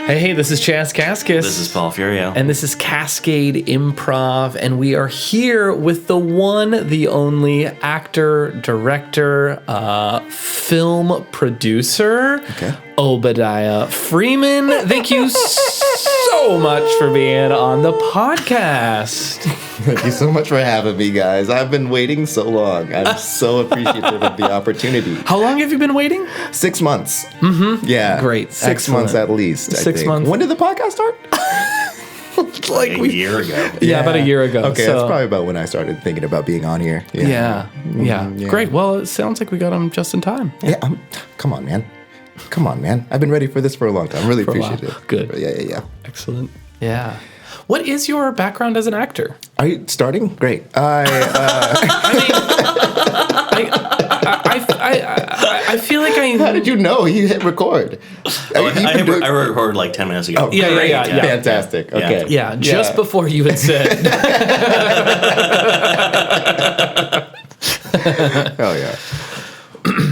Hey, this is Chaz Cascus. This is Paul Furio. And this is Cascade Improv. And we are here with the one, the only actor, director, film producer, Obadiah Freeman. Thank you so much for being on the podcast. Thank you so much for having me, guys. I've been waiting so long. I'm so appreciative of the opportunity. How long have you been waiting? 6 months. Mm-hmm. Yeah. Great. 6 months at least. 6 months. When did the podcast start? like a year ago. Yeah, about a year ago. Okay, that's probably about when I started thinking about being on here. Yeah. Great. Well, it sounds like we got him just in time. Yeah. Come on, man. I've been ready for this for a long time. Really appreciate it. Good. Yeah. Excellent. Yeah. What is your background as an actor? Are you starting? Great. I feel like How did you know? You hit record. I recorded like 10 minutes ago. Oh, yeah. Fantastic. Okay. Yeah, just before you had said. Oh, yeah.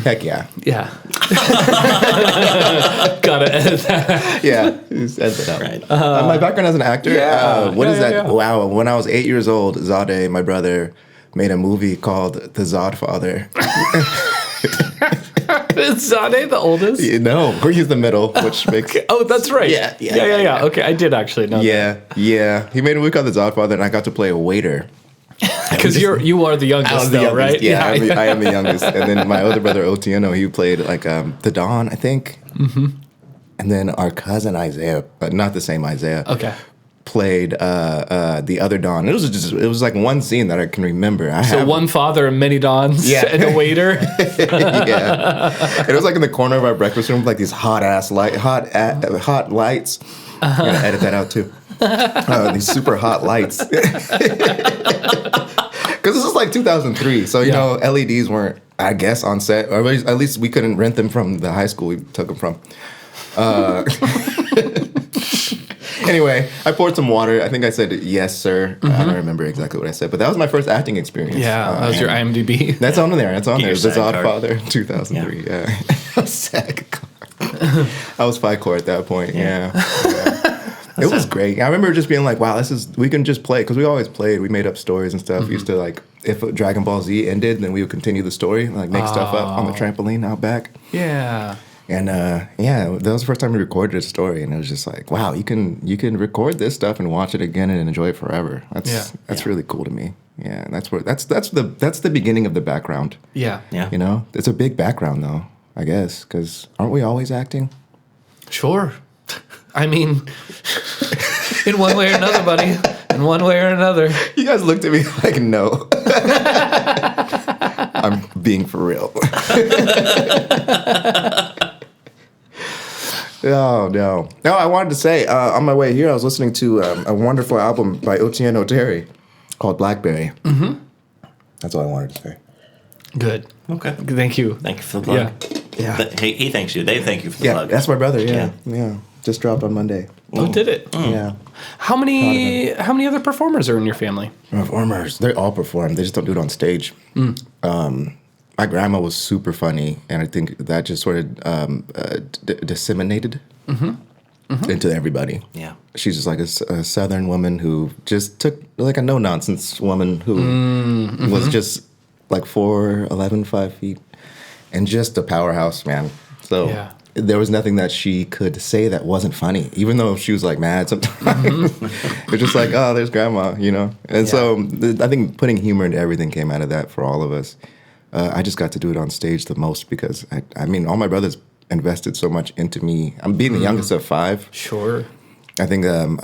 Heck yeah. Yeah. Gotta edit that. Yeah. Just edit it out. Right. My background as an actor. What is that? Yeah. Wow. When I was 8 years old, Zade, my brother, made a movie called The Zodfather. Is Zade the oldest? No, he's the middle, which makes... Oh, that's right. Yeah. Okay, I did actually know that. Yeah. He made a movie called The Zodfather, and I got to play a waiter. Because you are the youngest, though, right? Yeah, I am the youngest. And then my older brother, Otieno, he played like the Don, I think. Mm-hmm. And then our cousin Isaiah, but not the same Isaiah. Okay. Played the other Don. It was like one scene that I can remember. One father and many Dons and a waiter. Yeah. It was like in the corner of our breakfast room with like these hot lights. I'm gonna edit that out too. These super hot lights. Because this is like 2003, so you know LEDs weren't, I guess, on set, or at least we couldn't rent them from the high school we took them from. Anyway, I poured some water. I think I said, "Yes, sir." Mm-hmm. I don't remember exactly what I said, but that was my first acting experience. Yeah, that was your IMDb. That's on there. It's The SAG Zodfather, 2003. Yeah. SAG card. I was FICOR at that point. Yeah. It was great. I remember just being like, wow, we can just play. Because we always played. We made up stories and stuff. We used to, like, if Dragon Ball Z ended, then we would continue the story, like make stuff up on the trampoline out back. Yeah. And, that was the first time we recorded a story. And it was just like, wow, you can record this stuff and watch it again and enjoy it forever. That's really cool to me. Yeah, and that's the beginning of the background. Yeah. You know? It's a big background, though, I guess. Because aren't we always acting? Sure. I mean, in one way or another, buddy. In one way or another. You guys looked at me like, no. I'm being for real. Oh, no. No, I wanted to say, on my way here, I was listening to a wonderful album by Otieno Terry called Blackberry. Mm-hmm. That's all I wanted to say. Good. Okay. Thank you. Thank you for the plug. Yeah. He thanks you. They thank you for the plug. That's my brother, yeah. Just dropped on Monday. Oh, did it? Yeah. How many other performers are in your family? Performers. They all perform. They just don't do it on stage. My grandma was super funny, and I think that just sort of disseminated into everybody. Yeah. She's just like a Southern woman who just took, like a no-nonsense woman who was just like 4'11", 5 feet, and just a powerhouse, man. So there was nothing that she could say that wasn't funny, even though she was like mad sometimes. It's just like, oh, there's grandma, you know? And so I think putting humor into everything came out of that for all of us. I just got to do it on stage the most because, I mean, all my brothers invested so much into me. I'm being the youngest of 5. Sure. I think I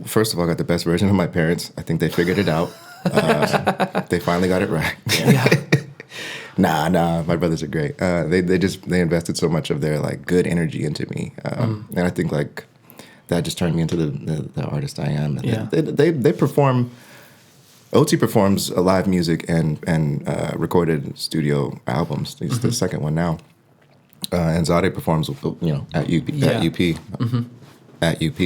first of all got the best version of my parents. I think they figured it out. They finally got it right. Yeah. Nah, my brothers are great. They invested so much of their like good energy into me, and I think like that just turned me into the artist I am. Yeah. They perform. OT performs live music and recorded studio albums. He's the second one now, and Zade performs at UP at UP.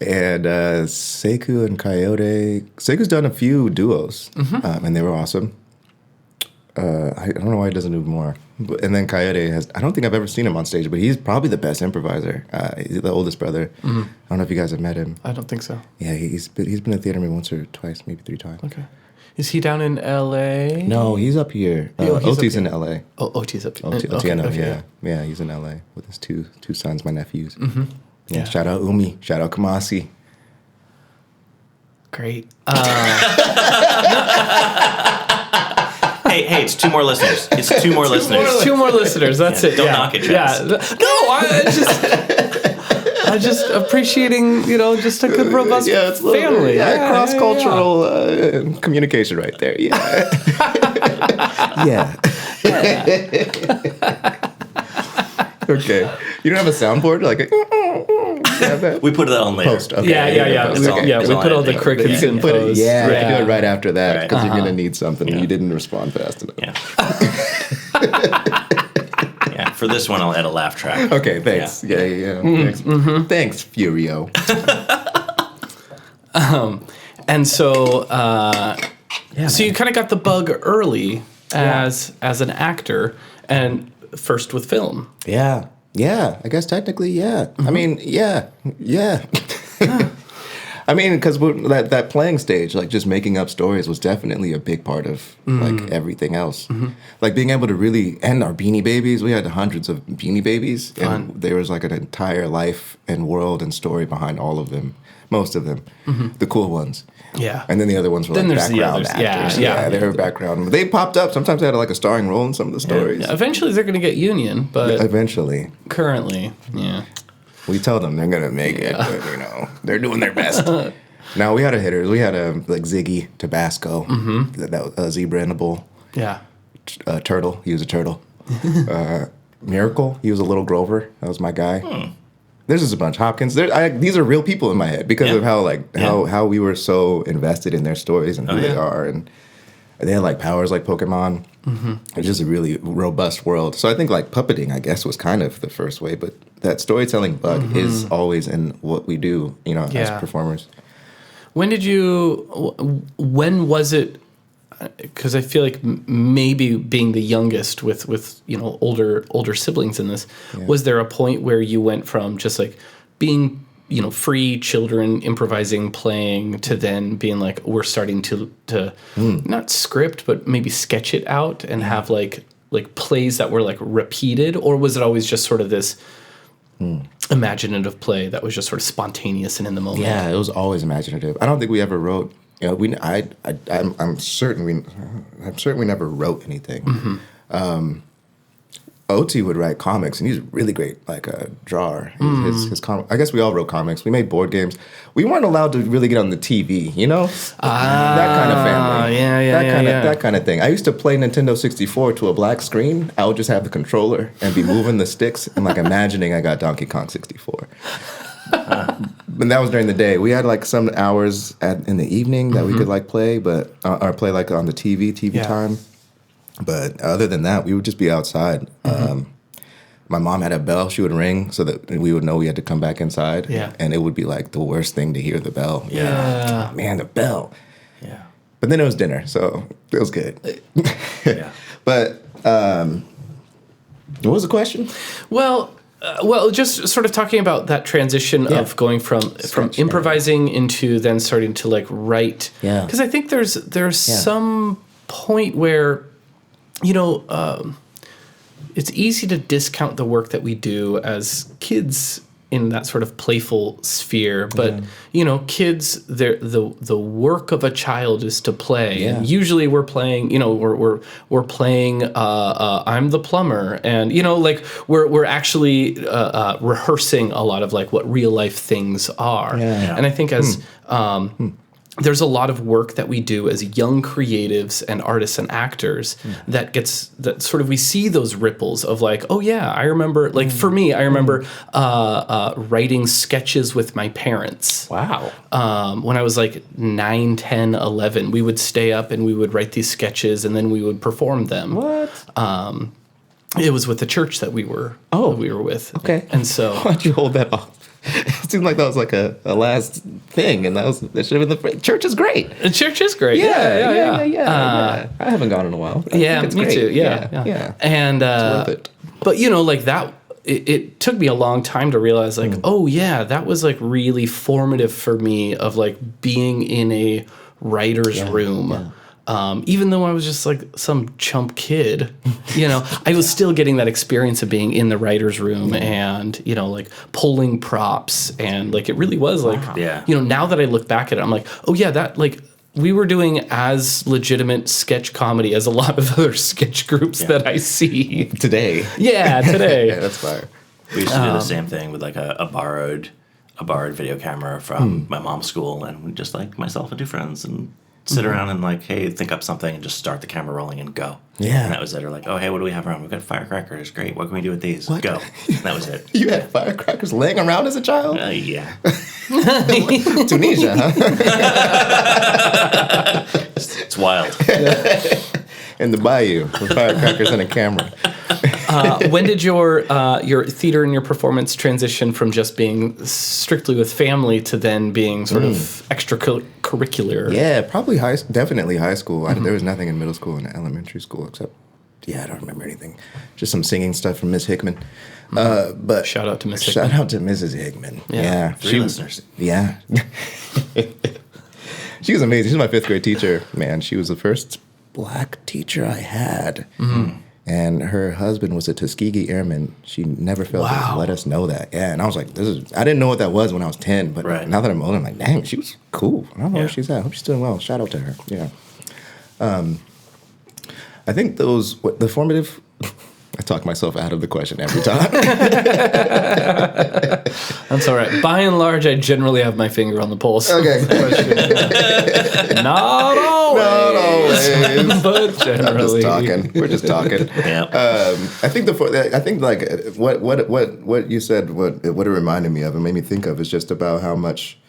And Sekou and Coyote. Sekou's done a few duos, and they were awesome. I don't know why he doesn't do more. And then Coyote I don't think I've ever seen him on stage, but he's probably the best improviser. He's the oldest brother. Mm-hmm. I don't know if you guys have met him. I don't think so. Yeah, he's been in theater maybe once or twice, maybe 3 times. Okay. Is he down in L.A.? No, he's up here. Oti's in L.A. Oh, Oti's up here. Yeah, he's in L.A. with his two sons, my nephews. Mm-hmm. Yeah, shout out Umi. Shout out Kamasi. Great. Hey, it's 2 more listeners. It's 2 more listeners. 2 more listeners. That's it. Don't knock it, Travis. Yeah. No, I'm just appreciating, just a good, robust family. Cross-cultural communication right there. Yeah. Yeah. Okay. You don't have a soundboard? We put that on later. Post. Okay. Yeah. We put all the crickets in post. Do it right after that because you're going to need something and you didn't respond fast enough. Yeah. Yeah. For this one, I'll add a laugh track. Okay, thanks. Yeah. Thanks. Mm-hmm. Thanks, Furio. And so, so you kind of got the bug early as an actor, and first with film. Yeah. I guess technically, yeah. Mm-hmm. I mean, yeah. I mean, because that playing stage, like just making up stories, was definitely a big part of like everything else. Mm-hmm. Like being able to really, and our Beanie Babies, we had hundreds of Beanie Babies, and there was like an entire life and world and story behind all of them, most of them, the cool ones. Yeah. And then the other ones were like background actors. Yeah, they were background. They popped up. Sometimes they had like a starring role in some of the stories. Yeah. Eventually they're going to get union, but eventually. Currently, yeah. We tell them they're going to make it, but they're doing their best. Now, we had hitters. We had like Ziggy Tabasco, that was Zebra in a Bowl. Yeah. Turtle, he was a turtle. Miracle, he was a little Grover. That was my guy. There's just a bunch. Hopkins. These are real people in my head because of how we were so invested in their stories and who they are, and they had like powers like Pokemon. Mm-hmm. It's just a really robust world. So I think like puppeting, I guess, was kind of the first way, but that storytelling bug is always in what we do, as performers. When was it? Because I feel like maybe being the youngest with older siblings in this, was there a point where you went from just like being free children improvising, playing, to then being like, we're starting to not script but maybe sketch it out and have like plays that were like repeated, or was it always just sort of this imaginative play that was just sort of spontaneous and in the moment? Yeah, it was always imaginative. I don't think we ever wrote. I'm certain we never wrote anything. Mm-hmm. Oti would write comics, and he's really great, like a drawer. His I guess we all wrote comics. We made board games. We weren't allowed to really get on the TV, that kind of family. That kind of thing. I used to play Nintendo 64 to a black screen. I would just have the controller and be moving the sticks and like imagining I got Donkey Kong 64. And that was during the day. We had like some hours in the evening that we could like play, or play like on the TV time. But other than that, we would just be outside. My mom had a bell she would ring so that we would know we had to come back inside. Yeah. And it would be like the worst thing to hear the bell. Yeah. Man, the bell. Yeah. But then it was dinner, so it was good. Yeah. But what was the question? Well, just sort of talking about that transition of going from improvising into then starting to like write. Yeah. Because I think there's some point where, it's easy to discount the work that we do as kids in that sort of playful sphere, but kids, the work of a child is to play. Yeah. And usually we're playing, we're playing. I'm the plumber, and we're actually rehearsing a lot of like what real life things are. Yeah. And I think as there's a lot of work that we do as young creatives and artists and actors that sort of we see those ripples of like, oh yeah, I remember, like for me, I remember writing sketches with my parents. Wow. When I was like 9, 10, 11, we would stay up and we would write these sketches and then we would perform them. What? It was with the church that we were with. Okay. And so why'd you hold that off? It seemed like that was like a last thing, and that should have been the church is great. The church is great. Yeah. I haven't gone in a while. Yeah, me too. Yeah. And it's worth it. But like that. It took me a long time to realize, like, oh yeah, that was like really formative for me of like being in a writer's room. Yeah. Even though I was just like some chump kid, I was still getting that experience of being in the writer's room and, like pulling props. And like, it really was like, now that I look back at it, I'm like, oh yeah, that like we were doing as legitimate sketch comedy as a lot of other sketch groups that I see today. Yeah, today. Yeah, that's fire. We used to do the same thing with like a borrowed video camera from my mom's school, and we just like myself and two friends and sit around and like, hey, think up something and just start the camera rolling and go. Yeah. And that was it. Or like, oh, hey, what do we have around? We've got firecrackers. Great. What can we do with these? What? Go. And that was it. You had firecrackers laying around as a child? Yeah. Tunisia, huh? It's wild. In the bayou with firecrackers and a camera. When did your theater and your performance transition from just being strictly with family to then being sort of extracurricular? Yeah, probably definitely high school. There was nothing in middle school and elementary school except, I don't remember anything. Just some singing stuff from Miss Hickman. But shout out to Miss Hickman. Shout out to Mrs. Hickman. Yeah. Three listeners. Yeah. She was amazing. She was my 5th grade teacher. Man, she was the first Black teacher I had. Mm-hmm. And her husband was a Tuskegee Airman. She never failed to let us know that. Yeah, and I was like, I didn't know what that was when I was 10, but now that I'm older, I'm like, dang, she was cool. I don't know where she's at. I hope she's doing well. Shout out to her. Yeah. I think the formative... I talk myself out of the question every time. That's all right. By and large, I generally have my finger on the pulse. Okay. Not always. But generally. We're just talking. Yeah. I think what you said, what it reminded me of and made me think of is just about how much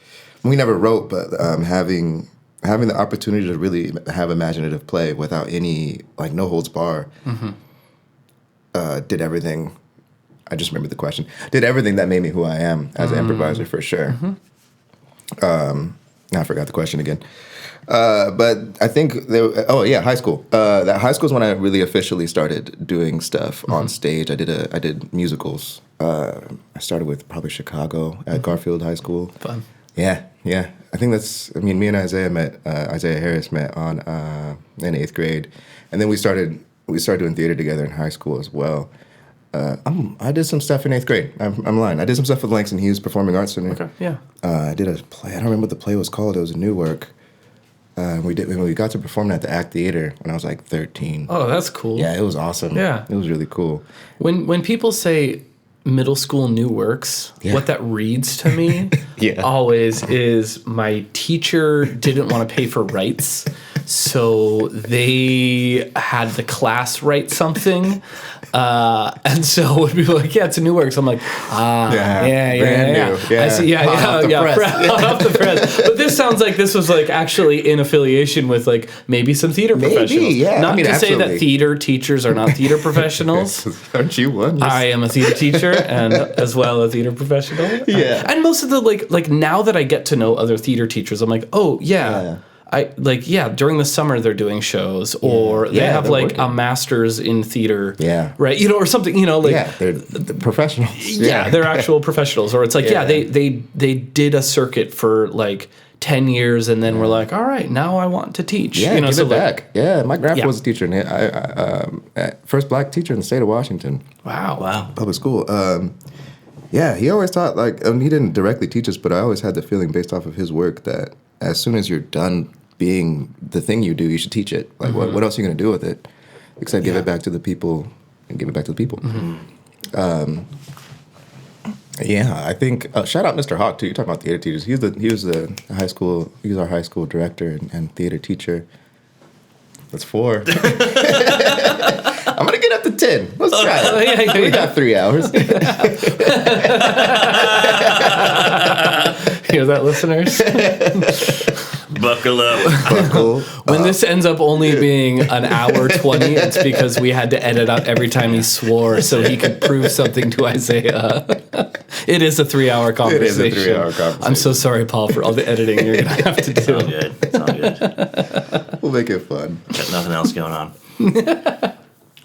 we never wrote, but having the opportunity to really have imaginative play without any no holds bar. Mm-hmm. Did everything. I just remembered the question. Did everything that made me who I am as an improviser, for sure. Mm-hmm. Now I forgot the question again. But I think high school. That high school is when I really officially started doing stuff on stage. I did musicals. I started with probably Chicago at Garfield High School. Fun. Yeah. I think me and Isaiah Harris met in 8th grade, and then we started doing theater together in high school as well. I did some stuff in 8th grade. I'm lying. I did some stuff with Langston Hughes Performing Arts Center. Okay, yeah. I did a play. I don't remember what the play was called. It was a new work. We got to perform it at the Act Theater when I was like 13. Oh, that's cool. Yeah, it was awesome. Yeah. It was really cool. When people say middle school new works, what that reads to me always is my teacher didn't want to pay for rights. So they had the class write something. And so would be like, it's a new work. So I'm like, brand new. I see, off the press. But this sounds like this was like actually in affiliation with like maybe some theater professionals. Yeah. Not to say that theater teachers are not theater professionals. Aren't you one? I am a theater teacher and as well a theater professional. Yeah. And most of the like now that I get to know other theater teachers, I'm like, oh yeah. During the summer they're doing shows or they have like working. A master's in theater. Yeah. Right. Or something, they're professionals. Yeah, they're actual professionals. Or it's like, they did a circuit for like 10 years and then we're like, all right, now I want to teach. Yeah, give it back. Yeah, my grandpa was a teacher. First Black teacher in the state of Washington. Wow. Public school. He always taught he didn't directly teach us, but I always had the feeling based off of his work that as soon as you're done being the thing you do, you should teach it. Like, what else are you going to do with it? Except give it back to the people and give it back to the people. Mm-hmm. I think, shout out Mr. Hawk, too. You're talking about theater teachers. He was our high school director and theater teacher. That's 4. I'm going to get up to 10. Let's try it. We got 3 hours. Hear that, listeners? Buckle up. Buckle. When this ends up only being an hour 20, it's because we had to edit out every time he swore so he could prove something to Isaiah. It is a 3-hour conversation. It is a 3-hour conversation. I'm so sorry, Paul, for all the editing you're going to have to do. It's all good. We'll make it fun. Got nothing else going on.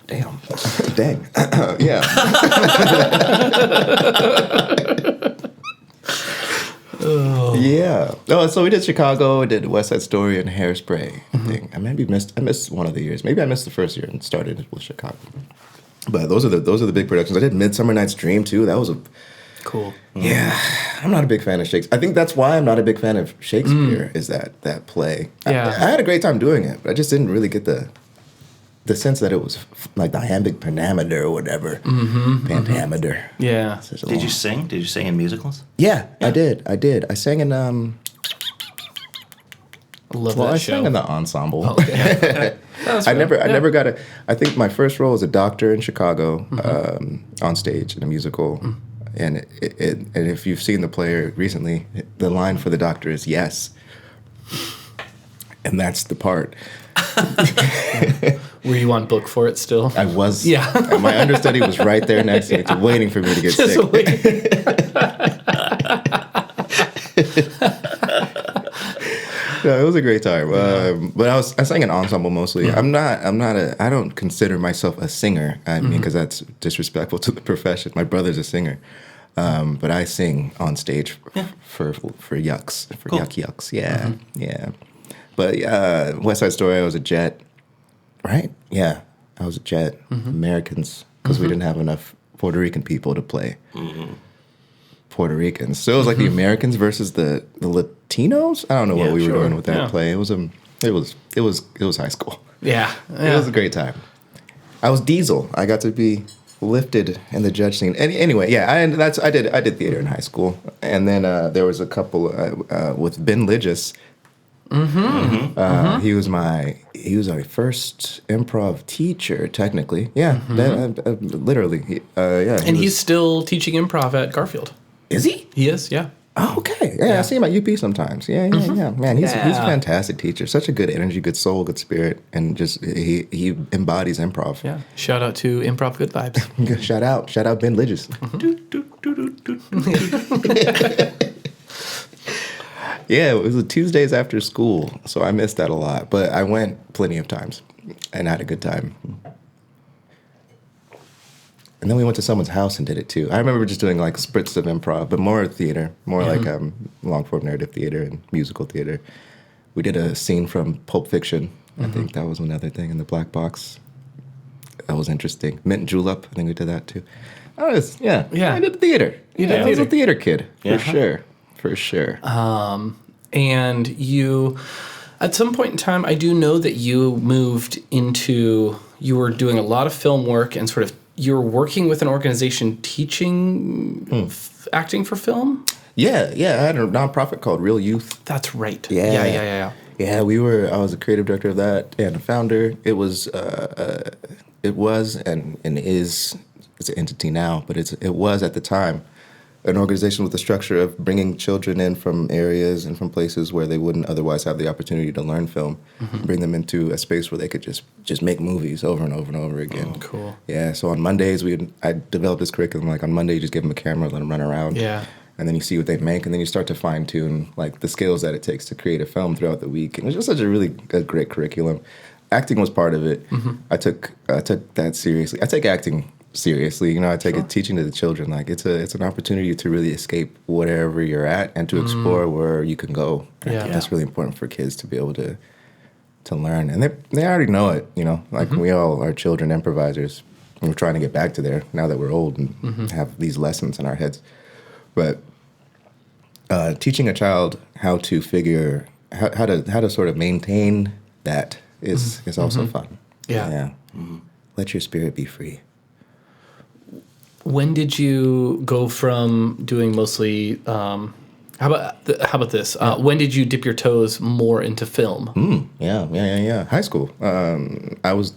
Damn. Dang. Yeah. Yeah. Oh, so we did Chicago, did West Side Story and Hairspray. I think I missed one of the years. Maybe I missed the first year and started with Chicago. But those are the big productions. I did Midsummer Night's Dream too. That was a cool. Yeah. I'm not a big fan of Shakespeare. I think that's why I'm not a big fan of Shakespeare is that play. Yeah. I had a great time doing it, but I just didn't really get the sense that it was like the iambic pentameter or whatever. Pentameter. Yeah. Did you sing? Did you sing in musicals? Yeah, I did. I sang in I sang in the ensemble. Oh, okay. I never got I think my first role was a doctor in Chicago on stage in a musical. And and if you've seen the play recently, the line for the doctor is yes. And that's the part. Were you on book for it still? I was. Yeah. And my understudy was right there next to me, waiting for me to get sick. No, it was a great time. But I sang in ensemble mostly. I don't consider myself a singer. I mean, because that's disrespectful to the profession. My brother's a singer. But I sing on stage for yucks, for cool. yucks. Yeah, yeah. But West Side Story, I was a jet, right? Yeah, I was a jet. Americans, because we didn't have enough Puerto Rican people to play Puerto Ricans. So it was like the Americans versus the Latinos. I don't know what we were doing with that play. It was high school. Yeah. It was a great time. I was Diesel. I got to be lifted in the judge scene. Anyway, yeah, I did theater in high school, and then there was a couple with Ben Ligis. He was our first improv teacher, technically. Yeah, literally. Yeah, and he's still teaching improv at Garfield. Is he? He is, yeah. Oh, okay. Yeah, I see him at UP sometimes. Yeah. Man, he's a fantastic teacher. Such a good energy, good soul, good spirit, and just he embodies improv. Yeah. Shout out to Improv Good Vibes. Shout out Ben Ligis. Yeah, it was Tuesdays after school, so I missed that a lot. But I went plenty of times and had a good time. And then we went to someone's house and did it too. I remember just doing like spurts of improv, but more theater, more like long form narrative theater and musical theater. We did a scene from Pulp Fiction. I think that was another thing in the black box. That was interesting. Mint Julep, I think we did that too. I did theater. I was a theater kid, for sure. And you, at some point in time, I do know that you were doing a lot of film work and sort of, you were working with an organization teaching acting for film? Yeah. I had a nonprofit called Real Youth. That's right. Yeah. Yeah, I was a creative director of that and a founder. It was and is, it's an entity now, but it was at the time an organization with the structure of bringing children in from areas and from places where they wouldn't otherwise have the opportunity to learn film, bring them into a space where they could just make movies over and over and over again. Oh, cool. Yeah, so on Mondays, I developed this curriculum. Like on Monday, you just give them a camera, let them run around. Yeah. And then you see what they make, and then you start to fine-tune like the skills that it takes to create a film throughout the week. And it was just such a great curriculum. Acting was part of it. I took that seriously. I take acting seriously. I take it teaching to the children. Like it's an opportunity to really escape whatever you're at and to explore where you can go. Yeah. That's really important for kids to be able to learn. And they already know it, Like we all are children improvisers. And we're trying to get back to there now that we're old and have these lessons in our heads. But teaching a child how to figure how to sort of maintain that is also fun. Yeah. Let your spirit be free. When did you go from doing mostly? How about this? When did you dip your toes more into film? Yeah. High school. I was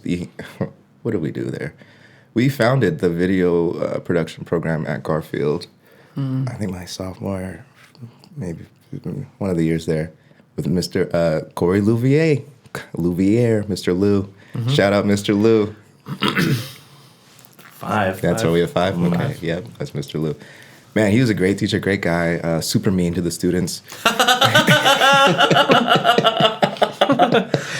what did we do there? We founded the video production program at Garfield. I think my sophomore, maybe one of the years there. with Mr. Corey Louvier, Mr. Lou. Shout out, Mr. Lou. 5. That's why we have 5. Okay, yep, that's Mr. Lou. Man, he was a great teacher, great guy, super mean to the students.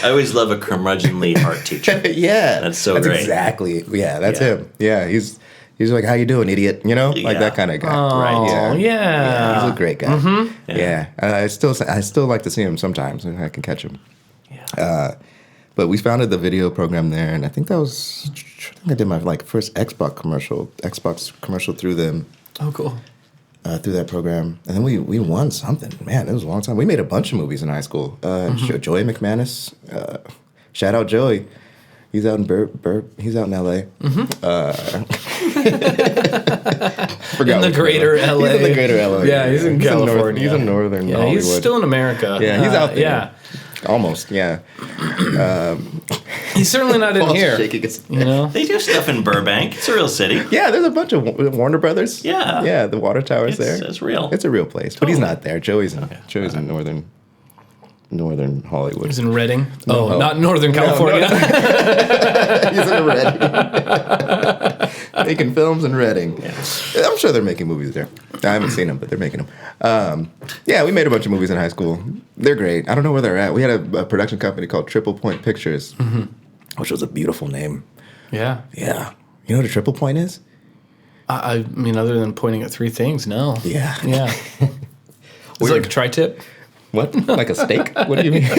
I always love a curmudgeonly art teacher. Yeah, that's great. Exactly. Yeah, that's him. Yeah, he's like, "How you doing, idiot?" You know, like that kind of guy. Oh, Right. Yeah. He's a great guy. Yeah, I still like to see him sometimes when I can catch him. Yeah. But we founded the video program there, and I think I did my first Xbox commercial through them. Oh, cool. Through that program, and then we won something. Man, it was a long time. We made a bunch of movies in high school. Joey McManus, shout out Joey. He's out in he's out in L.A. In the greater L.A. He's in the greater L.A. Yeah, he's in California. He's in northern Yeah, Hollywood. he's still in America. Yeah, he's out there. Yeah. Almost, yeah. He's certainly not in here. You know? They do stuff in Burbank. It's a real city. Yeah, there's a bunch of Warner Brothers. Yeah. Yeah, the water tower's there. It's real. It's a real place. But he's not there. Joey's in northern Hollywood. He's in Redding. No. Oh, not Northern California. He's in Redding. Making films in Redding. Yeah. I'm sure they're making movies there. I haven't seen them, but they're making them. Yeah, we made a bunch of movies in high school. They're great. I don't know where they're at. We had a production company called Triple Point Pictures, which was a beautiful name. Yeah. Yeah. You know what a triple point is? I mean, other than pointing at 3 things, no. Yeah. Yeah. It's like a tri-tip. What? Like a steak? What do you mean?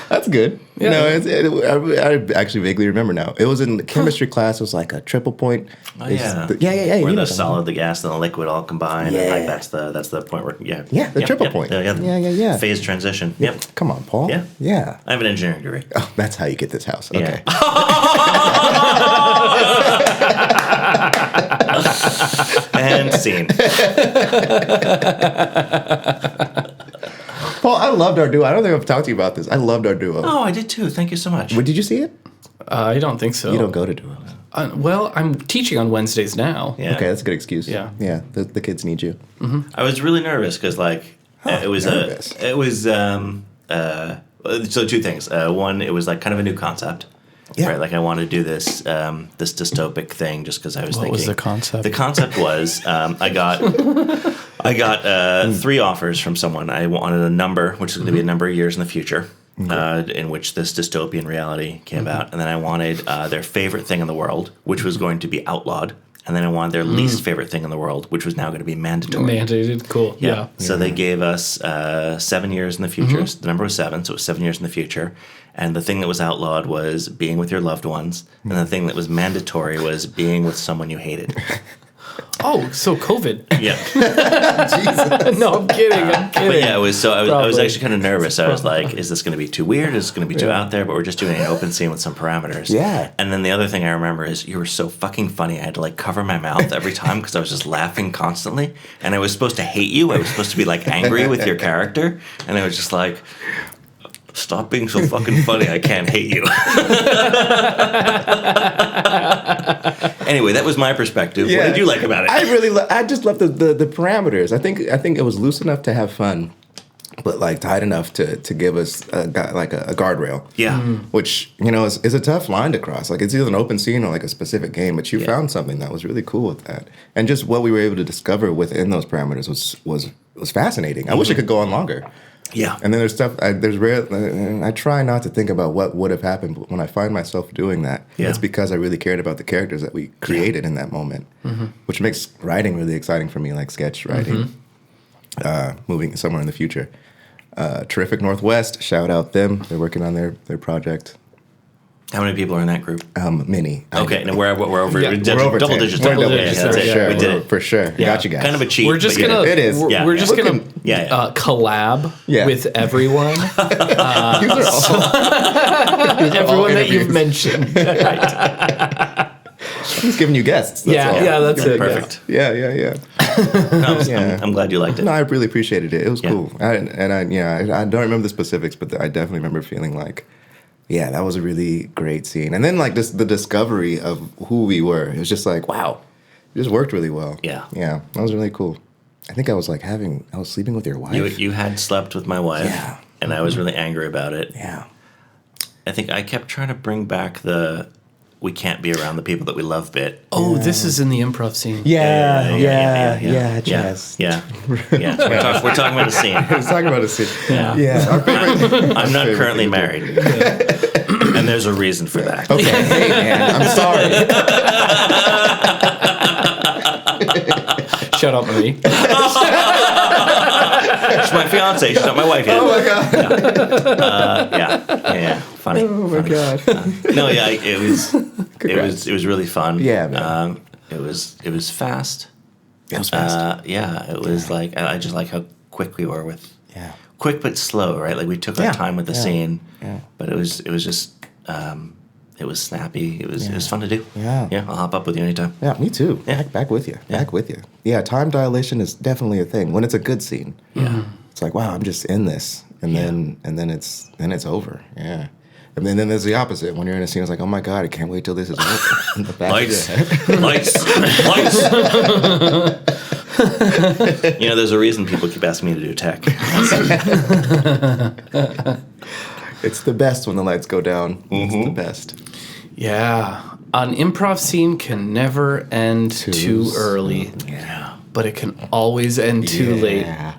That's good. Yeah. No, I actually vaguely remember now. It was in the chemistry class. It was like a triple point. Oh, yeah. Yeah. Where the solid, the gas, and the liquid all combine. Yeah. And that's the point where the triple point. Yeah. Phase transition. Yep. Come on, Paul. Yeah. I have an engineering degree. Oh, that's how you get this house. Okay. Yeah. And scene. Paul, I loved our duo. I don't think I've talked to you about this. I loved our duo. Oh, I did too. Thank you so much. Did you see it? I don't think so. You don't go to duos. Well, I'm teaching on Wednesdays now. Yeah. Okay, that's a good excuse. Yeah. Yeah, the kids need you. I was really nervous because so 2 things. One, it was like kind of a new concept. Yeah. Right, like I wanted to do this this dystopic thing just because I was thinking. What was the concept? The concept was I got 3 offers from someone. I wanted a number, which is going to be a number of years in the future, in which this dystopian reality came about, and then I wanted their favorite thing in the world, which was going to be outlawed, and then I wanted their least favorite thing in the world, which was now going to be mandatory. Mandated, cool. Yeah. So they gave us 7 years in the future. The number was 7, so it was 7 years in the future. And the thing that was outlawed was being with your loved ones. And the thing that was mandatory was being with someone you hated. Oh, so COVID. Yeah. Jesus. No, I'm kidding. But yeah, it was so I was actually kind of nervous. I was like, is this going to be too weird? Is this going to be too out there? But we're just doing an open scene with some parameters. Yeah. And then the other thing I remember is you were so fucking funny. I had to like cover my mouth every time because I was just laughing constantly. And I was supposed to hate you. I was supposed to be like angry with your character. And I was just like, stop being so fucking funny. I can't hate you. Anyway, that was my perspective. Yeah. What did you like about it? I just love the parameters. I think it was loose enough to have fun, but like tight enough to give us a guardrail. Yeah. Which, is a tough line to cross. Like it's either an open scene or like a specific game, but you found something that was really cool with that. And just what we were able to discover within those parameters was fascinating. I wish it could go on longer. Yeah. And then there's stuff, I try not to think about what would have happened, but when I find myself doing that, it's because I really cared about the characters that we created in that moment, which makes writing really exciting for me, like sketch writing, moving somewhere in the future. Terrific Northwest, shout out them. They're working on their project. How many people are in that group? Many. Okay, and we're over we're over double 10. digits. We're double digits. digits. That's it. Sure, We did it. For sure. Yeah. Got you guys. Kind of a cheat. We're just but gonna. you did It is. We're just gonna collab Yeah. with everyone. These are all Everyone that you've interviews. mentioned. I'm just giving you guests. That's it. Perfect. Yeah. I'm glad you liked it. No, I really appreciated it. It was cool. I don't remember the specifics, but I definitely remember feeling like, yeah, that was a really great scene. And then like the discovery of who we were. It was just like, wow, it just worked really well. Yeah. Yeah, that was really cool. I think I was sleeping with your wife. You had slept with my wife. Yeah. And I was really angry about it. Yeah. I think I kept trying to bring back the we can't be around the people that we love bit. Oh, this is in the improv scene. Jazz. Yeah. We're talking about a scene. We're talking about a scene. Yeah. I'm not currently married. And there's a reason for that. Okay, hey man, I'm sorry. Shut up, Marie. She's my fiance. She's not my wife yet. Oh my god. Yeah. Funny. Oh my god. It was really fun. Yeah, man. It was fast. It was fast. It was like I just like how quick we were with. Yeah. Quick but slow, right? Like we took our time with the scene. Yeah. But it was just it was snappy. It was fun to do. Yeah. Yeah. I'll hop up with you anytime. Yeah, me too. Yeah. Back with you. Yeah. Back with you. Yeah, time dilation is definitely a thing when it's a good scene. Yeah. It's like, wow, I'm just in this, and then it's over. Yeah. And then there's the opposite. When you're in a scene, it's like, oh my god, I can't wait till this is over. In the back Lights. of your head. Lights. There's a reason people keep asking me to do tech. It's the best when the lights go down. It's the best. Yeah. An improv scene can never end too early. Yeah. But it can always end too late. Yeah.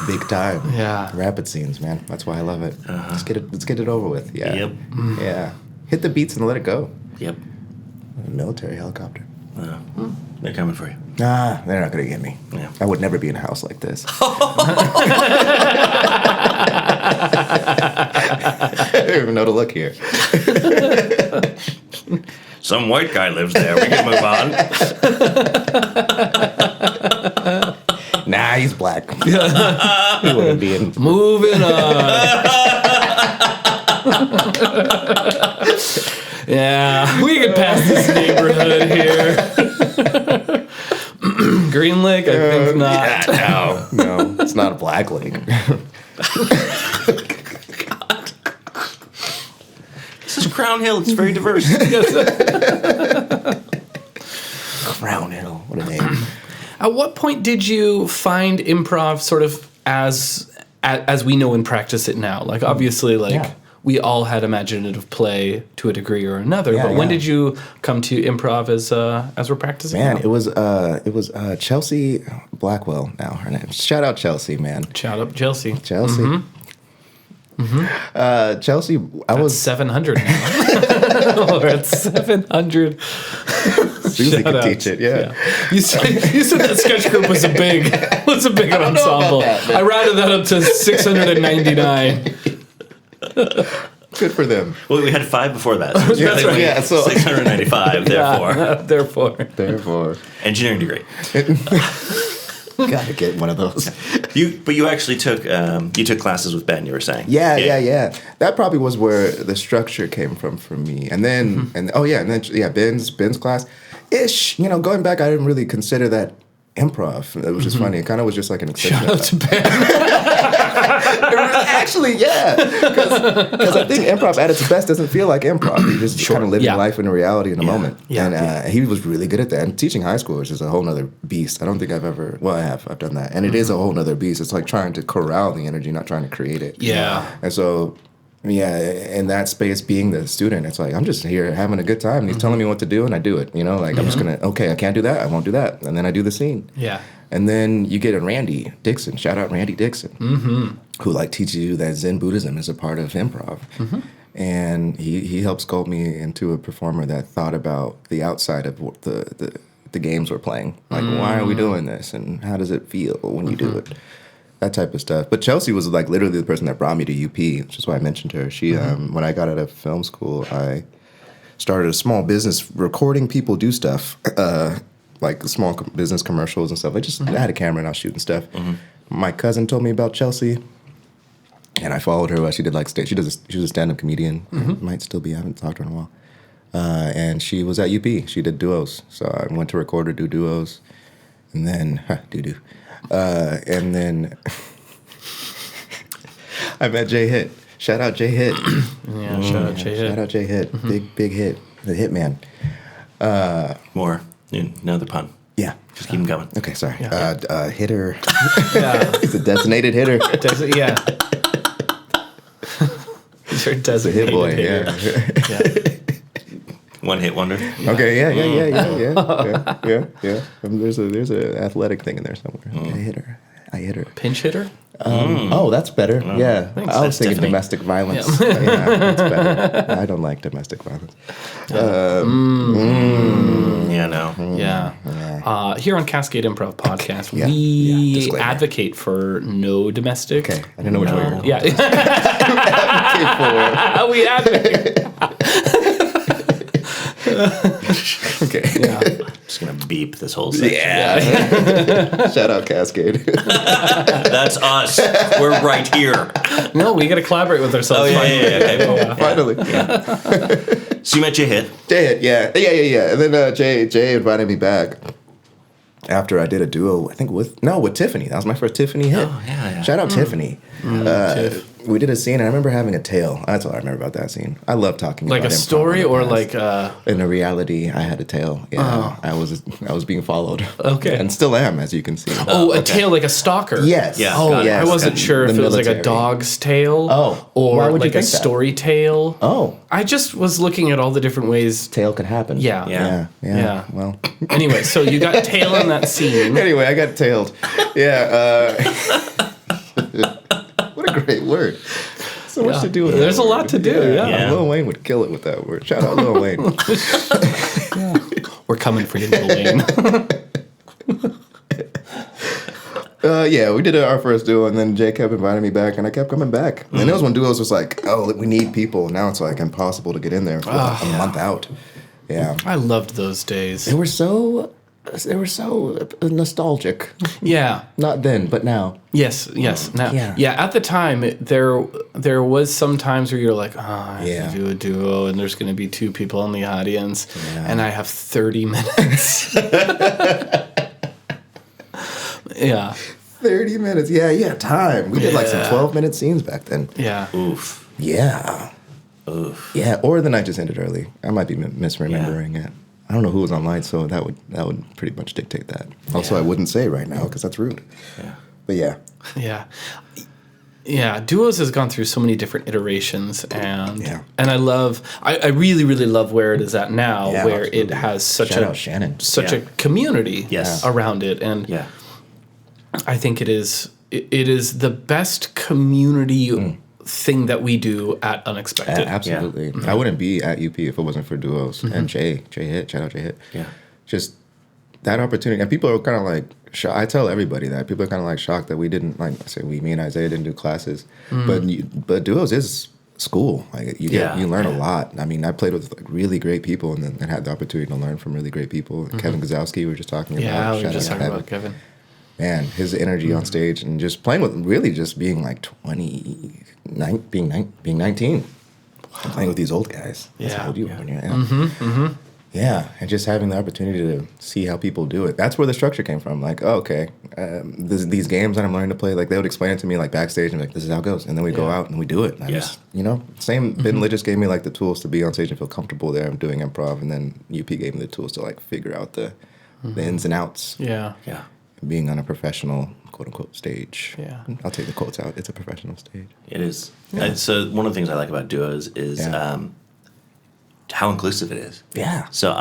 Big time. Yeah. Rapid scenes, man. That's why I love it. Let's get it over with. Yeah. Yep. Yeah. Hit the beats and let it go. Yep. A military helicopter. They're coming for you. Nah, they're not gonna get me. Yeah. I would never be in a house like this. I don't even know to look here. Some white guy lives there. We can move on. Nah, he's black. He wouldn't be in. Moving on. Yeah, we can pass this neighborhood here. Green Lake, I think not. Yeah, no, it's not a black lake. This is Crown Hill. It's very diverse. Crown Hill, what a name. At what point did you find improv sort of as we know and practice it now? Like, obviously, we all had imaginative play to a degree or another. Yeah, but when did you come to improv as we're practicing? Man, now? it was Chelsea Blackwell. Now her name. Shout out Chelsea, man. Shout out Chelsea. Chelsea. Chelsea, I was 700 now. We're at 700. Susie could teach it. Yeah. You said that sketch group was a big ensemble. I rounded that up to 699. Good for them. Well, we had 5 before that. So That's right. Yeah, so 695, therefore. Therefore. Engineering degree. Gotta get one of those. But you actually took classes with Ben, you were saying. Yeah. That probably was where the structure came from for me. And then Ben's class. Going back, I didn't really consider that improv. It was just funny. It kind of was just like an extension. Shout out to Ben. Actually, yeah. Because I think improv at its best doesn't feel like improv. You're just kind of living life in a reality in the moment. Yeah. And he was really good at that. And teaching high schoolers is a whole nother beast. I don't think I've done that. And it is a whole nother beast. It's like trying to corral the energy, not trying to create it. Yeah. And so, in that space, being the student, it's like, I'm just here having a good time. And he's telling me what to do, and I do it. I'm just going to, I can't do that. I won't do that. And then I do the scene. Yeah. And then you get a Randy Dixon. Shout out Randy Dixon. Who teaches you that Zen Buddhism is a part of improv. And he helped sculpt me into a performer that thought about the outside of the games we're playing. Like, why are we doing this? And how does it feel when you do it? That type of stuff. But Chelsea was literally the person that brought me to UP, which is why I mentioned her. She, when I got out of film school, I started a small business recording people do stuff, like small business commercials and stuff. I had a camera and I was shooting stuff. My cousin told me about Chelsea, and I followed her while she did stage. She was a stand-up comedian. Might still be. I haven't talked to her in a while. And she was at UP. She did duos. So I went to record her do duos, and then doo-doo. And then I met Jay Hitt. Shout out Jay Hitt. Shout out Jay Hitt. Shout out Jay Hitt. Big hit. The Hitman. More. Another pun. Yeah. Just keep them going. Okay, sorry. Yeah. Hitter. Yeah. He's a designated hitter. Yeah. He's your designated Hit boy, hitter. yeah. One hit wonder. Okay, yeah. There's a athletic thing in there somewhere. Okay, I hit her. Pinch hitter? Oh, that's better. Yeah, Thanks. I was thinking Tiffany. domestic violence. Yeah, that's better. I don't like domestic violence. Yeah, no. Yeah. Here on Cascade Improv Podcast, Yeah. we Disclaimer. advocate for no domestic. Okay, I didn't know which way you were going. Yeah. Okay, We advocate. okay. Yeah. Just gonna beep this whole section. Yeah. Shout out Cascade. That's us. We're right here. No, we got to collaborate with ourselves. Oh, yeah, finally. yeah, okay. Finally. So you met your hit. Jay, yeah. And then Jay invited me back after I did a duo, I think with Tiffany. That was my first Tiffany hit. Oh, yeah. Shout out Tiffany. Tiff. We did a scene, and I remember having a tale. That's all I remember about that scene. I love talking Like about a improv story in the or past. like In a reality, I had a tale. Yeah, I was being followed. Okay. And still am, as you can see. a tail like a stalker. Yes. Yeah. Oh, Got it. yes. I wasn't sure if The it was like a military. dog's tail. Oh. Or Why would you like a think that? story tale. Oh, I just was looking at all the different ways. tale could happen. Yeah. Yeah. Yeah. Well. Anyway, so you got tail in that scene. Anyway, I got tailed. Yeah. What a great word. So much to do with There's that a word. lot to do, yeah. Lil Wayne would kill it with that word. Shout out Lil Wayne. We're coming for you, Lil Wayne. Yeah, we did our first duo, and then Jay kept inviting me back, and I kept coming back. And it was when duos was like, oh, we need people. Now it's like impossible to get in there for a month out. Yeah. I loved those days. They were so nostalgic. Yeah. Not then, but now. Yes. Now, Yeah. at the time, there was some times where you're like, I have Yeah. to do a duo, and there's going to be two people in the audience, Yeah. and I have 30 minutes. Yeah. 30 minutes. Yeah, time. We did like some 12-minute scenes back then. Yeah. Oof. Yeah. Oof. Yeah, or the night just ended early. I might be misremembering it. I don't know who was online, so that would pretty much dictate that. Also, I wouldn't say right now because that's rude. Yeah. But yeah. Yeah. Yeah, Duos has gone through so many different iterations, and I really, really love where it is at now, Yeah, where absolutely. it has such Shout out Shannon. a community Yes. around it, and Yeah. I think it is the best community thing that we do at Unexpected. Absolutely. I wouldn't be at UP if it wasn't for duos. And Jay Hit, shout out Jay Hit. Yeah. Just that opportunity. And people are kind of like, I tell everybody that. People are kind of like shocked that we didn't, like, say me and Isaiah didn't do classes. But duos is school. Like you learn a lot. I mean, I played with like really great people and then had the opportunity to learn from really great people. Kevin Gazowski, we were just talking about. Yeah, we were Shout just out talking to about Kevin. Man, his energy on stage and just playing with, really just being like 19, and playing with these old guys. That's how old you are when you're Yeah, and just having the opportunity to see how people do it. That's where the structure came from. Like, oh, okay, these games that I'm learning to play, like they would explain it to me like backstage and be like, this is how it goes. And then we go out and we do it. And I just, same, Ben Lidges gave me like the tools to be on stage and feel comfortable there. I'm doing improv. And then UP gave me the tools to like figure out the ins and outs. Yeah. Yeah. Being on a professional, quote unquote, stage. Yeah. I'll take the quotes out. It's a professional stage. It is. So one of the things I like about duos is how inclusive it is. Yeah. So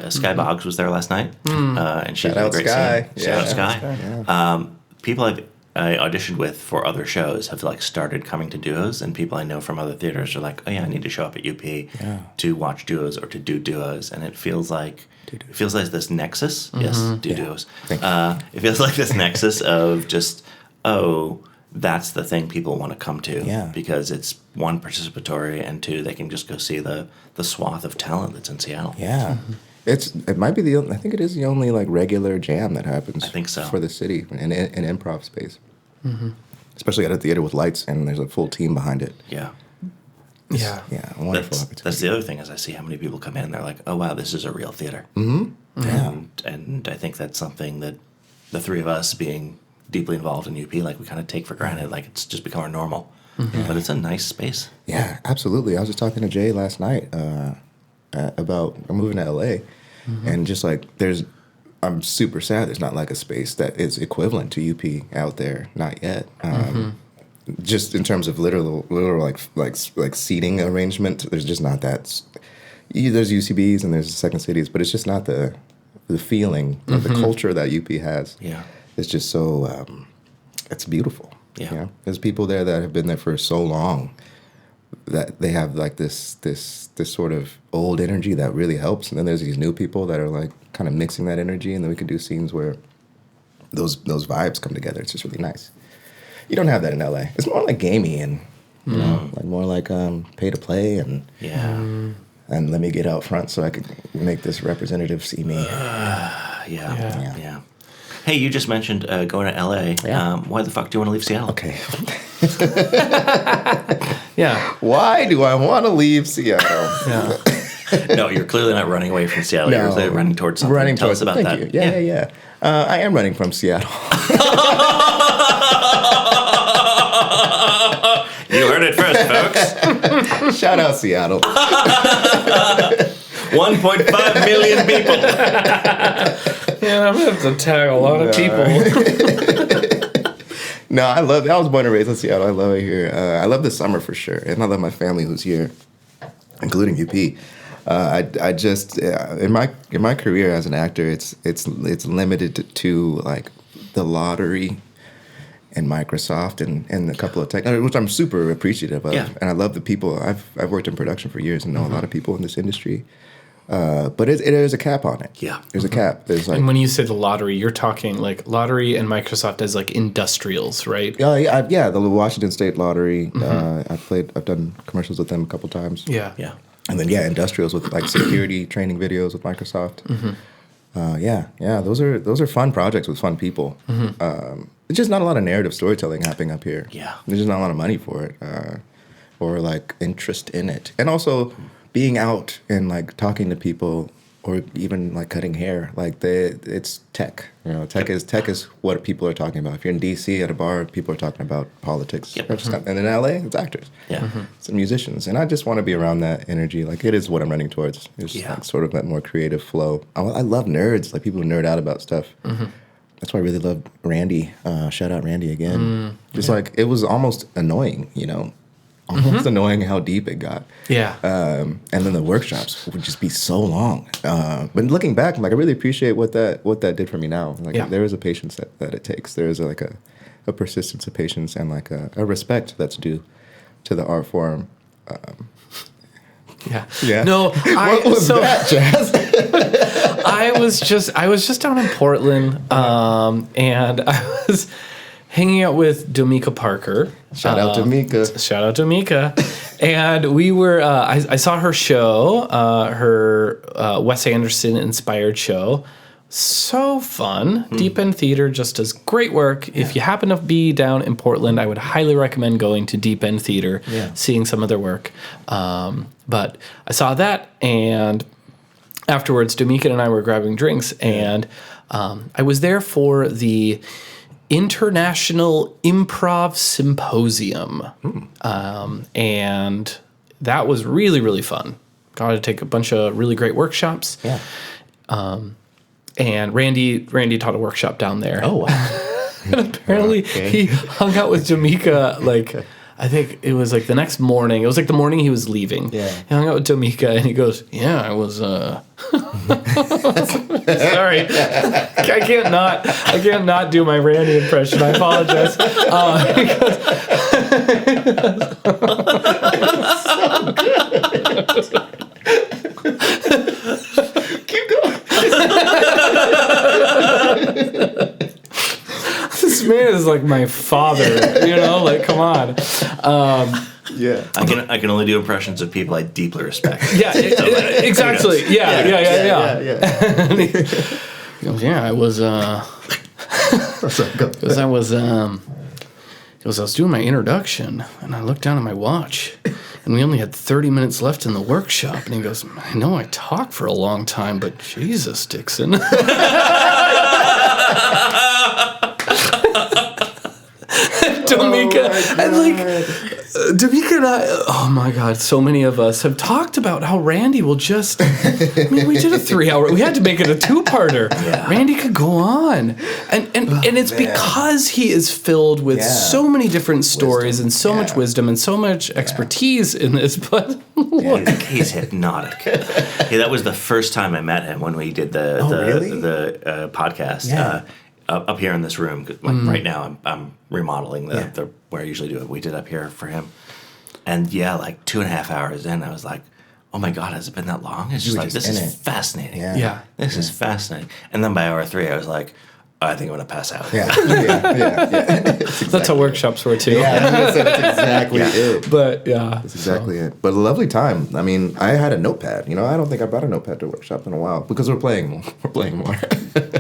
Sky Boggs was there last night, and she Shout had a out great Sky. scene. Shout out Sky. Yeah. People I auditioned with for other shows have like started coming to duos, and people I know from other theaters are like, oh yeah, I need to show up at UP to watch duos or to do duos, and it feels like this nexus. Yes, duos. It feels like this nexus of just that's the thing people want to come to because it's one, participatory, and two, they can just go see the swath of talent that's in Seattle. Yeah. It might be I think it is the only like regular jam that happens. I think so. For the city in improv space. Especially at a theater with lights and there's a full team behind it. Yeah. Yeah. Yeah, a wonderful opportunity. That's the other thing is I see how many people come in and they're like, oh wow, this is a real theater. And I think that's something that the three of us being deeply involved in UP, like we kind of take for granted, like it's just become our normal. But it's a nice space. Yeah, absolutely. I was just talking to Jay last night about I'm moving to LA and just like there's I'm super sad there's not like a space that is equivalent to UP out there. Not yet. Just in terms of literal like seating arrangement, there's just not that. There's UCBs and there's second cities, but it's just not the feeling of the culture that UP has. Yeah. It's just so it's beautiful. Yeah. You know? There's people there that have been there for so long that they have like this sort of old energy that really helps, and then there's these new people that are like kind of mixing that energy, and then we can do scenes where those vibes come together. It's just really nice. You don't have that in LA. It's more like gamey and you know, like more like pay to play and and let me get out front so I can make this representative see me. Yeah. Hey, you just mentioned going to LA. Yeah. Why the fuck do you want to leave Seattle? Okay. Yeah. Why do I want to leave Seattle? Yeah. No, you're clearly not running away from Seattle. No. You're running towards something. Tell us about thank that. You. Yeah. I am running from Seattle. You heard it first, folks. Shout out Seattle. 1.5 million people. Yeah, I'm gonna have to tag a lot of people. No, I was born and raised in Seattle. I love it here. I love the summer for sure, and I love my family who's here, including UP. I just in my career as an actor, it's limited to like the lottery and Microsoft and a couple of tech, which I'm super appreciative of. Yeah. And I love the people. I've worked in production for years and know a lot of people in this industry. But it is a cap on it. Yeah. There's a cap. There's like, And when you say the lottery, you're talking like lottery and Microsoft as like industrials, right? yeah, the Washington State Lottery. I've done commercials with them a couple times. Yeah. Yeah. And then industrials with like security training videos with Microsoft. Those are fun projects with fun people. There's just not a lot of narrative storytelling happening up here. Yeah. There's just not a lot of money for it, or like interest in it, and also being out and like talking to people, or even like cutting hair. Like it's tech. You know, tech is what people are talking about. If you're in DC at a bar, people are talking about politics. Yep. And in LA, it's actors. Yeah. Some musicians, and I just want to be around that energy. Like it is what I'm running towards. It's like sort of that more creative flow. I love nerds, like people who nerd out about stuff. That's why I really love Randy. Shout out Randy again. Like it was almost annoying, you know, almost annoying how deep it got. Yeah. And then the workshops would just be so long. But looking back, like I really appreciate what that did for me now. Like there is a patience that it takes. There is like a persistence of patience and like a respect that's due to the art form. Yeah. No, what was that, Jazz? I was just down in Portland, and I was hanging out with Domika Parker. Shout out to Mika. Shout out to Mika. And we were, I saw her show, her Wes Anderson inspired show. So fun. Deep End Theater just does great work. Yeah. If you happen to be down in Portland, I would highly recommend going to Deep End Theater, seeing some of their work. But I saw that, and afterwards, Domika and I were grabbing drinks, and I was there for the International Improv Symposium. And that was really, really fun. Got to take a bunch of really great workshops. Yeah. And Randy taught a workshop down there. Oh, wow. And apparently he hung out with Domika, like, I think it was like the next morning. It was like the morning he was leaving. Yeah. He hung out with Domika and he goes, yeah, I was, sorry. I can't not do my Randy impression. I apologize. Keep going. This man is like my father, you know, like, come on. Yeah. I can only do impressions of people I deeply respect. Yeah, exactly. Yeah. And he goes, yeah, I was, because I was doing my introduction, and I looked down at my watch, and we only had 30 minutes left in the workshop, and he goes, I know I talk for a long time, but Jesus, Dixon. D'Amica. And D'Amica and I, oh my God, so many of us have talked about how Randy will just, I mean, we did a 3-hour, we had to make it a 2-parter. Yeah. Randy could go on. And it's because he is filled with so many different stories and so much wisdom and so much expertise in this, but... He's hypnotic. That was the first time I met him when we did the podcast. Yeah. Up here in this room, right now I'm remodeling the where I usually do it. We did up here for him, and 2.5 hours in, I was like, "Oh my God, has it been that long?" It's just like this is fascinating. Yeah, this is fascinating. And then by hour 3, I was like, I think I'm gonna pass out. Yeah. That's how workshops were too. Yeah, that's exactly it. But that's exactly it. But a lovely time. I mean, I had a notepad. I don't think I brought a notepad to workshop in a while because we're playing more.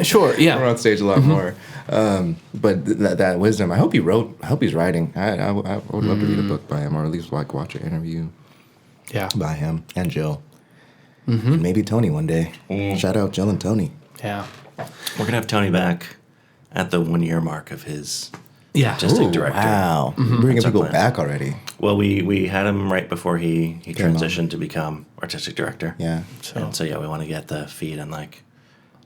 Sure. Yeah. We're on stage a lot more. But that wisdom. I hope he wrote. I hope he's writing. I would love to read a book by him, or at least watch an interview. Yeah. By him and Jill. And maybe Tony one day. Shout out Jill and Tony. Yeah. We're going to have Tony back at the 1-year mark of his artistic director. Wow. Bringing people back already. Well, we had him right before he transitioned to become artistic director. Yeah. So we want to get the feed on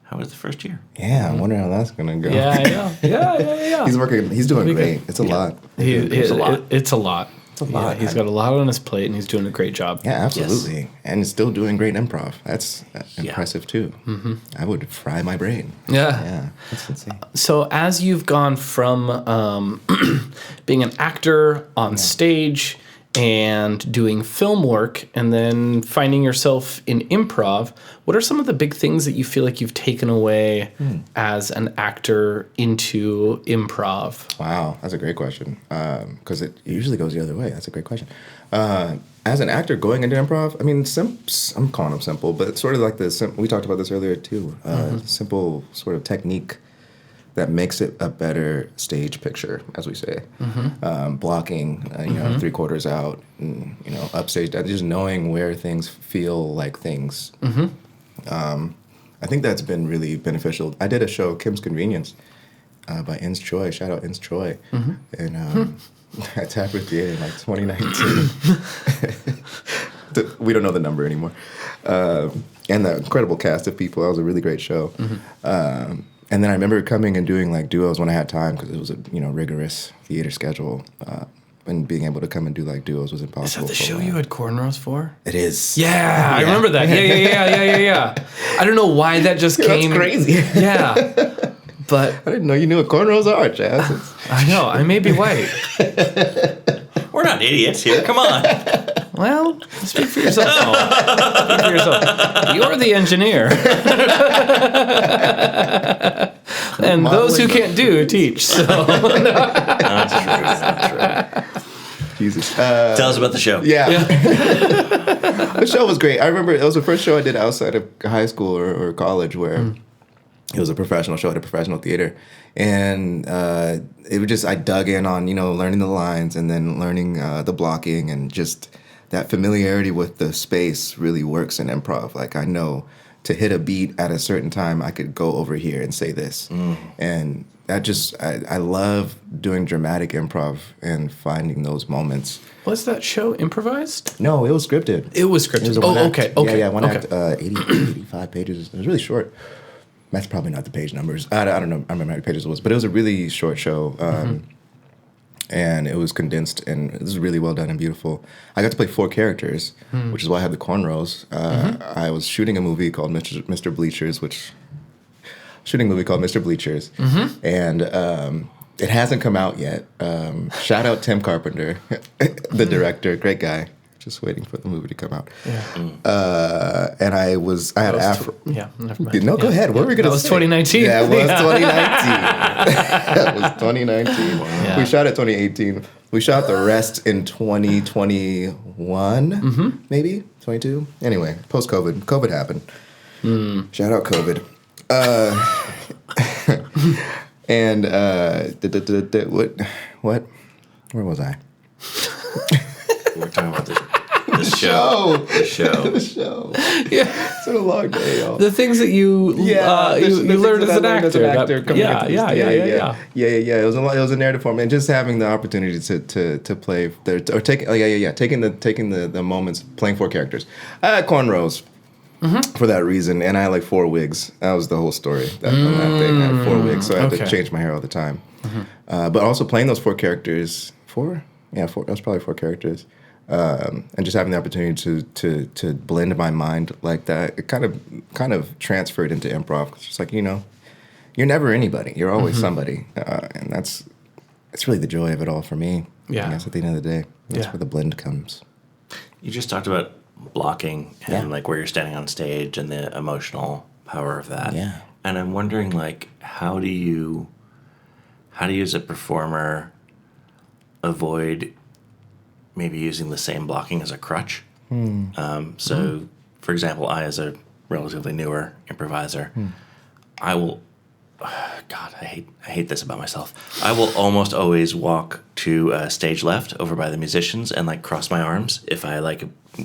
how was the first year? Yeah, I wonder how that's going to go. Yeah, I know. Yeah. He's doing great. It's a lot. It's a lot. It's a lot. Yeah, he's got a lot on his plate, and he's doing a great job. Yeah, absolutely. Yes. And he's still doing great improv. That's impressive, too. Mm-hmm. I would fry my brain. Yeah. That's insane. So as you've gone from being an actor on stage and doing film work and then finding yourself in improv, what are some of the big things that you feel like you've taken away as an actor into improv? Wow, that's a great question. Because it usually goes the other way. That's a great question. As an actor going into improv, I mean, I'm calling them simple, but it's sort of like we talked about this earlier too. Simple sort of technique that makes it a better stage picture, as we say. Blocking, 3/4 out, and, upstage, just knowing where things feel like things. I think that's been really beneficial. I did a show, Kim's Convenience, by Inns Choi. Shout out Inns Choi. And at Tapper Theater in 2019. We don't know the number anymore. And the incredible cast of people. That was a really great show. And then I remember coming and doing duos when I had time because it was a rigorous theater schedule, and being able to come and do duos was impossible. Is that the show you had corners for? It is. Yeah, I remember that. Yeah. I don't know why that just came. That's crazy. Yeah, but I didn't know you knew what cornrows are, Chaz. I know. I may be white. We're not idiots here. Come on. Well, speak for yourself. Speak for yourself. You're the engineer. And those who can't do, teach. So. That's true. Jesus. Tell us about the show. Yeah. The show was great. I remember it was the first show I did outside of high school or college where it was a professional show at a professional theater. And it was just, I dug in on, learning the lines and then learning the blocking, and just that familiarity with the space really works in improv. I know to hit a beat at a certain time, I could go over here and say this. And that just, I love doing dramatic improv and finding those moments. Was that show improvised? No, it was scripted. It was scripted. Okay. Yeah, one act, 85 pages. It was really short. That's probably not the page numbers. I don't know. I remember how many pages it was, but it was a really short show. And it was condensed, and it was really well done and beautiful. I got to play 4 characters, which is why I had the cornrows. I was shooting a movie called Mr. Bleachers, and it hasn't come out yet. Shout out Tim Carpenter, the director, great guy. Just waiting for the movie to come out. Yeah. And I had afro. Never mind. No, go ahead. What were we going to say? That was 2019. Yeah, it was 2019. That was 2019. Wow. We shot it 2018. We shot the rest in 2021, maybe 22. Anyway, post-COVID. COVID happened. Shout out COVID. And what? Where was I? We're talking about the The show. Yeah. It's been a long day, y'all. The things that you learned as an actor. Yeah. It was a narrative form, and just having the opportunity to play taking the moments playing 4 characters. I had cornrows. For that reason, and I had like 4 wigs. That was the whole story. On that thing, I had 4 wigs, so I had to change my hair all the time. But also playing those 4 characters, 4? Yeah, 4. That was probably 4 characters, and just having the opportunity to blend my mind like that, it kind of transferred into improv. It's just like, you're never anybody. You're always somebody, and that's really the joy of it all for me. Yeah. I guess at the end of the day, that's where the blend comes. You just talked about blocking and like where you're standing on stage and the emotional power of that. Yeah. And I'm wondering, like, how do you as a performer avoid maybe using the same blocking as a crutch? So, for example, I, as a relatively newer improviser, I will. God, I hate this about myself. I will almost always walk to stage left over by the musicians and like cross my arms if I like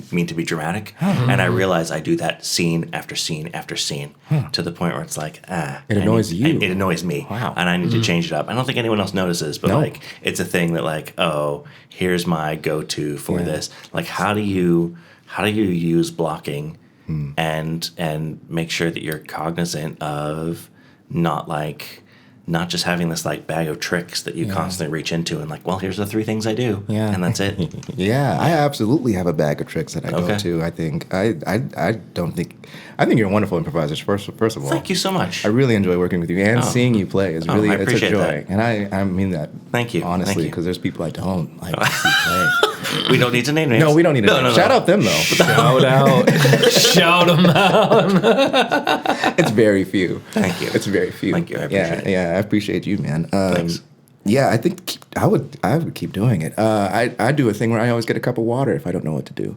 mean to be dramatic. And I realize I do that scene after scene after scene to the point where it's like, it annoys you. It annoys me. Wow. And I need to change it up. I don't think anyone else notices, but like it's a thing that like, oh, here's my go-to for this. Like, how do you use blocking and make sure that you're cognizant of not just having this like bag of tricks that you constantly reach into and like, well, here's the 3 things I do, and that's it. I absolutely have a bag of tricks that I go to. I think I think you're a wonderful improviser. First of all, thank you so much. I really enjoy working with you, and seeing you play is really it's a joy, that. and I mean that. Thank you, honestly, because there's people I don't like to see play. We don't need to name names. No, we don't need to. Shout out them though. Shout out, shout them out. It's very few. Thank you. It's very few. Thank you. I appreciate it. Yeah, I appreciate you, man. Thanks. Yeah, I think I would keep doing it. I do a thing where I always get a cup of water if I don't know what to do.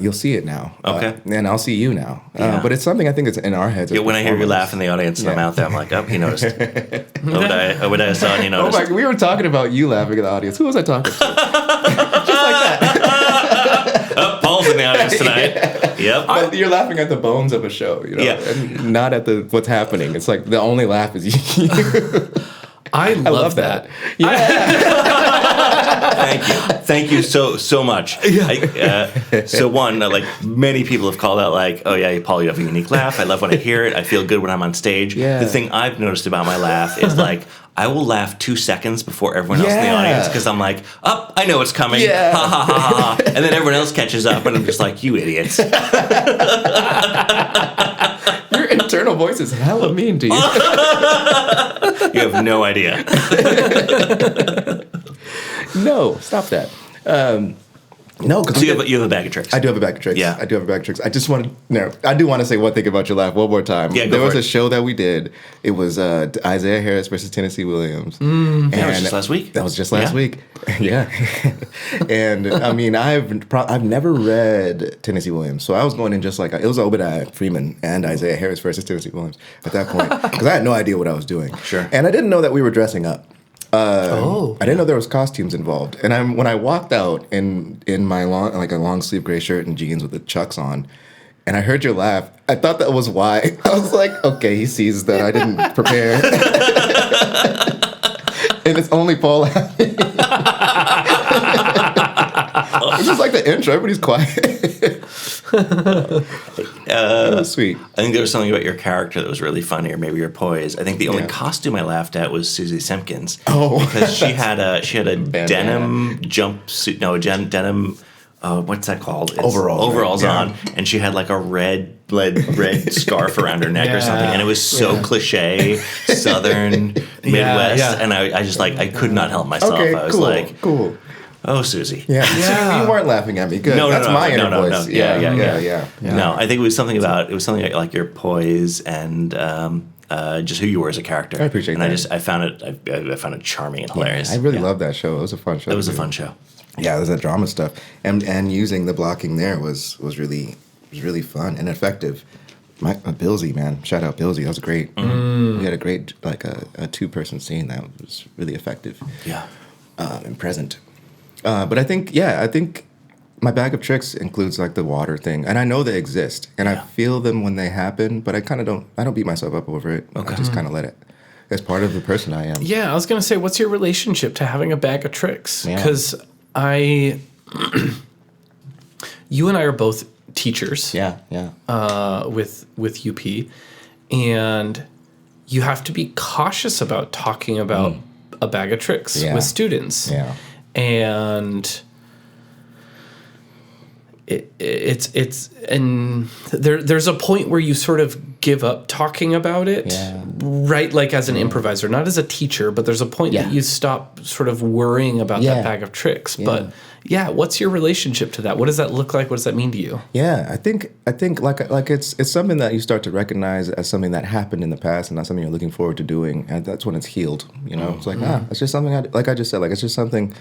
You'll see it now. Okay. And I'll see you now. But it's something I think it's in our heads. Yeah, when I hear you laugh in the audience and I'm out there, I'm like, oh, he noticed. Obadiah saw and he noticed. Oh my, we were talking about you laughing in the audience. Who was I talking to? Just like that. Paul's in the audience tonight. Yep. But you're laughing at the bones of a show, and not at what's happening. It's like the only laugh is you. I love that. Thank you so much. So one, like many people have called out, like, oh yeah, Paul, you have a unique laugh. I love when I hear it. I feel good when I'm on stage. Yeah. The thing I've noticed about my laugh is like I will laugh 2 seconds before everyone else in the audience because I'm like, I know it's coming. Yeah. Ha ha ha ha. And then everyone else catches up, and I'm just like, you idiots. Your internal voice is hella mean to you. You have no idea. No, stop that. No, because so you have a bag of tricks. I do have a bag of tricks. Yeah. I do have a bag of tricks. I do want to say one thing about your laugh one more time. Yeah, there was a show that we did. It was Isaiah Harris versus Tennessee Williams. And that was just last week. That was just last week. Yeah. And I mean, I've never read Tennessee Williams, so I was going in just like it was Obadiah Freeman and Isaiah Harris versus Tennessee Williams at that point because I had no idea what I was doing. Sure. And I didn't know that we were dressing up. I didn't know there was costumes involved, and when I walked out in my a long sleeve gray shirt and jeans with the chucks on, and I heard your laugh, I thought that was why. I was like, okay, he sees that I didn't prepare, and it's only Paul laughing. It's just like the intro; everybody's quiet. It was sweet. I think there was something about your character that was really funny, or maybe your poise. I think the only costume I laughed at was Susie Simpkins. Oh, because she had a denim jumpsuit. No, denim. What's that called? It's overalls on, and she had like a red scarf around her neck or something, and it was so cliche, Southern Midwest, and I just like I could not help myself. Okay, I was like, cool. Oh, Susie. Yeah. You weren't laughing at me. Good. No, That's my inner voice. No. Yeah. No, I think it was something like your poise and just who you were as a character. I appreciate that. I found it charming and hilarious. I really loved that show. It was a fun show. It was a fun show. Yeah, there's that drama stuff, and using the blocking there was really fun and effective. Billsy, man, shout out Billsy. That was great. We had a great a 2-person scene that was really effective. Yeah, and present. But I think my bag of tricks includes like the water thing, and I know they exist, and I feel them when they happen, but I kind of don't. I don't beat myself up over it. I just kind of let it. It's part of the person I am. Yeah, I was gonna say, what's your relationship to having a bag of tricks? Because you and I are both teachers. Yeah. With UP, and you have to be cautious about talking about a bag of tricks with students. Yeah. And it's and there's a point where you sort of give up talking about it, right? Like as an improviser, not as a teacher, but there's a point that you stop sort of worrying about that bag of tricks. But what's your relationship to that? What does that look like? What does that mean to you? Yeah, I think like it's something that you start to recognize as something that happened in the past and not something you're looking forward to doing, and that's when it's healed. You know, it's like it's just something like I just said, like it's just something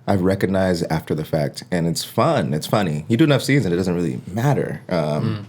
I recognize after the fact, and it's fun. It's funny. You do enough scenes, and it doesn't really matter, and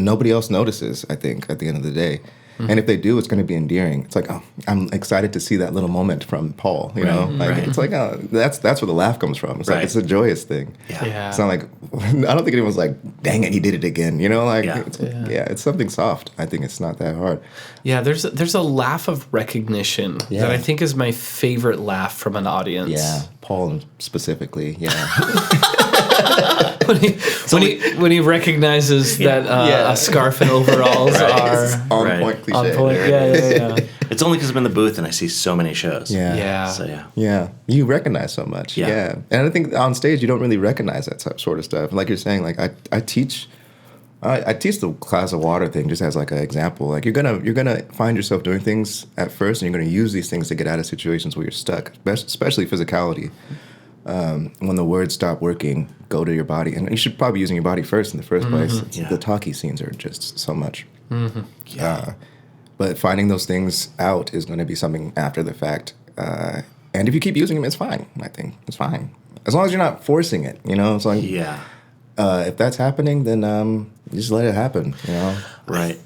nobody else notices. I think at the end of the day. And if they do, it's going to be endearing. It's like, oh, I'm excited to see that little moment from Paul. You know, like it's like, oh, that's where the laugh comes from. It's like it's a joyous thing. Yeah. It's not like I don't think anyone's like, dang it, he did it again. You know, like it's something soft. I think it's not that hard. Yeah, there's a laugh of recognition that I think is my favorite laugh from an audience. Yeah, Paul specifically. Yeah. when he recognizes that a scarf and overalls are on point cliche. On point. Yeah. It's only because I'm in the booth and I see so many shows. Yeah. So you recognize so much. Yeah. And I think on stage you don't really recognize that sort of stuff. Like you're saying, like I teach the glass of water thing just as like an example. Like you're gonna find yourself doing things at first, and you're gonna use these things to get out of situations where you're stuck, especially physicality. When the words stop working, go to your body, and you should probably be using your body first in the first place. The talky scenes are just so much. But finding those things out is going to be something after the fact. And if you keep using them, it's fine. I think it's fine as long as you're not forcing it. You know, it's like if that's happening, then just let it happen. You know, right.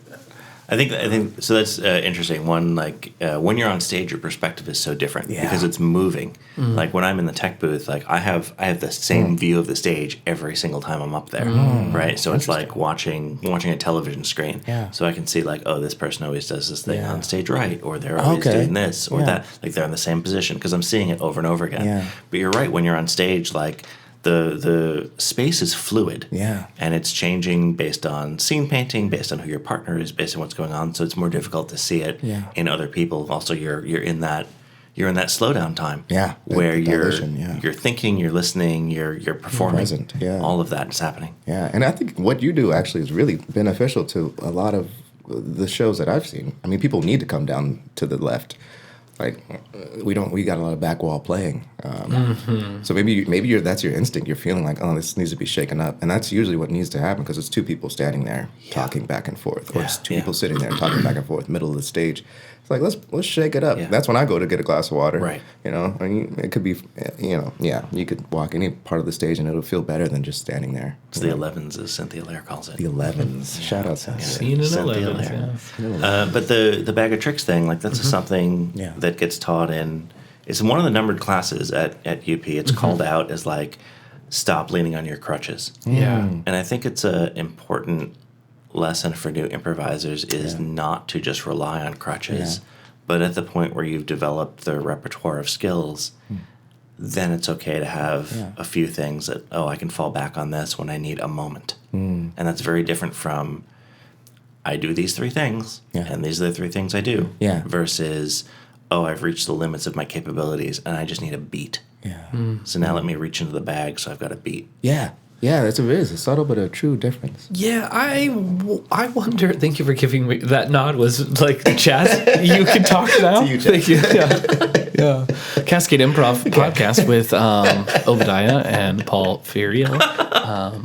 I think so. That's interesting. One, like when you're on stage, your perspective is so different because it's moving. Like when I'm in the tech booth, like I have the same view of the stage every single time I'm up there, right? So it's like watching a television screen. So I can see like, oh, this person always does this thing on stage right, or they're always doing this or that. Like they're in the same position because I'm seeing it over and over again. But you're right. When you're on stage, like the space is fluid, and it's changing based on scene painting, based on who your partner is, based on what's going on. So it's more difficult to see it in other people. Also, you're in that slowdown time, where you're thinking, you're listening, you're performing, present, all of that is happening. And I think what you do actually is really beneficial to a lot of the shows that I've seen. I mean, people need to come down to the left. Like we got a lot of back wall playing, so maybe that's your instinct. You're feeling like, oh, this needs to be shaken up, and that's usually what needs to happen because it's two people standing there talking back and forth, or it's two people sitting there talking back and forth, middle of the stage. It's like let's shake it up. That's when I go to get a glass of water. Right. You know, I mean, it could be, you could walk any part of the stage and it'll feel better than just standing there. It's the 11s, as Cynthia Lair calls it. The 11s. Shout out Cynthia. Seen in 11s. But the bag of tricks thing, like that's something that gets taught in. It's one of the numbered classes at UP. It's called out as like stop leaning on your crutches. And I think it's an important lesson for new improvisers is not to just rely on crutches, but at the point where you've developed the repertoire of skills, then it's okay to have a few things that, I can fall back on this when I need a moment. And that's very different from I do these three things, and these are the three things I do, versus, I've reached the limits of my capabilities and I just need a beat. So now let me reach into the bag so I've got a beat. Yeah, it is a subtle but a true difference. Yeah, I wonder. Thank you for giving me that nod. Was like Chaz. You can talk now. To you, thank you. Yeah. Cascade Improv Podcast with Obadiah and Paul Furio.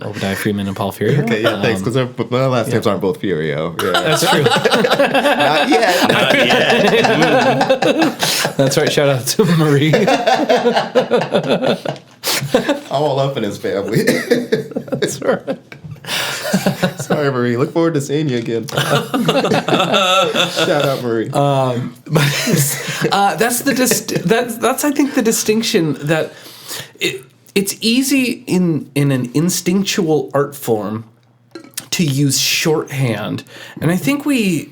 Obadiah Freeman and Paul Furio. Okay, thanks. Because my last names aren't both Furio. That's true. Not yet. Not yet. That's right. Shout out to Marie. I'm all up in his family. That's right. Sorry, Marie. Look forward to seeing you again. Shout out, Marie. That's I think the distinction that it's easy in an instinctual art form to use shorthand, and I think we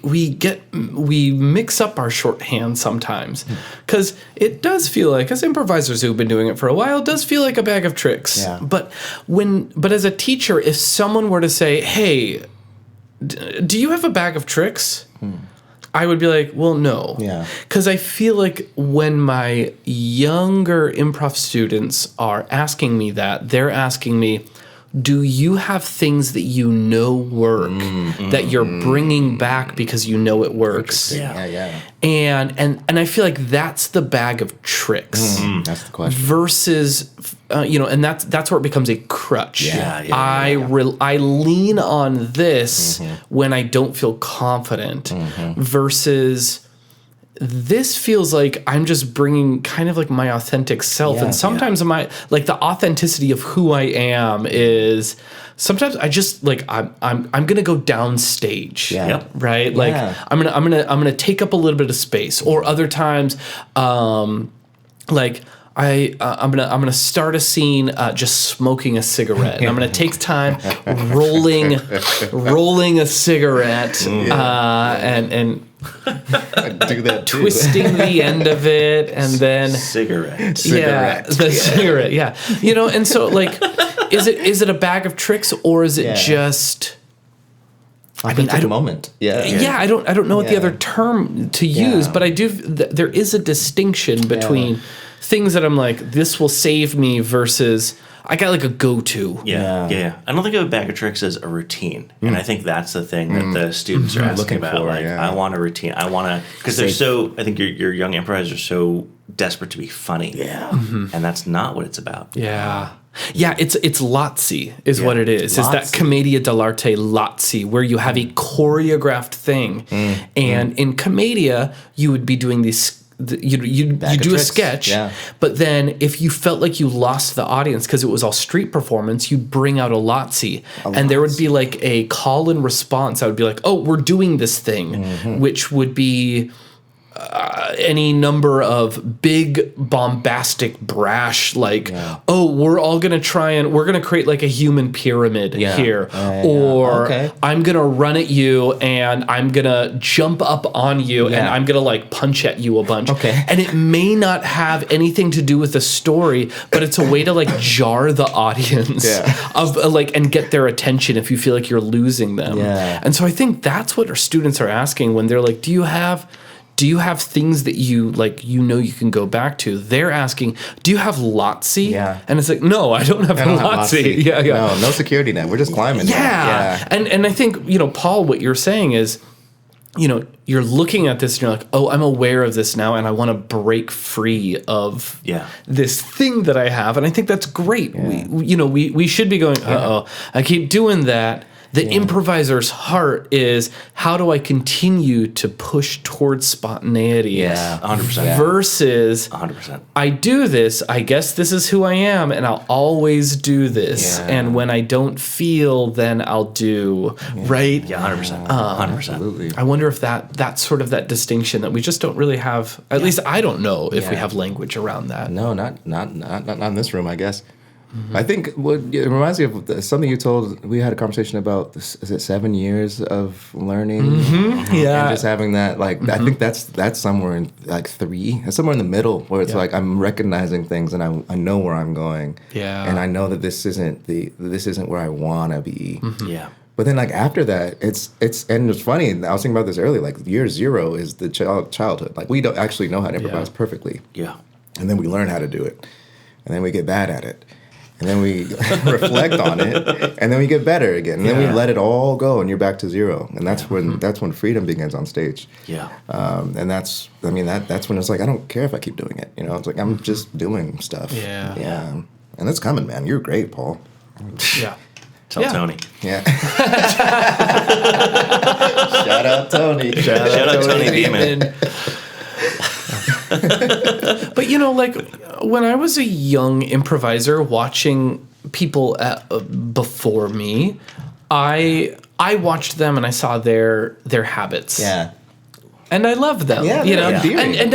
mix up our shorthand sometimes, because it does feel like, as improvisers who've been doing it for a while, it does feel like a bag of tricks. Yeah. But as a teacher, if someone were to say, "Hey, do you have a bag of tricks?" I would be like, well, no. Yeah. Because I feel like when my younger improv students are asking me that, they're asking me, do you have things that you know work that you're bringing back because you know it works? Yeah. And I feel like that's the bag of tricks. That's the question. Versus, and that's where it becomes a crutch. I lean on this when I don't feel confident. Versus, this feels like I'm just bringing kind of like my authentic self. And sometimes the authenticity of who I am is sometimes I just like, I'm going to go downstage. Yeah. Right. Like I'm going to take up a little bit of space, or other times, like, I'm gonna start a scene just smoking a cigarette, and I'm gonna take time rolling a cigarette and do that too. twisting the end of it, and then Cigarette. the cigarette, and so like, is it a bag of tricks, or is it just? I don't moment. I don't know what the other term to use, but I do. There is a distinction between things that I'm like, this will save me, versus I got like a go-to. Yeah. I don't think of a bag of tricks as a routine, and I think that's the thing that the students are asking about. I want a routine. I want to, because they're so. I think your young improvisers are so desperate to be funny. And that's not what it's about. Yeah, it's Lazzi is what it is. It's that commedia dell'arte Lazzi, where you have a choreographed thing, and in commedia you would be doing these. You do a sketch, but then if you felt like you lost the audience because it was all street performance, you'd bring out a Lazzi, and there would be like a call and response. I would be like, oh, we're doing this thing, which would be any number of big, bombastic, brash, like, oh, we're all going to we're going to create like a human pyramid here. Or I'm going to run at you and I'm going to jump up on you and I'm going to like punch at you a bunch. And it may not have anything to do with the story, but it's a way to like jar the audience of like, and get their attention if you feel like you're losing them. And so I think that's what our students are asking when they're like, do you have things that you like, you can go back to? They're asking, do you have Lazzi? And it's like, no, I don't have Lazzi. No security net. We're just climbing. And I think, Paul, what you're saying is, you're looking at this and you're like, oh, I'm aware of this now and I want to break free of this thing that I have. And I think that's great. We should be going, I keep doing that. The improviser's heart is, how do I continue to push towards spontaneity? 100%. Versus, 100%. I do this, I guess this is who I am, and I'll always do this. And when I don't feel, then I'll do, right? 100%. 100%. Absolutely. I wonder if that's sort of that distinction that we just don't really have, at least I don't know if we have language around that. No, not in this room, I guess. I think it reminds me of something you told. We had a conversation about this, is it 7 years of learning? And just having that, like, I think that's somewhere in like 3. It's somewhere in the middle where it's like I'm recognizing things and I know where I'm going. And I know that this isn't where I want to be. But then, like, after that, and it's funny. I was thinking about this earlier. Like, year 0 is the childhood. Like, we don't actually know how to improvise perfectly. And then we learn how to do it, and then we get bad at it. And then we reflect on it, and then we get better again. And then we let it all go, and you're back to 0. And that's when freedom begins on stage. And that's when it's like, I don't care if I keep doing it. It's like, I'm just doing stuff. And it's coming, man. You're great, Paul. Tell Tony. Shout out Tony. Shout out Tony Beeman. But like when I was a young improviser watching people before me, I watched them and I saw their habits. And I love them, you know, and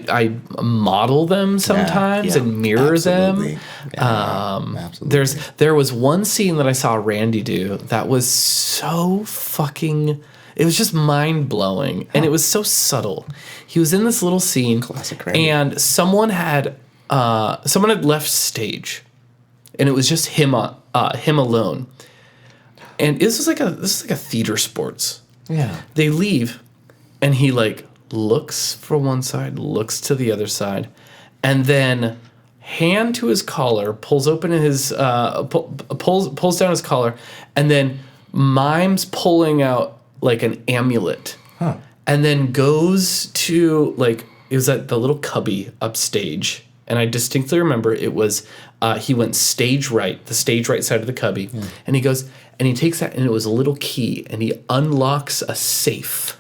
I model them sometimes and mirror them. Absolutely. There was one scene that I saw Randy do that was so fucking. It was just mind blowing, and it was so subtle. He was in this little scene, classic Randy. And someone had left stage, and it was just him alone. And this is like a theater sports. Yeah, they leave. And he like looks from one side, looks to the other side, and then hand to his collar, pulls open his pulls down his collar, and then mimes pulling out like an amulet, and then goes to like it was at the little cubby upstage, and I distinctly remember it was he went stage right side of the cubby, and he goes and he takes that and it was a little key and he unlocks a safe.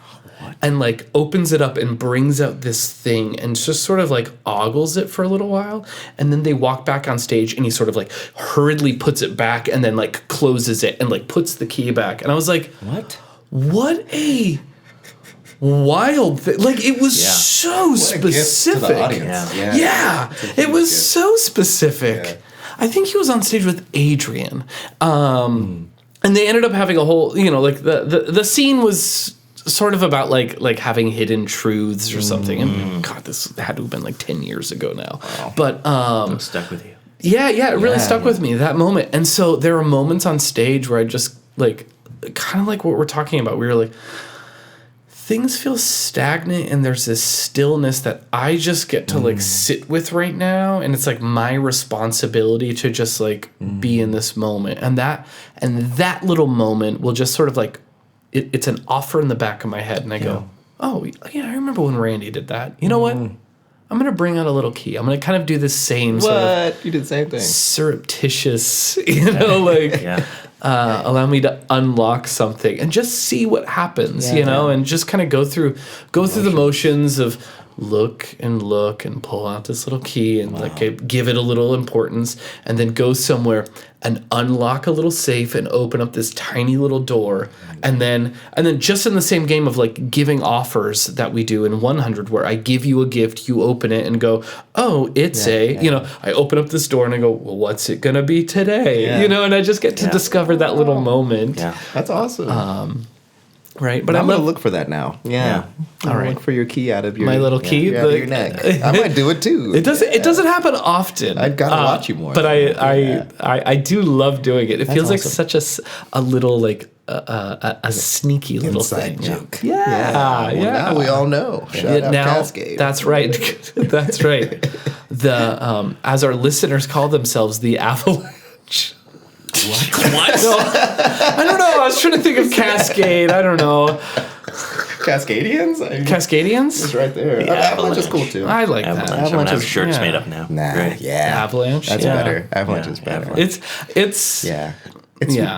And like opens it up and brings out this thing and just sort of like ogles it for a little while. And then they walk back on stage and he sort of like hurriedly puts it back and then like closes it and like puts the key back. And I was like, what a wild thing. Like it was so specific. To the audience. Yeah. It was so specific. Yeah. I think he was on stage with Adrian. And they ended up having a whole, you know, like the scene was sort of about like having hidden truths or something. And God, this had to have been like 10 years ago now. Wow. But it stuck with you. Yeah, it really stuck with me, that moment. And so there were moments on stage where I just like kind of like what we're talking about. We were like, things feel stagnant and there's this stillness that I just get to like sit with right now, and it's like my responsibility to just like be in this moment. And that little moment will just sort of like it's an offer in the back of my head, and I go, oh, yeah, I remember when Randy did that. You know what? I'm going to bring out a little key. I'm going to kind of do the same sort of... You did the same thing. Surreptitious, you know, like allow me to unlock something and just see what happens, you know, and just kind of go through the motions of look and pull out this little key and like give it a little importance, and then go somewhere and unlock a little safe and open up this tiny little door, and then just in the same game of like giving offers that we do in 100, where I give you a gift, you open it and go, oh, it's you know, I open up this door and I go, well, what's it gonna be today? You know, and I just get to discover that little moment. That's awesome. Right, but I'm gonna look for that now. All right, look for your key out of your little key out of your neck. I might do it too. It doesn't happen often. I gotta watch you more. But I do love doing it. It feels like such a little like a sneaky little inside thing. joke. Now we all know. Shout out Cascade. That's right. That's right. The as our listeners call themselves, the Avalanche. What? No, I don't know. I was trying to think of Cascade. I don't know. Cascadians? Cascadians? It's right there. Yeah, Avalanche is cool too. I like that. Avalanche have shirts made up now. Avalanche. That's better. Avalanche is better. It's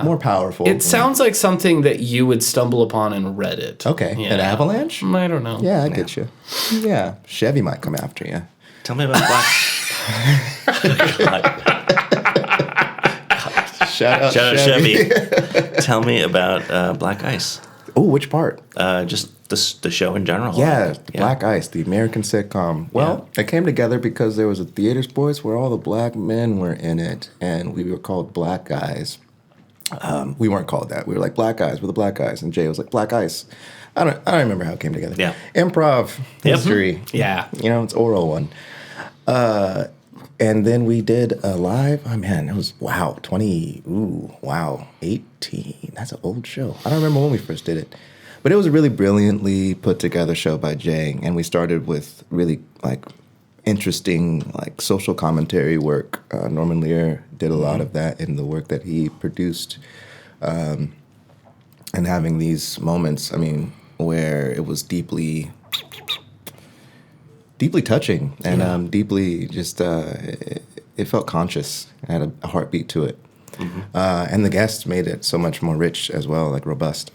more powerful. It sounds like something that you would stumble upon in Reddit. Okay. An avalanche? I don't know. Yeah, I get you. Yeah. Chevy might come after you. Tell me about Shout out Chevy. Tell me about Black Ice. Oh, which part? Just the show in general. Yeah, Black Ice, the American sitcom. Well, it came together because there was a theater sports where all the black men were in it, and we were called Black Guys. We weren't called that. We were like Black Guys. We're the Black Guys, and Jay was like Black Ice. I don't remember how it came together. Yeah, improv history. Yeah, you know, it's oral one. And then we did a live. Oh man, it was 18. That's an old show. I don't remember when we first did it, but it was a really brilliantly put together show by Jay. And we started with really like interesting like social commentary work. Norman Lear did a lot of that in the work that he produced, and having these moments. I mean, where it was deeply touching and deeply just it felt conscious. It had a heartbeat to it. And the guests made it so much more rich as well, like robust.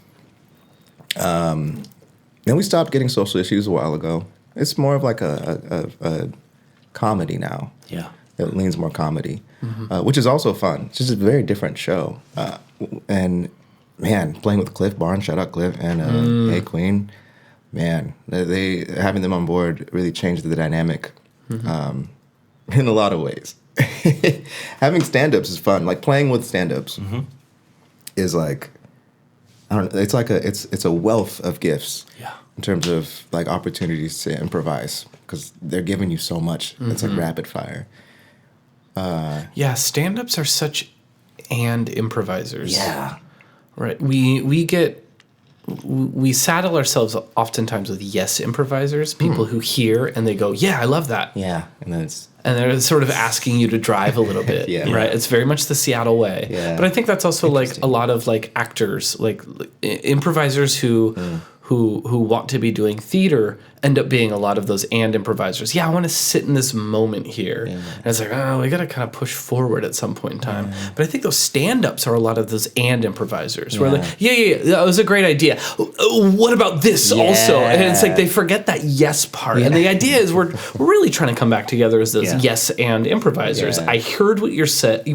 Then we stopped getting social issues a while ago. It's more of like a comedy now. Yeah. It leans more comedy, which is also fun. It's just a very different show. And man, playing with Cliff Barnes, shout out Cliff, and Hey Queen. man, they having them on board really changed the dynamic in a lot of ways. Having stand-ups is fun. Like playing with stand-ups is like, I don't know, it's like it's a wealth of gifts in terms of like opportunities to improvise because they're giving you so much. It's like rapid fire. Yeah, stand-ups are such and improvisers. Yeah. Right. We saddle ourselves oftentimes with yes improvisers, people who hear and they go, yeah, I love that. Yeah. And they're sort of asking you to drive a little bit, right? It's very much the Seattle way. Yeah. But I think that's also like a lot of like actors, like improvisers who want to be doing theater end up being a lot of those and improvisers. Yeah, I want to sit in this moment here. Yeah. And it's like, oh, we got to kind of push forward at some point in time. Yeah. But I think those stand-ups are a lot of those and improvisers. Where like, yeah, that was a great idea. What about this also? And it's like they forget that yes part. Yeah. And the idea is we're really trying to come back together as those yes and improvisers. Yeah. I heard what you said,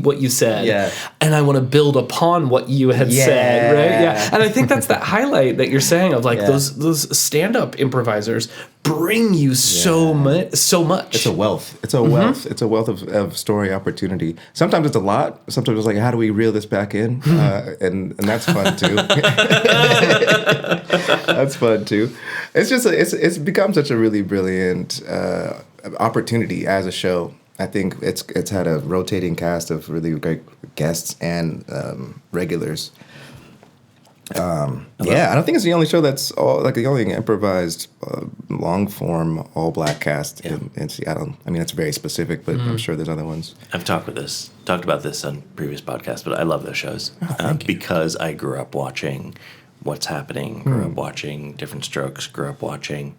and I want to build upon what you had said, right? Yeah. And I think that's that highlight that you're saying of like those stand-up improvisers bring you so much. It's a wealth. It's a wealth. It's a wealth of story opportunity. Sometimes it's a lot. Sometimes it's like, how do we reel this back in? And that's fun too. That's fun too. It's just it's become such a really brilliant opportunity as a show. I think it's had a rotating cast of really great guests and regulars. I don't think it's the only show that's the only improvised long form all black cast in Seattle. I mean, it's very specific, but I'm sure there's other ones. I've talked about this on previous podcasts, but I love those shows because I grew up watching What's Happening, grew up watching Different Strokes, grew up watching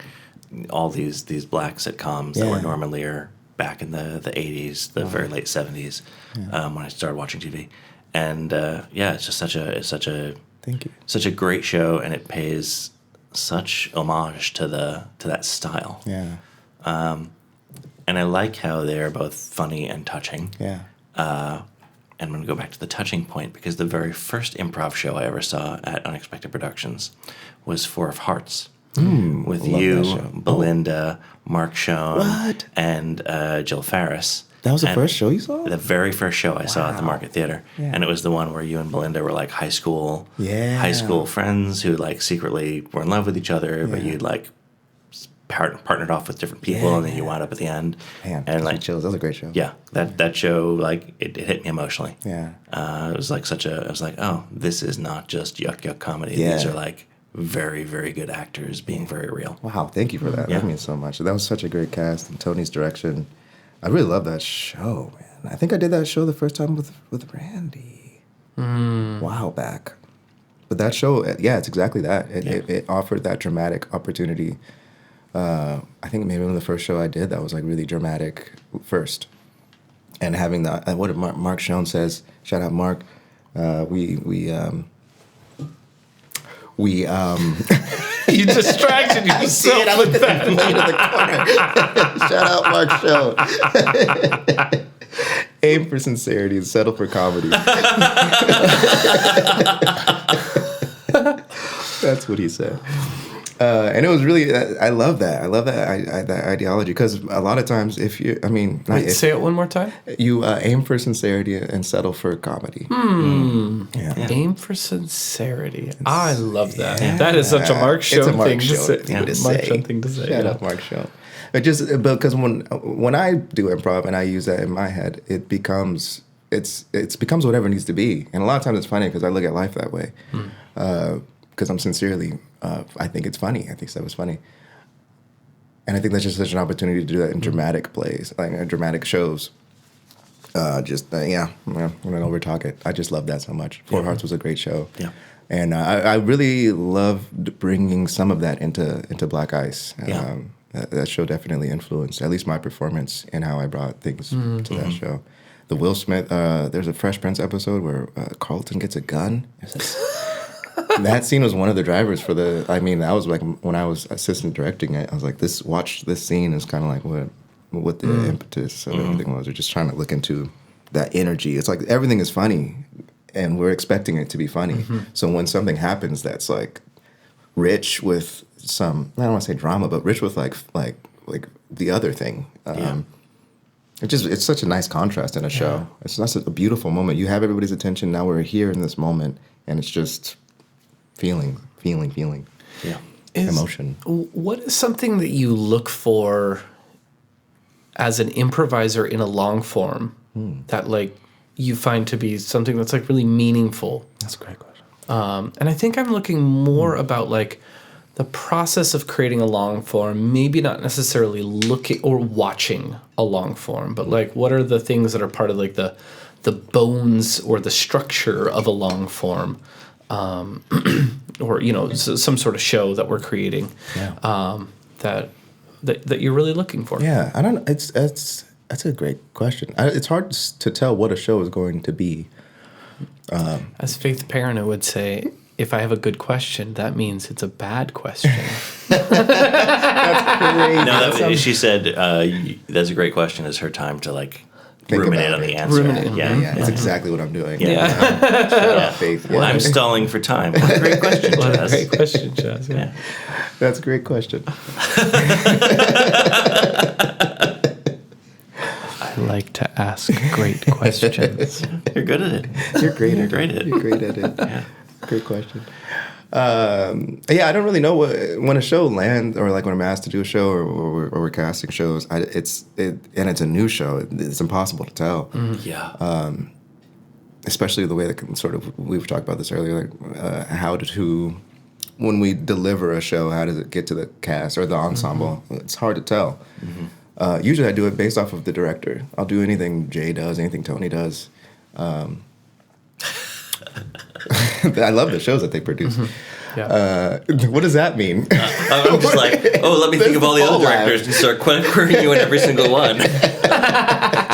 all these black sitcoms that were Norman Lear back in the 80s, the very late 70s when I started watching TV. And it's just such a Thank you. Such a great show, and it pays such homage to that style. Yeah. And I like how they're both funny and touching. Yeah. And I'm going to go back to the touching point because the very first improv show I ever saw at Unexpected Productions was Four of Hearts with you, Belinda, Mark Schoen, and Jill Farris. That was the first show you saw? The very first show I saw at the Market Theater. Yeah. And it was the one where you and Belinda were like high school friends who like secretly were in love with each other, but you'd like partnered off with different people and then you wound up at the end. Man, and like chills. That was a great show. Yeah. That show, like it hit me emotionally. Yeah. It was like I was like, oh, this is not just yuck comedy. Yeah. These are like very, very good actors being very real. Wow, thank you for that. That means so much. That was such a great cast and Tony's direction. I really love that show, man. I think I did that show the first time with Randy a while back. But that show, it's exactly that. It offered that dramatic opportunity. I think maybe one of the first show I did that was like really dramatic first. And having that, and what Mark Schoen says, shout out Mark, You distracted yourself with that. In the corner. Shout out Mark Show. Aim for sincerity and settle for comedy. That's what he said. And it was really, I love that. I love that ideology because a lot of times say it one more time. You aim for sincerity and settle for comedy. Aim for sincerity. I love that. Yeah. That is such a Mark Schoen thing to say. Shout out Mark Schoen. Because when I do improv and I use that in my head, it becomes whatever it needs to be. And a lot of times it's funny because I look at life that way. Because I'm sincerely, I think it's funny. I think stuff is funny. And I think that's just such an opportunity to do that in dramatic plays, like dramatic shows. I'm going to over-talk it. I just love that so much. Four Hearts was a great show. Yeah. And I really loved bringing some of that into Black Ice. That show definitely influenced at least my performance and how I brought things to that show. The Will Smith, there's a Fresh Prince episode where Carlton gets a gun. That scene was one of the drivers for that was like when I was assistant directing it, I was like, watch this scene is kind of like what the impetus of everything was. We're just trying to look into that energy. It's like everything is funny and we're expecting it to be funny. So when something happens that's like rich with some, I don't want to say drama, but rich with like the other thing. It's such a nice contrast in a show. It's such a beautiful moment. You have everybody's attention. Now we're here in this moment, and it's just feeling. Yeah. Emotion. What is something that you look for as an improviser in a long form that like you find to be something that's like really meaningful? That's a great question. And I think I'm looking more about like the process of creating a long form, maybe not necessarily looking or watching a long form, but like what are the things that are part of like the bones or the structure of a long form, or some sort of show that we're creating, that you're really looking for. Yeah, I don't. That's a great question. It's hard to tell what a show is going to be. As Faith Perina would say, if I have a good question, that means it's a bad question. That's great. She said, that's a great question. Is her time to like ruminate on the answer. Yeah, it's exactly what I'm doing. Yeah. Faith. Well, I'm stalling for time. What a great question, Chaz. What a great question, Chaz. Yeah. That's a great question. I like to ask great questions. You're good at it. You're great at it. You're great at it. Yeah. Great question. I don't really know when a show lands, or like when I'm asked to do a show, or we're casting shows. It's a new show. It's impossible to tell. Mm-hmm. Yeah. Especially the way that sort of we've talked about this earlier. When we deliver a show, how does it get to the cast or the ensemble? Mm-hmm. It's hard to tell. Mm-hmm. Usually, I do it based off of the director. I'll do anything Jay does, anything Tony does. I love the shows that they produce. Mm-hmm. Yeah. What does that mean? I'm just like, let me think of all the other directors and start querying you in every single one.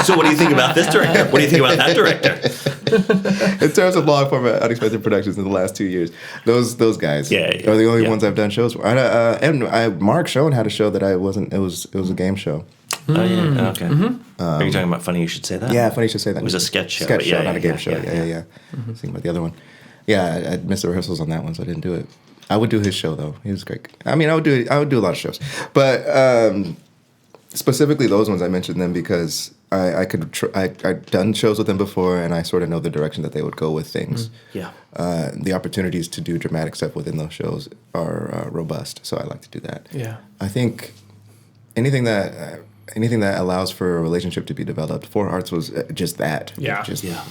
So what do you think about this director? What do you think about that director? In terms of long form unexpected productions in the last 2 years, those guys are the only ones I've done shows for. Mark Schoen had a show that I wasn't. It was a game show. Oh yeah, okay. Mm-hmm. Are you talking about Funny You Should Say That? Yeah, Funny You Should Say That. It was a sketch show. Not a game show. Yeah. Mm-hmm. Thinking about the other one. Yeah, I missed the rehearsals on that one, so I didn't do it. I would do his show though. He was great. I mean, I would do a lot of shows, but specifically those ones I mentioned them because I'd done shows with them before, and I sort of know the direction that they would go with things. Yeah. The opportunities to do dramatic stuff within those shows are robust, so I like to do that. Yeah. I think anything that allows for a relationship to be developed. Four Hearts was just that. Yeah.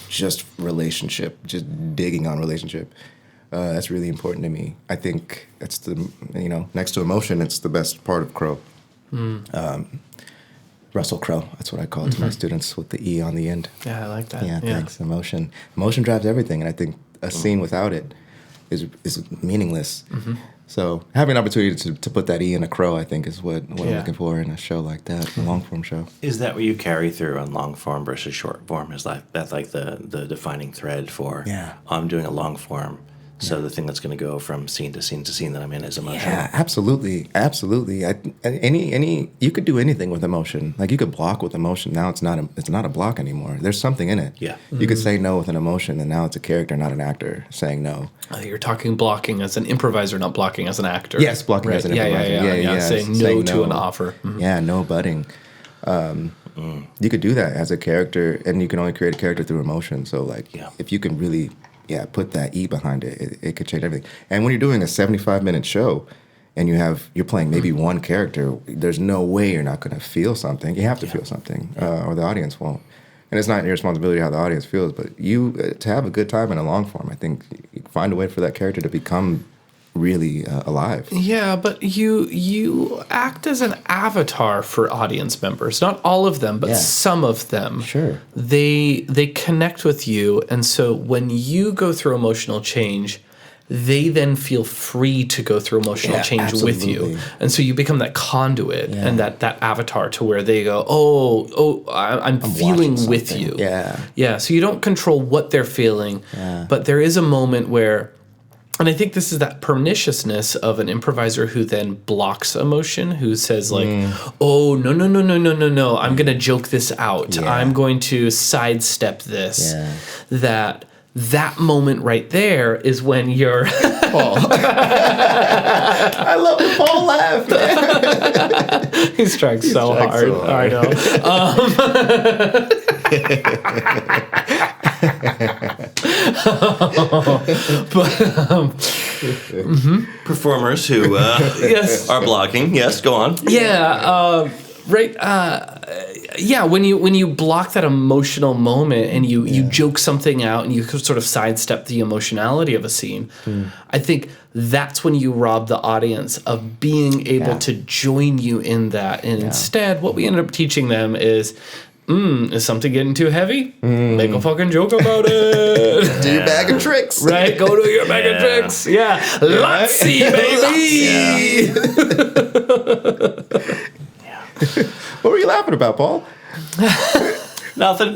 Just relationship, just digging on relationship. That's really important to me. I think it's next to emotion, it's the best part of Crow. Russell Crowe, that's what I call it to my students with the E on the end. Yeah, I like that. Yeah, thanks. Emotion drives everything, and I think a scene without it is meaningless. Mm-hmm. So having an opportunity to put that E in a Crow, I think, is what I'm looking for in a show like that, a long form show. Is that what you carry through on long form versus short form? Is that like the defining thread for? Yeah. I'm doing a long form, so the thing that's going to go from scene to scene to scene that I'm in is emotion. Yeah, absolutely. You could do anything with emotion. Like you could block with emotion. Now it's not a block anymore. There's something in it. Yeah. You could say no with an emotion, and now it's a character, not an actor, saying no. You're talking blocking as an improviser, not blocking as an actor. Yes, blocking as an improviser. Yeah. Saying no to an offer. Mm-hmm. Yeah, no butting. You could do that as a character, and you can only create a character through emotion. So, if you can really, put that E behind it, it could change everything. And when you're doing a 75-minute show, and you're playing maybe one character, there's no way you're not going to feel something. You have to feel something, or the audience won't. And it's not your responsibility how the audience feels, but to have a good time in a long form, I think you find a way for that character to become really alive. Yeah, but you act as an avatar for audience members. Not all of them, but some of them. Sure. They connect with you, and so when you go through emotional change, they then feel free to go through emotional change with you. And so you become that conduit and that avatar to where they go, I'm feeling with you. Yeah. Yeah, so you don't control what they're feeling, but there is a moment where, and I think this is that perniciousness of an improviser who then blocks emotion, who says no, I'm going to joke this out. I'm going to sidestep this. that moment right there is when you're Paul. I love the Paul laugh. He's trying so hard. I know. Performers who are blocking. Yes, go on. Yeah. Right. Yeah. When you block that emotional moment and you joke something out and you sort of sidestep the emotionality of a scene, I think that's when you rob the audience of being able to join you in that. And instead, what we ended up teaching them is something getting too heavy? Make a fucking joke about it. Do your bag of tricks. Right, go to your bag of tricks. Yeah. Lotsy, baby. What were you laughing about, Paul? Nothing.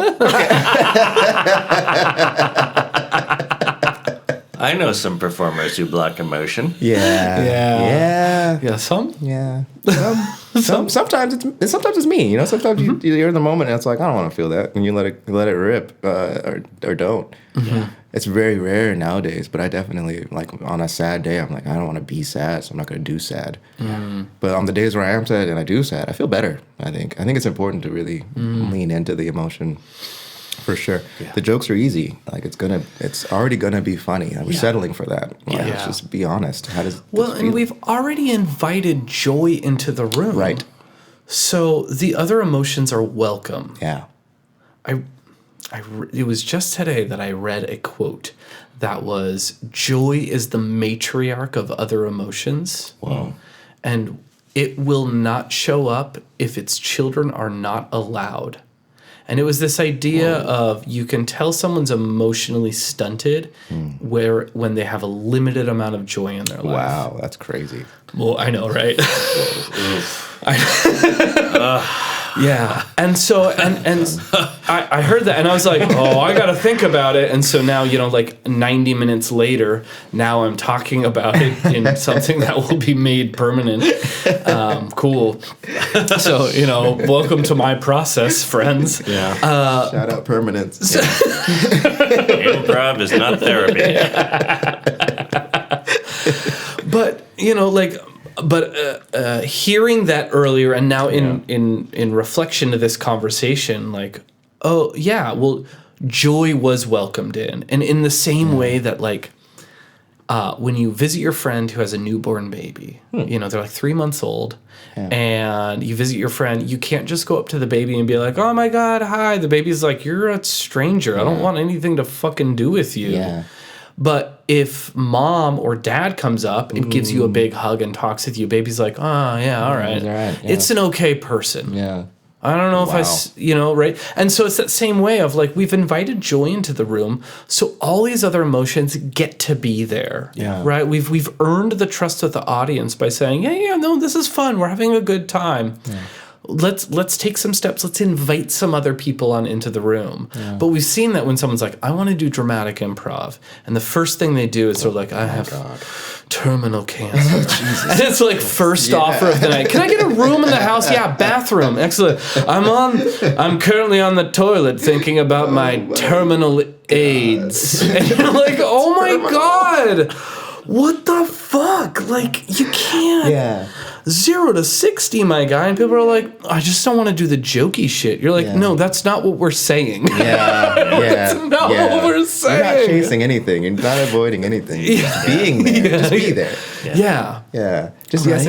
I know some performers who block emotion. Yeah, some? Yeah. Sometimes it's me. You know, sometimes you're in the moment and it's like, I don't want to feel that, and you let it rip or don't. Mm-hmm. It's very rare nowadays, but I definitely, like, on a sad day, I'm like, I don't want to be sad, so I'm not going to do sad. Mm. But on the days where I am sad and I do sad, I feel better. I think it's important to really lean into the emotion. For sure. Yeah. The jokes are easy. Like, it's already gonna be funny. We're settling for that. Like, let's just be honest. How does and we've already invited joy into the room. Right. So the other emotions are welcome. Yeah. It was just today that I read a quote that was, joy is the matriarch of other emotions. Wow. And it will not show up if its children are not allowed. And it was this idea of, you can tell someone's emotionally stunted when they have a limited amount of joy in their life. Wow, that's crazy. Well, I know, right? Yeah. And so, I heard that and I was like, I got to think about it. And so now, like 90 minutes later, now I'm talking about it in something that will be made permanent. Cool. So, welcome to my process, friends. Yeah. Shout out permanence. Improv is not therapy. But, hearing that earlier and now in reflection to this conversation, like, joy was welcomed in. And in the same way that, like, when you visit your friend who has a newborn baby, they're like 3 months old, and you visit your friend, you can't just go up to the baby and be like, oh my God, hi. The baby's like, you're a stranger. I don't want anything to fucking do with you. Yeah. But if mom or dad comes up and gives you a big hug and talks with you, baby's like, oh, yeah, all right. Yeah. It's an okay person. Yeah. I don't know if right? And so it's that same way of, like, we've invited joy into the room, so all these other emotions get to be there. Yeah. Right? We've earned the trust of the audience by saying, no, this is fun. We're having a good time. Yeah. Let's take some steps. Let's invite some other people on into the room. Yeah. But we've seen that when someone's like, I want to do dramatic improv, and the first thing they do is they're like, I have terminal cancer. And it's like, first offer of the night. Can I get a room in the house? Yeah, bathroom. Excellent. I'm currently on the toilet thinking about my terminal AIDS. And you're like, oh my God. What the fuck? Like, you can't. Yeah. 0 to 60, my guy. And people are like, I just don't want to do the jokey shit. You're like, no, that's not what we're saying. That's not what we're saying. You're not chasing anything. You're not avoiding anything. You're just being there. Just be there. Yeah. Just yes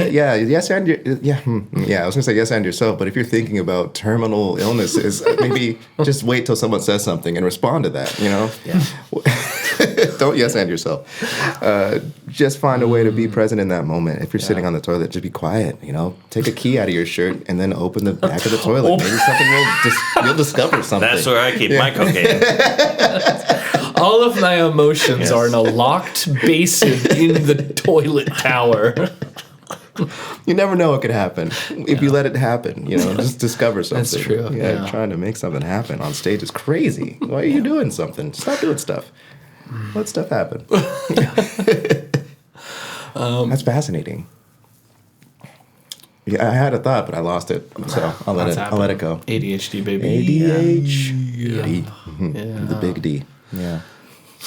and I was gonna say yes and yourself, but if you're thinking about terminal illnesses, maybe just wait till someone says something and respond to that. Don't yes and yourself. Just find a way to be present in that moment. If you're sitting on the toilet, just be quiet. Take a key out of your shirt and then open the back of the toilet. Maybe you'll discover something. That's where I keep my cocaine. All of my emotions are in a locked basin in the toilet tower. You never know what could happen if you let it happen. Just discover something. That's true. Trying to make something happen on stage is crazy. Why are you doing something? Stop doing stuff. Let stuff happen. That's fascinating. Yeah, I had a thought, but I lost it. So I'll let it go. ADHD, baby. ADHD. The big D. Yeah.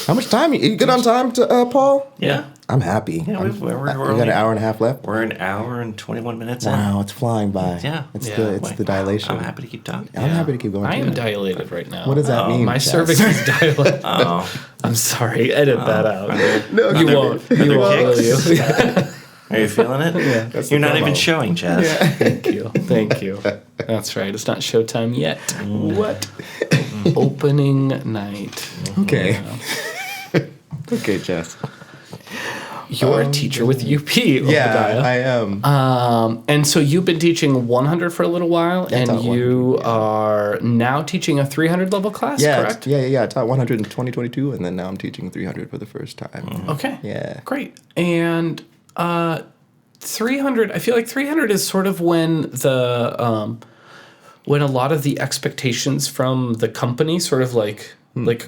How much time? You good on time, to Paul? Yeah. I'm happy. Yeah, we got an hour and a half left. We're an hour and 21 minutes in. Wow, it's flying by. Yeah. It's the dilation. I'm happy to keep talking. I'm happy to keep going. I am dilated right now. What does that mean? My cervix is dilated. Oh. I'm sorry. Edit that out. No, You won't. You won't, will you? Are you feeling it? Yeah. You're not even showing, Chaz. Yeah. Thank you. That's right. It's not showtime yet. What? Opening night. Okay. Okay, Jess. You're a teacher with UP, Yeah, Obadiah. I am. And so you've been teaching 100 for a little while, Yeah, I and taught you are now teaching a 300 level class, correct? Yeah. I taught 100 in 2022, and then now I'm teaching 300 for the first time. Okay. Yeah. Great. And 300, I feel like 300 is sort of when when a lot of the expectations from the company sort of like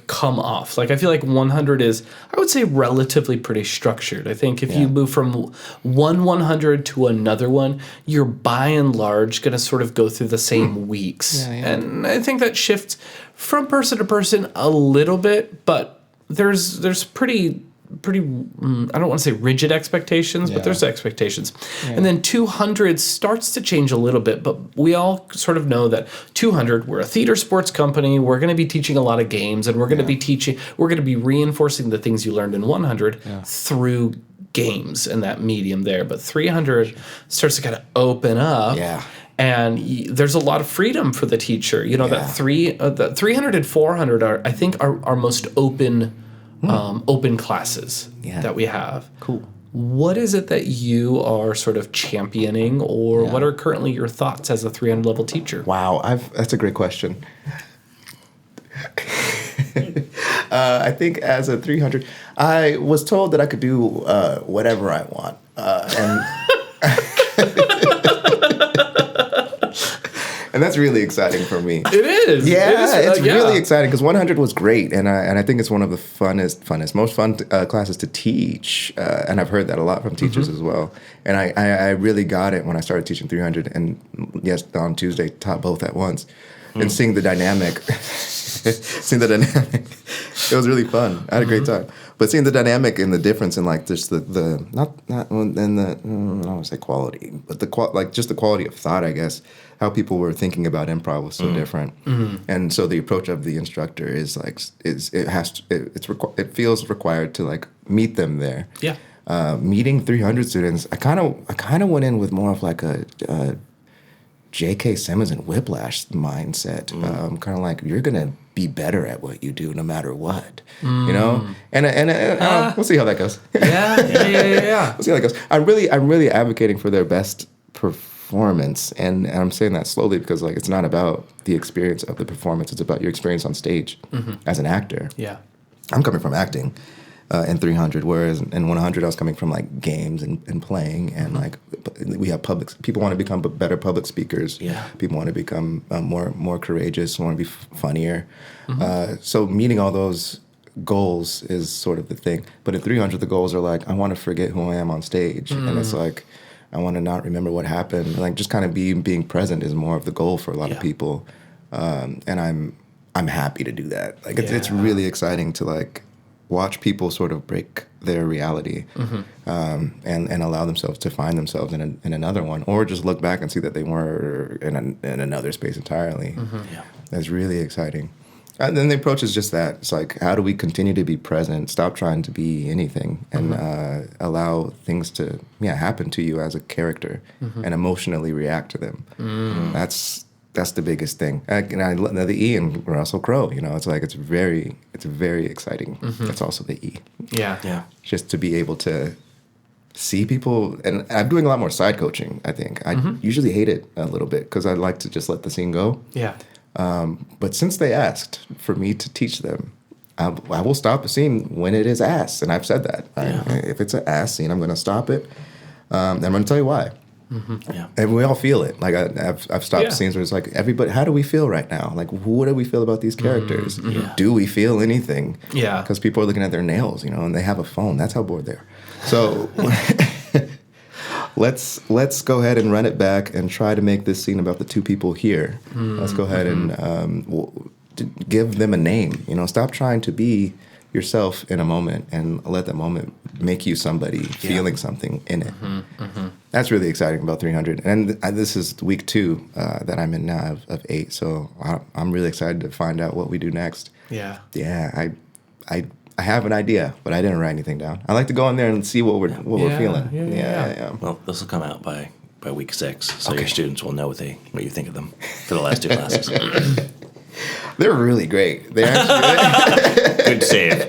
come off. Like I feel like 100 is, I would say, relatively pretty structured. I think if you move from one 100 to another one, you're by and large going to sort of go through the same weeks. Yeah. And I think that shifts from person to person a little bit, but there's pretty I don't want to say rigid expectations, but there's expectations. Yeah. And then 200 starts to change a little bit, but we all sort of know that 200, we're a theater sports company, we're going to be teaching a lot of games, and we're going to be reinforcing the things you learned in 100 through games and that medium there. But 300 starts to kind of open up. Yeah. And there's a lot of freedom for the teacher. You know, that 300 and 400 are, I think, our most open classes that we have. Cool. What is it that you are sort of championing, or what are currently your thoughts as a 300 level teacher? Wow, that's a great question. I think as a 300, I was told that I could do whatever I want, and that's really exciting for me. It is. Yeah, it's really exciting because 100 was great, and I think it's one of the most fun classes to teach, and I've heard that a lot from teachers as well. And I really got it when I started teaching 300, and yes, on Tuesday taught both at once, and seeing the dynamic, it was really fun. I had a great time. But seeing the dynamic and the difference in like just I don't want to say quality, but the quality of thought, I guess, how people were thinking about improv was so different. And so the approach of the instructor is like it feels required to like meet them there. Yeah. Meeting 300 students, I kind of went in with more of like a J.K. Simmons and Whiplash mindset. Kind of like, you're gonna be better at what you do no matter what, you know. And we'll see how that goes. Yeah. We'll see how that goes. I'm really advocating for their best performance, and I'm saying that slowly because like it's not about the experience of the performance; it's about your experience on stage as an actor. Yeah, I'm coming from acting. In 300, whereas in 100 I was coming from like games and playing, and like we have people want to become better public speakers. Yeah, people want to become more courageous, want to be funnier. So meeting all those goals is sort of the thing. But in 300, the goals are like, I want to forget who I am on stage, and it's like I want to not remember what happened. Like just kind of being present is more of the goal for a lot of people, and I'm happy to do that. Like it's really exciting to like watch people sort of break their reality and allow themselves to find themselves in another one, or just look back and see that they were in another space entirely. That's really exciting. And then the approach is just that. It's like, how do we continue to be present, stop trying to be anything, and allow things to happen to you as a character and emotionally react to them. That's the biggest thing. And I love the E in Russell Crowe. You know, it's like it's very exciting. That's also the E. Yeah. Just to be able to see people, and I'm doing a lot more side coaching. I think I usually hate it a little bit because I like to just let the scene go. Yeah. But since they asked for me to teach them, I will stop the scene when it is asked, and I've said that. If it's an ass scene, I'm going to stop it. I'm going to tell you why. And we all feel it. Like I've stopped scenes where it's like, everybody, how do we feel right now? Like, what do we feel about these characters? Do we feel anything? Yeah. Because people are looking at their nails, you know, and they have a phone. That's how bored they are. So let's go ahead and run it back and try to make this scene about the two people here. Let's go ahead and give them a name. You know, stop trying to be yourself in a moment and let that moment make you somebody feeling something in it. That's really exciting about 300. And this is week 2 that I'm in now of 8. So I'm really excited to find out what we do next. Yeah. Yeah. I have an idea, but I didn't write anything down. I like to go in there and see what we're feeling. Yeah. Well, this will come out by week 6, so your students will know what you think of them for the last 2 classes. They're really great. They actually Good save.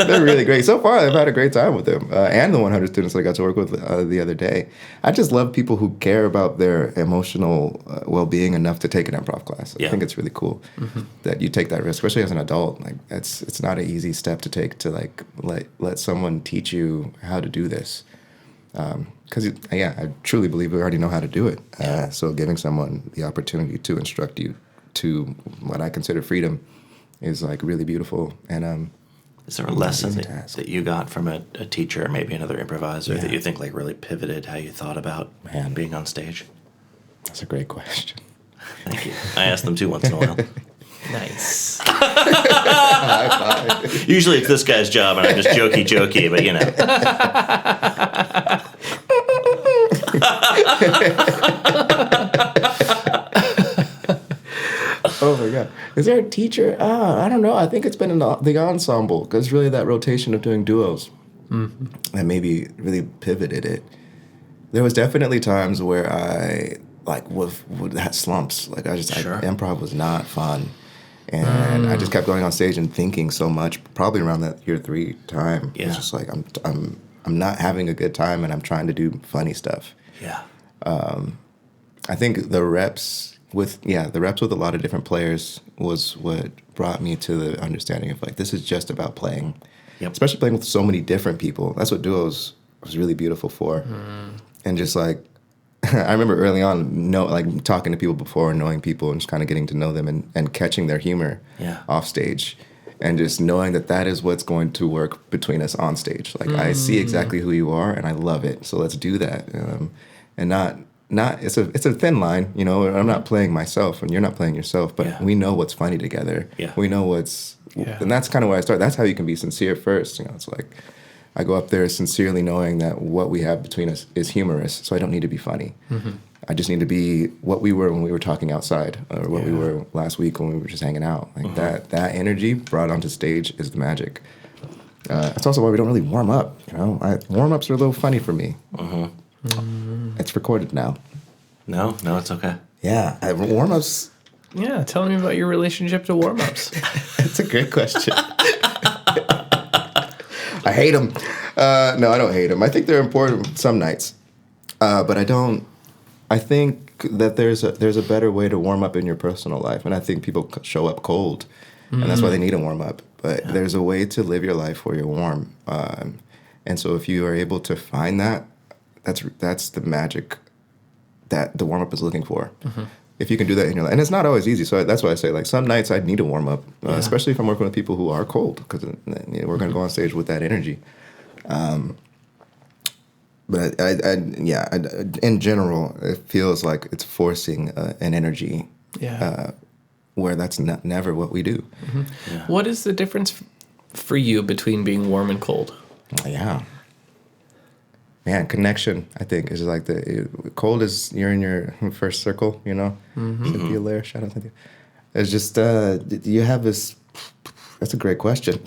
they're really great. So far, I've had a great time with them. And the 100 students that I got to work with the other day. I just love people who care about their emotional well-being enough to take an improv class. I think it's really cool that you take that risk, especially as an adult. Like it's not an easy step to take to like let someone teach you how to do this. Because I truly believe we already know how to do it. So giving someone the opportunity to instruct you to what I consider freedom is like really beautiful. And is there a lesson that you got from a teacher or maybe another improviser that you think like really pivoted how you thought about being on stage? That's a great question. Thank you. I ask them too once in a while. Nice. Usually it's this guy's job and I'm just jokey, but you know. Oh my God. Is there a teacher? I don't know. I think it's been in the ensemble because it's really that rotation of doing duos that maybe really pivoted it. There was definitely times where I like would had slumps. Like improv was not fun. And I just kept going on stage and thinking so much, probably around that year 3 time. Yeah. It's just like I'm not having a good time and I'm trying to do funny stuff. Yeah. I think the reps with a lot of different players was what brought me to the understanding of like this is just about playing. Yep. Especially playing with so many different people. That's what duos was really beautiful for. And just like I remember early on like talking to people before and knowing people and just kind of getting to know them and catching their humor off stage. And just knowing that is what's going to work between us on stage. Like I see exactly who you are and I love it. So let's do that. And not it's a thin line, you know. I'm not playing myself and you're not playing yourself, but we know what's funny together. Yeah. We know and that's kind of where I start. That's how you can be sincere first. You know, it's like I go up there sincerely knowing that what we have between us is humorous, so I don't need to be funny. I just need to be what we were when we were talking outside, or what we were last week when we were just hanging out. Like that energy brought onto stage is the magic. That's also why we don't really warm up. You know, warm-ups are a little funny for me. It's recorded now. No, it's okay. Yeah, warm-ups. Yeah, tell me about your relationship to warm-ups. That's a great question. I hate them. No, I don't hate them. I think they're important some nights, but I don't. I think that there's a better way to warm up in your personal life, and I think people show up cold, and that's why they need a warm up. But there's a way to live your life where you're warm, and so if you are able to find that, that's the magic that the warm up is looking for. If you can do that in your life, and it's not always easy. So that's why I say like some nights I need to warm up, especially if I'm working with people who are cold, because we're going to go on stage with that energy. But in general, it feels like it's forcing an energy where that's never what we do. What is the difference for you between being warm and cold? Yeah. Man, connection, I think, is like cold is you're in your first circle, you know? Cynthia Lair, shout out Cynthia. It's just, you have this, that's a great question.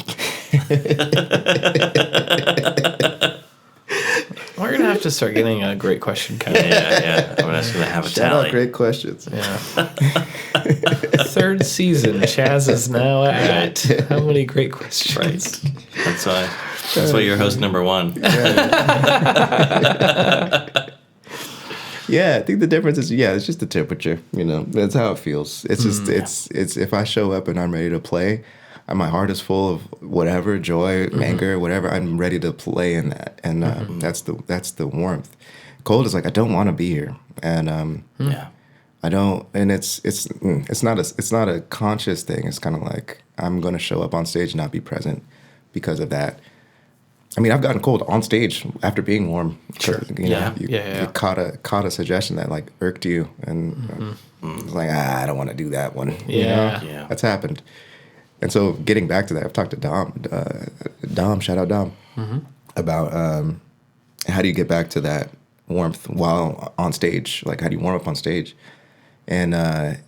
We're going to have to start getting a great question kind of. Yeah. I'm just going to have a Shout tally. out great questions. Yeah. 3rd season, Chaz is now at how many great questions? Right. That's why you're host number 1. Yeah, I think the difference is, it's just the temperature, you know. That's how it feels. It's just, it's if I show up and I'm ready to play, and my heart is full of whatever, joy, anger, whatever, I'm ready to play in that. And that's the warmth. Cold is like, I don't want to be here. And I don't, and it's not a conscious thing. It's kind of like, I'm going to show up on stage and not be present because of that. I mean, I've gotten cold on stage after being warm. Sure. You caught a suggestion that like irked you, and it's like, I don't want to do that one. Yeah. You know? That's happened. And so getting back to that, I've talked to Dom, shout out Dom, about how do you get back to that warmth while on stage? Like, how do you warm up on stage? And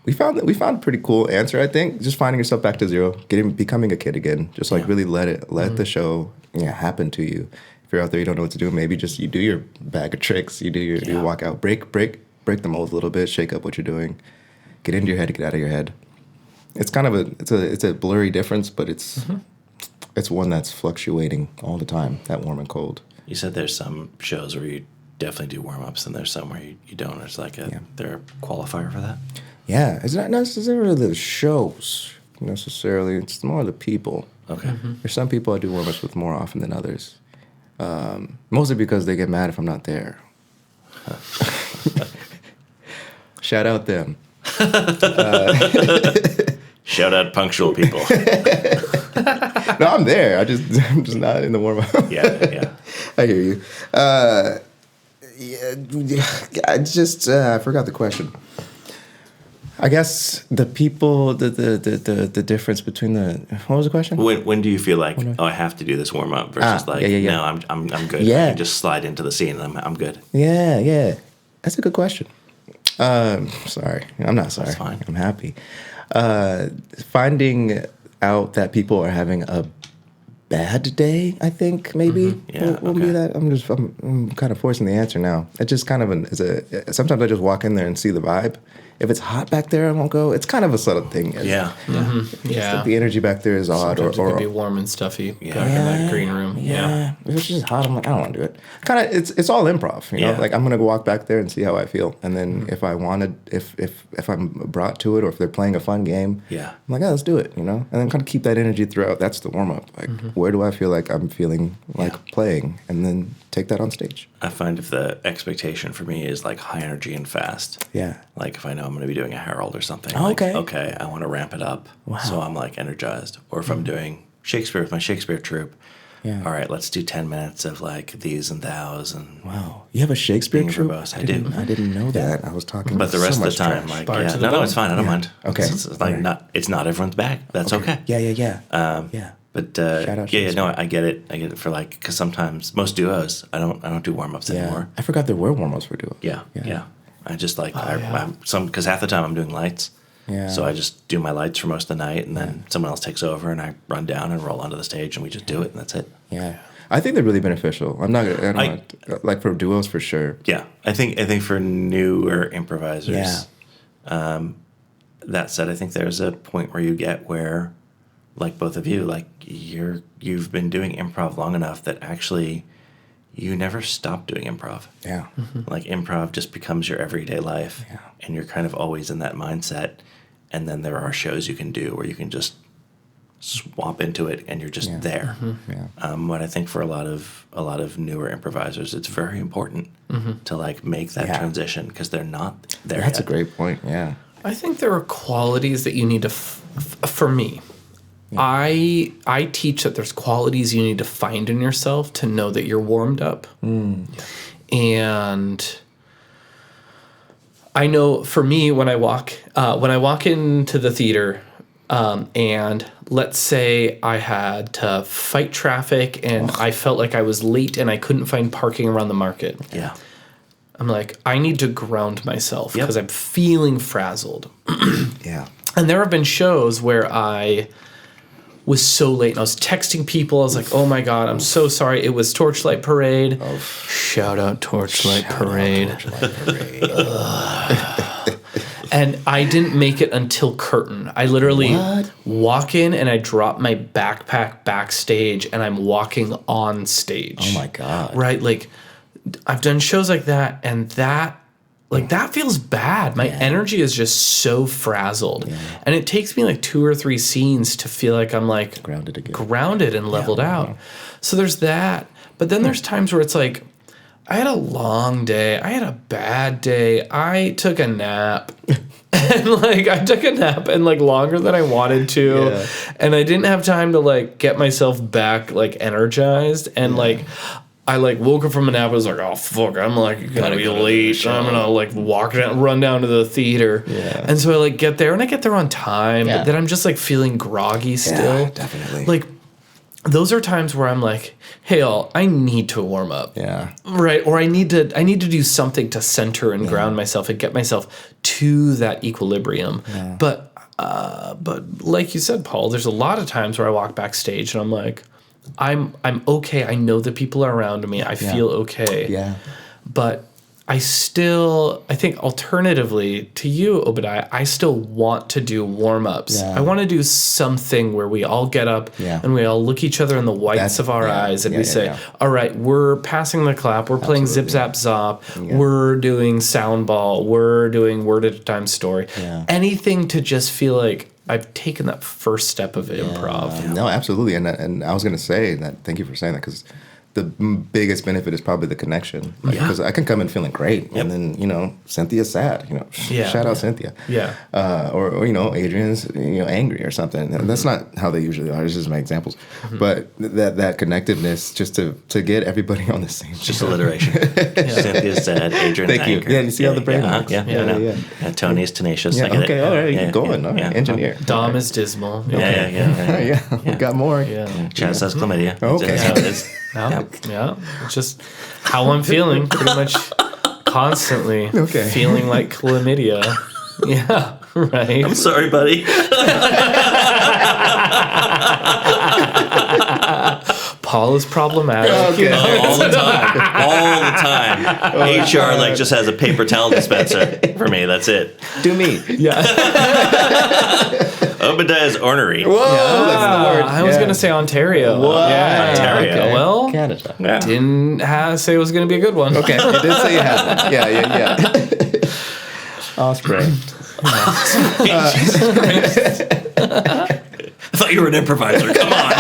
we found a pretty cool answer, I think. Just finding yourself back to zero, becoming a kid again. Just like really let the show happen to you. If you're out there, you don't know what to do, maybe just you do your bag of tricks, you walk out, break the mold a little bit, shake up what you're doing, get into your head, get out of your head. It's kind of it's a blurry difference, but it's one that's fluctuating all the time, that warm and cold. You said there's some shows where you definitely do warm-ups, and there's some where you don't. There's like there a qualifier for that? Yeah, it's not necessarily the shows, necessarily. It's more the people. Okay. There's some people I do warm-ups with more often than others. Mostly because they get mad if I'm not there. Shout out them. Shout out punctual people. No, I'm there. I'm just not in the warm up. Yeah. I hear you. I forgot the question. I guess the people, the difference between what was the question? When do you feel like, I have to do this warm up versus no, I'm good. Yeah. I can just slide into the scene and I'm good. Yeah. That's a good question. Sorry. I'm not sorry. That's fine. I'm happy. Finding out that people are having a bad day, I think maybe will be that. I'm kind of forcing the answer now. It just kind of sometimes I just walk in there and see the vibe. If it's hot back there, I won't go. It's kind of a subtle thing. Yeah. The energy back there is odd. Sometimes it can be warm and stuffy back in that green room. Yeah. If it's just hot, I'm like, I don't want to do it. Kind of, it's all improv, you know? Like, I'm going to go walk back there and see how I feel. And then if I'm brought to it, or if they're playing a fun game, I'm like, let's do it, you know? And then kind of keep that energy throughout. That's the warm-up. Like, where do I feel like I'm feeling like playing? And then take that on stage. I find if the expectation for me is like high energy and fast. Yeah. Like if I know I'm going to be doing a Herald or something. Oh, okay. Like, okay, I want to ramp it up. Wow. So I'm like energized. Or if I'm doing Shakespeare with my Shakespeare troupe. Yeah. All right, let's do 10 minutes of like these and thous and. Wow. You have a Shakespeare troupe? I do. I didn't know that. I was talking. But the rest of the time, like, no, it's fine. I don't mind. Okay. It's like it's not everyone's bag. That's okay. Yeah. But I get it. I get it for like, because sometimes most duos, I don't do warm ups anymore. I forgot there were warm ups for duos. Yeah. I just like because half the time I'm doing lights. Yeah. So I just do my lights for most of the night, and then someone else takes over, and I run down and roll onto the stage, and we just do it, and that's it. Yeah. I think they're really beneficial. Like for duos for sure. Yeah. I think for newer improvisers. Yeah. That said, I think there's a point where you get where, like both of you, like you've been doing improv long enough that actually you never stop doing improv. Yeah. Like improv just becomes your everyday life, and you're kind of always in that mindset. And then there are shows you can do where you can just swap into it, and you're just there. But I think for a lot of newer improvisers, it's very important to like make that transition, because they're not there. That's yet. A great point. Yeah. I think there are qualities that you need to. For me, I teach that there's qualities you need to find in yourself to know that you're warmed up. And I know for me, when I walk into the theater, and let's say I had to fight traffic and I felt like I was late and I couldn't find parking around the market. Yeah. I'm like, I need to ground myself because I'm feeling frazzled. Yeah. And there have been shows where I was so late and I was texting people. I was like, oh my God, I'm so sorry. It was Torchlight Parade. Oh. Shout out Torchlight Parade. And I didn't make it until curtain. I literally walk in and I drop my backpack backstage and I'm walking on stage. Oh my God. Right? Like, I've done shows like that, and that feels bad. My energy is just so frazzled. Yeah. And it takes me like 2 or 3 scenes to feel like I'm like grounded and leveled out. Yeah. So there's that. But then there's times where it's like, I had a long day. I had a bad day. I took a nap. And I took a nap and longer than I wanted to. Yeah. And I didn't have time to get myself back energized. And I like woke up from a nap. I was like, oh fuck, I'm like gonna be late. I'm gonna like run down to the theater. Yeah. And so I like get there, and I get there on time. But then I'm just like feeling groggy still. Yeah, definitely. Like those are times where I'm like, hey, I need to warm up. Yeah. Right. Or I need to do something to center and ground myself and get myself to that equilibrium. Yeah. But like you said, Paul, there's a lot of times where I walk backstage and I'm like, I'm okay. I know that people are around me. I feel okay. Yeah. But I think alternatively to you, Obadiah, I still want to do warm-ups. Yeah. I want to do something where we all get up and we all look each other in the whites of our eyes and we say, all right, we're passing the clap. We're playing Zip Zap Zop. Yeah. We're doing sound ball. We're doing word at a time story. Yeah. Anything to just feel like I've taken that first step of improv. No, absolutely. And I was going to say that, thank you for saying that, because the biggest benefit is probably the connection. Because I can come in feeling great, and then, Cynthia's sad, shout out Cynthia. Yeah. Or Adrian's, angry or something. And that's not how they usually are. It's just my examples. Mm-hmm. But that connectedness, just to get everybody on the same. Just alliteration. Cynthia's sad, Adrian's Thank you. angry. Yeah, you see how the brain works. Tony's tenacious. Yeah, I get okay, it. all right, keep going. All right, engineer. Dom is dismal. Yeah. We got more. Yeah. Chaz has chlamydia. Okay. That's how it is. Yeah. It's just how I'm feeling pretty much constantly. Okay. Feeling like chlamydia. Yeah, right. I'm sorry, buddy. Paul is problematic. Okay. All the time. HR just has a paper towel dispenser for me. That's it. Do me. Yeah. Obadiah's ornery. Whoa, that's the word. I was going to say Ontario. What? Yeah. Ontario. Okay. Well, Canada. Yeah. Didn't say it was going to be a good one. Okay, you did say you had one. Yeah. Osprey. Jesus Christ. I thought you were an improviser. Come on.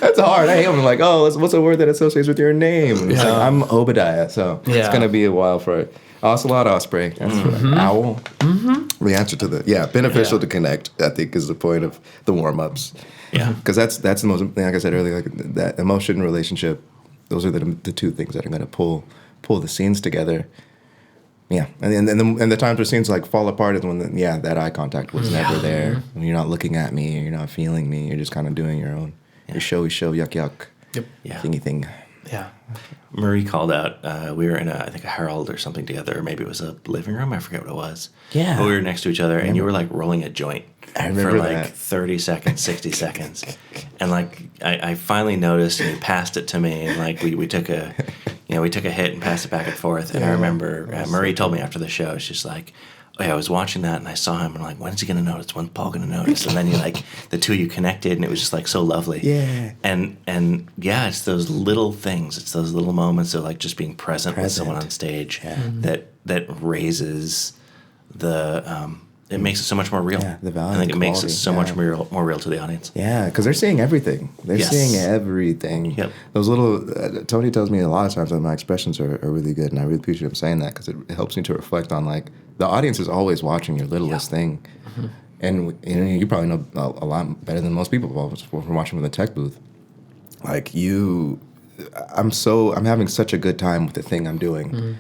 That's hard. I hate when I'm like, what's a word that associates with your name? And it's like, I'm Obadiah, so it's going to be a while for it. Ocelot, osprey. That's owl. Mm-hmm. The answer to beneficial to connect, I think, is the point of the warm-ups. Yeah. Because that's the most, like I said earlier, like that emotion, relationship, those are the two things that are going to pull the scenes together. Yeah, and the times where scenes like fall apart is when that eye contact was never there. When you're not looking at me, or you're not feeling me, you're just kind of doing your own. Your showy show, yuck yuck. Yep. Yeah. Thingy thing. Yeah. Marie called out. We were in I think a Herald or something together, or maybe it was a living room. I forget what it was. Yeah. But we were next to each other, and you were like rolling a joint for like 30 seconds, 60 seconds, and like I finally noticed, and he passed it to me, and like we took a hit and passed it back and forth. And I remember Marie told me after the show, she's like, oh yeah, I was watching that and I saw him and I'm like, when's he gonna notice? When's Paul gonna notice? And then the two of you connected and it was just like so lovely. Yeah. And it's those little things, it's those little moments of like just being present with someone on stage that raises the it makes it so much more real. Yeah, the value. I think it makes it so much more real to the audience. Yeah, because they're seeing everything. They're seeing everything. Yep. Those little Tony tells me a lot of times that my expressions are really good, and I really appreciate him saying that because it helps me to reflect on like the audience is always watching your littlest thing, and you probably know a lot better than most people from watching from the tech booth. Like I'm having such a good time with the thing I'm doing. Mm-hmm.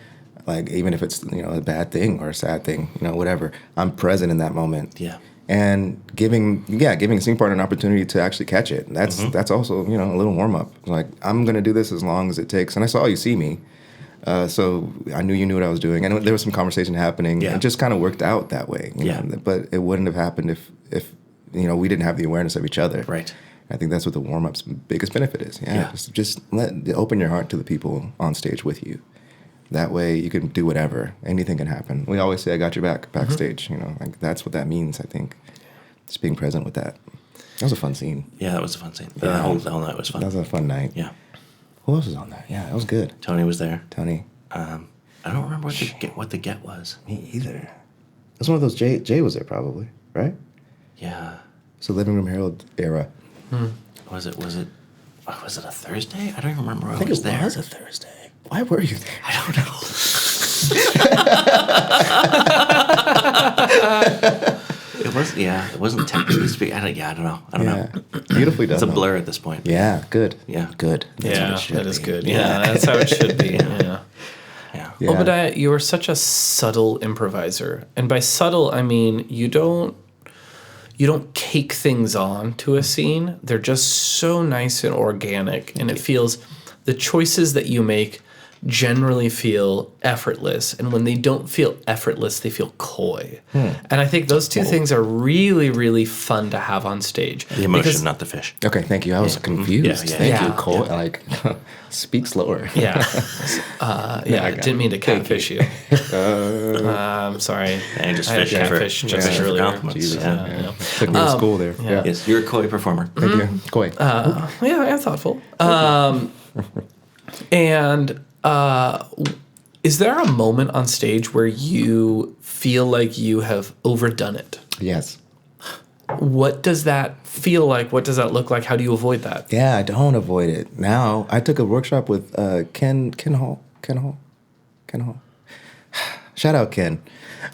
Like, even if it's, a bad thing or a sad thing, whatever, I'm present in that moment. Yeah. And giving a scene partner an opportunity to actually catch it. That's also, a little warm up. Like, I'm going to do this as long as it takes. And I saw you see me. So I knew you knew what I was doing. And there was some conversation happening. Yeah. It just kind of worked out that way. You know? But it wouldn't have happened if we didn't have the awareness of each other. Right. I think that's what the warm up's biggest benefit is. Yeah. Just open your heart to the people on stage with you. That way you can do whatever. Anything can happen. We always say, I got your back backstage. Like that's what that means, I think. Just being present with that. That was a fun scene. Yeah, that was a fun scene. The whole night was fun. That was a fun night. Yeah. Who else was on that? Yeah, that was good. Tony was there. Tony. I don't remember what the get was. Me either. It was one of those, Jay was there probably, right? Yeah. It's the Living Room Herald era. Was it a Thursday? I don't even remember. I think it was there. It was a Thursday. Why were you there? I don't know. It It wasn't technically speaking. I don't know. Beautifully done. It's a blur at this point. Yeah, good. Yeah. Good. That is good. Yeah, that's how it should be. Yeah. Obadiah, you are such a subtle improviser. And by subtle, I mean you don't cake things on to a scene. They're just so nice and organic. And it feels, the choices that you make generally feel effortless. And when they don't feel effortless, they feel coy. And I think those two things are really, really fun to have on stage. The emotion, not the fish. Okay, thank you. I was confused. Thank you, Cole. Yeah. Like, speak slower. Yeah. I didn't mean to catfish you. I'm sorry. And just I fish had for catfish just earlier. compliments. Jesus, Yeah. Took me to school there. Yeah. Yes, you're a coy performer. Thank you. Coy. I'm thoughtful. And is there a moment on stage where you feel like you have overdone it? Yes. What does that feel like? What does that look like? How do you avoid that? Yeah, I don't avoid it. Now, I took a workshop with Ken Hall. Shout out Ken.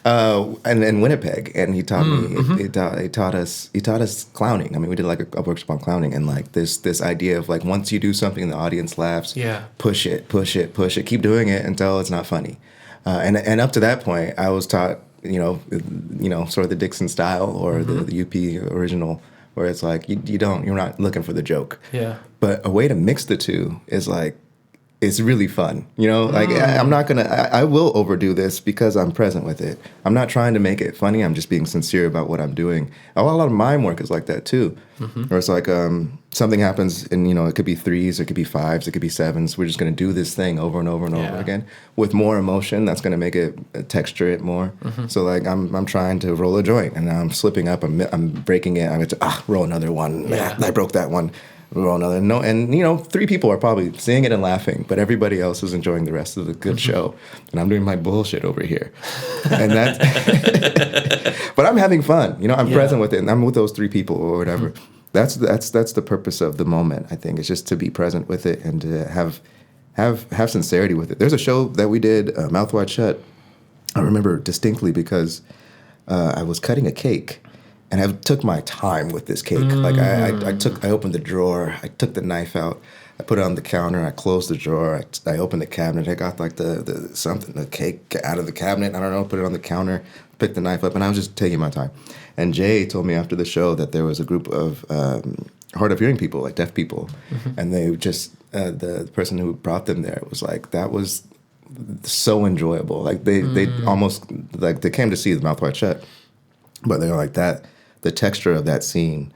And in Winnipeg, and he taught me. He taught us clowning. I mean, we did like a workshop on clowning, and like this idea of like once you do something, the audience laughs. Yeah. Push it. Keep doing it until it's not funny. And up to that point, I was taught, sort of the Dixon style or the UP original, where it's like you're not looking for the joke. Yeah. But a way to mix the two is like, it's really fun, like I'm not gonna, I will overdo this because I'm present with it. I'm not trying to make it funny. I'm just being sincere about what I'm doing. A lot of mime work is like that too, where it's like something happens and it could be threes, it could be fives, it could be sevens. We're just gonna do this thing over and over and over again with more emotion. That's gonna make it texture it more. So like I'm trying to roll a joint and I'm slipping up. I'm breaking it. I'm gonna roll another one. I broke that one. Roll another. No, and 3 people are probably seeing it and laughing, but everybody else is enjoying the rest of the good show, and I'm doing my bullshit over here, and that. But I'm having fun. I'm present with it, and I'm with those 3 people or whatever. That's the purpose of the moment. I think it's just to be present with it and to have sincerity with it. There's a show that we did, Mouth Wide Shut. I remember distinctly because I was cutting a cake. And I took my time with this cake. Like I opened the drawer, I took the knife out, I put it on the counter, I closed the drawer, I opened the cabinet, I got like the cake out of the cabinet, I don't know, put it on the counter, picked the knife up, and I was just taking my time. And Jay told me after the show that there was a group of hard of hearing people, like deaf people, and they just the person who brought them there was like, that was so enjoyable. Like they almost like they came to see the Mouth Wide Shut, but they were like that. The texture of that scene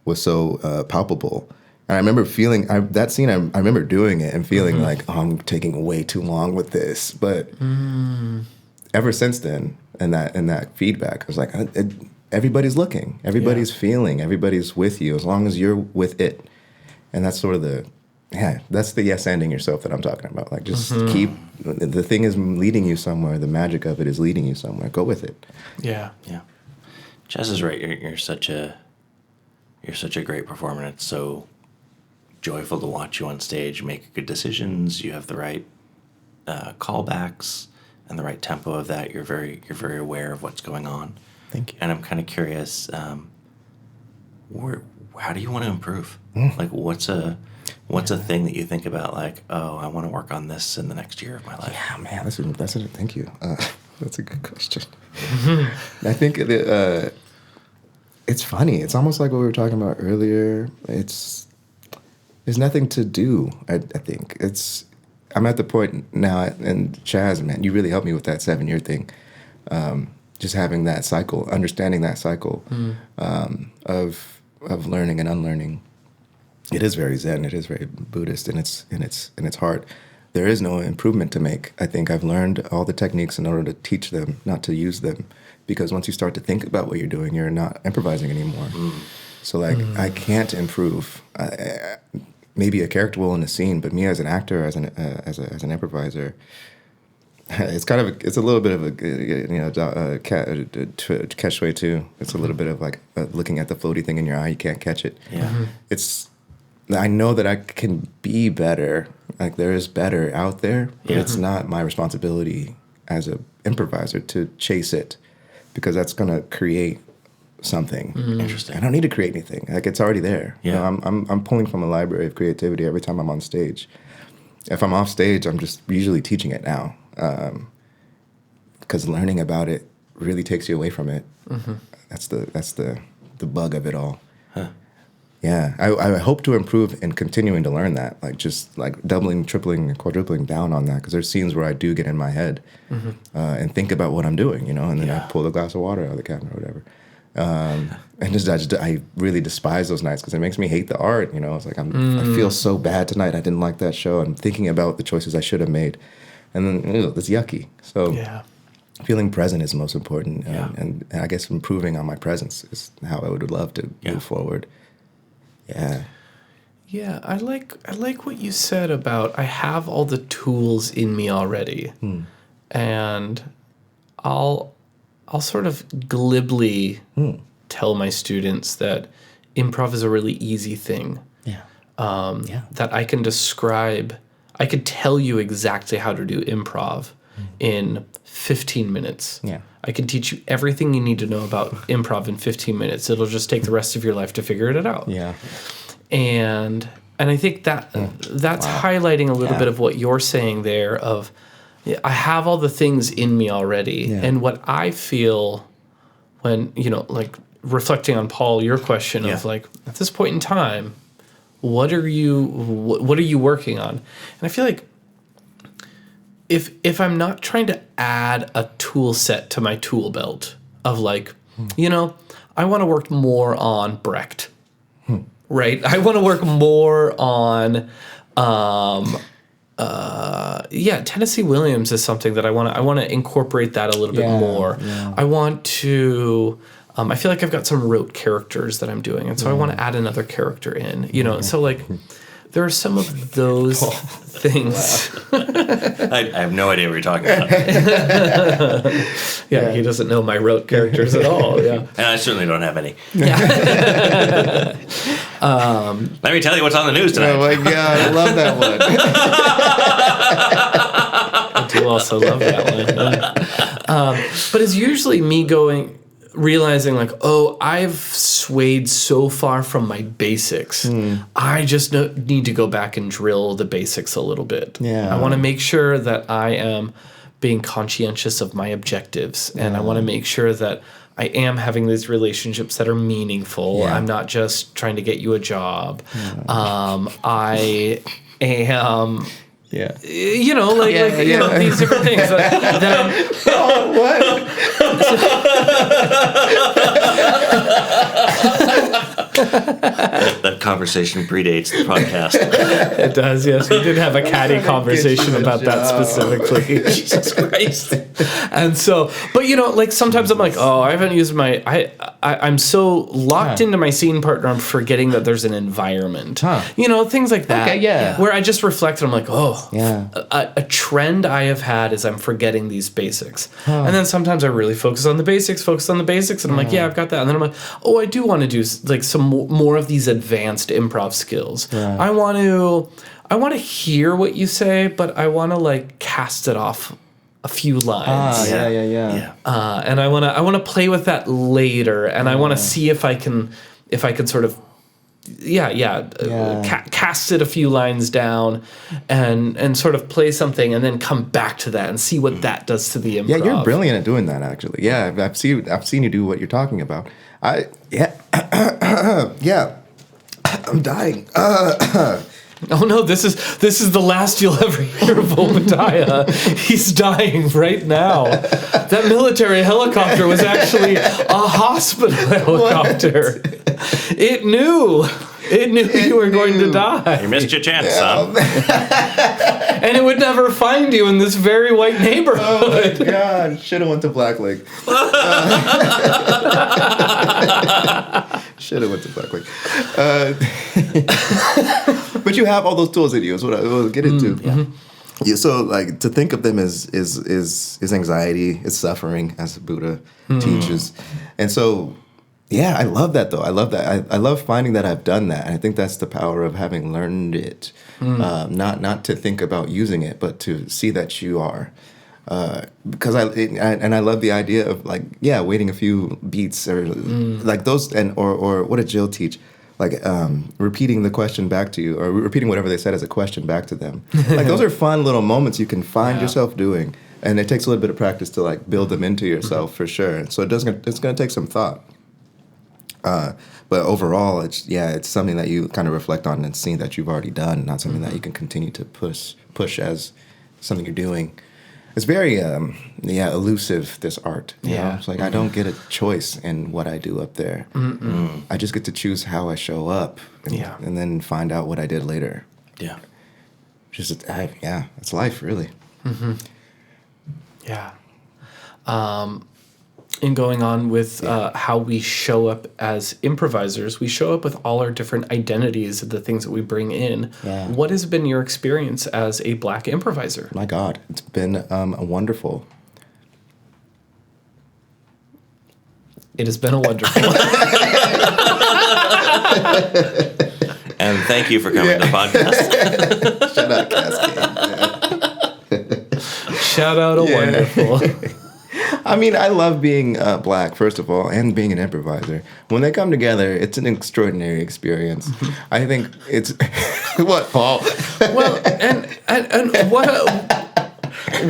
was so palpable. And I remember feeling that scene. I remember doing it and feeling like, oh, I'm taking way too long with this. But ever since then, and that feedback, I was like, everybody's looking, everybody's feeling, everybody's with you as long as you're with it. And that's sort of that's the yes ending yourself that I'm talking about. Like just keep, the thing is leading you somewhere. The magic of it is leading you somewhere. Go with it. Yeah. Yeah. Jess is right. You're such a great performer. It's so joyful to watch you on stage make good decisions. You have the right callbacks and the right tempo of that. You're very aware of what's going on. Thank you. And I'm kind of curious, how do you want to improve? Like what's a thing that you think about? Like, oh, I want to work on this in the next year of my life. Yeah, man. That's thank you. That's a good question. I think it's funny. It's almost like what we were talking about earlier. There's nothing to do. I think I'm at the point now, and Chaz, man, you really helped me with that 7-year thing. Just having that cycle, understanding that cycle of learning and unlearning. It is very Zen. It is very Buddhist, and it's hard. There is no improvement to make. I think I've learned all the techniques in order to teach them, not to use them. Because once you start to think about what you're doing, you're not improvising anymore. So like, I can't improve. Maybe a character will in a scene, but me as an actor, as an improviser, it's a little bit of a catch-way too. It's a little bit of like looking at the floaty thing in your eye, you can't catch it. Yeah. I know that I can be better. Like there is better out there, but it's not my responsibility as an improviser to chase it, because that's going to create something. Interesting. I don't need to create anything. Like, it's already there. Yeah. I'm pulling from a library of creativity every time I'm on stage. If I'm off stage, I'm just usually teaching it now, because learning about it really takes you away from it. That's the bug of it all. Huh. Yeah, I hope to improve in continuing to learn that, like just like doubling, tripling, quadrupling down on that, because there's scenes where I do get in my head and think about what I'm doing, and then I pull a glass of water out of the cabinet or whatever. And I really despise those nights because it makes me hate the art. It's like I feel so bad tonight. I didn't like that show. I'm thinking about the choices I should have made, and then it's yucky. So feeling present is most important, and I guess improving on my presence is how I would love to move forward. Yeah, I like what you said about I have all the tools in me already, and I'll sort of glibly tell my students that improv is a really easy thing. That I can describe. I could tell you exactly how to do improv in 15 minutes. I can teach you everything you need to know about improv in 15 minutes. It'll just take the rest of your life to figure it out. And I think that's highlighting a little bit of what you're saying there of I have all the things in me already. And what I feel when, like reflecting on Paul, your question of like, at this point in time, what are you working on? And I feel like if I'm not trying to add a tool set to my tool belt of like, I want to work more on Brecht, right? I want to work more on, Tennessee Williams is something that I want to incorporate that a little bit more. I want to. I feel like I've got some rote characters that I'm doing, and so I want to add another character in. So like. There are some of those things. I have no idea what you're talking about. He doesn't know my rote characters at all. Yeah, and I certainly don't have any. Let me tell you what's on the news tonight. Oh my God, I love that one. I do also love that one. But it's usually me realizing like, I've swayed so far from my basics. I just need to go back and drill the basics a little bit. I want to make sure that I am being conscientious of my objectives, and I want to make sure that I am having these relationships that are meaningful. I'm not just trying to get you a job. I am... these different things that I'm... what? That conversation predates the podcast. It does, yes. We did have a catty conversation about that specifically. Jesus Christ. And so, but sometimes I'm like, I haven't used I'm so locked into my scene partner, I'm forgetting that there's an environment. Things like that. Okay, where I just reflect and I'm like, a trend I have had is I'm forgetting these basics. And then sometimes I really focus on the basics, and I'm like, I've got that. And then I'm like, I do want to do like some more of these advanced improv skills. I want to hear what you say, but I want to like cast it off a few lines. Yeah. And I want to play with that later, and I want to see if I can sort of cast it a few lines down and sort of play something and then come back to that and see what that does to the improv. Yeah, you're brilliant at doing that, actually. Yeah, I've seen you do what you're talking about. I'm dying. Oh no, this is the last you'll ever hear of Obadiah. He's dying right now. That military helicopter was actually a hospital helicopter. It knew you were going to die. You missed your chance, son. And it would never find you in this very white neighborhood. Oh my God, should have went to Black Lake. Should have went to Black Lake. But you have all those tools in you. Is what I will get into. Yeah, so like to think of them is anxiety, is suffering, as Buddha teaches, and so. Yeah, I love that though. I love that. I love finding that I've done that. And I think that's the power of having learned it. Not to think about using it, but to see that you are. because I love the idea of like, waiting a few beats or like those, or what did Jill teach? Like repeating the question back to you, or repeating whatever they said as a question back to them. Like those are fun little moments you can find yourself doing, and it takes a little bit of practice to like build them into yourself for sure. So it's going to take some thought. But overall, it's something that you kind of reflect on and see that you've already done, not something that you can continue to push as something you're doing. It's very elusive, this art. You know? It's like I don't get a choice in what I do up there. I just get to choose how I show up, and then find out what I did later. Yeah, it's life really. Yeah. In going on with how we show up as improvisers, we show up with all our different identities of the things that we bring in. Yeah. What has been your experience as a Black improviser? My God, it's been wonderful. It has been a wonderful. And thank you for coming to the podcast. Shout out Cascade. Shout out a wonderful. I mean, I love being Black, first of all, and being an improviser. When they come together, it's an extraordinary experience. I think it's... What, Paul? Well, and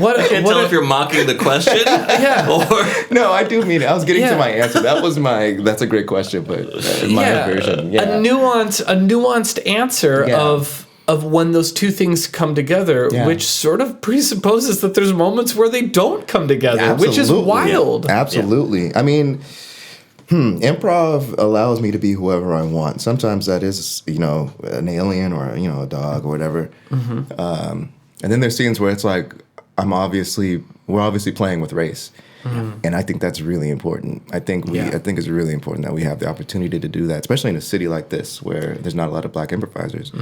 what I can't tell if you're mocking the question. Or... No, I do mean it. I was getting to my answer. That's a great question, but my version. Yeah. A nuanced answer of when those two things come together, which sort of presupposes that there's moments where they don't come together, which is wild. Yeah. Absolutely. Yeah. I mean, improv allows me to be whoever I want. Sometimes that is, an alien or, a dog or whatever. And then there's scenes where it's like, we're obviously playing with race. And I think that's really important. I think it's really important that we have the opportunity to do that, especially in a city like this where there's not a lot of Black improvisers.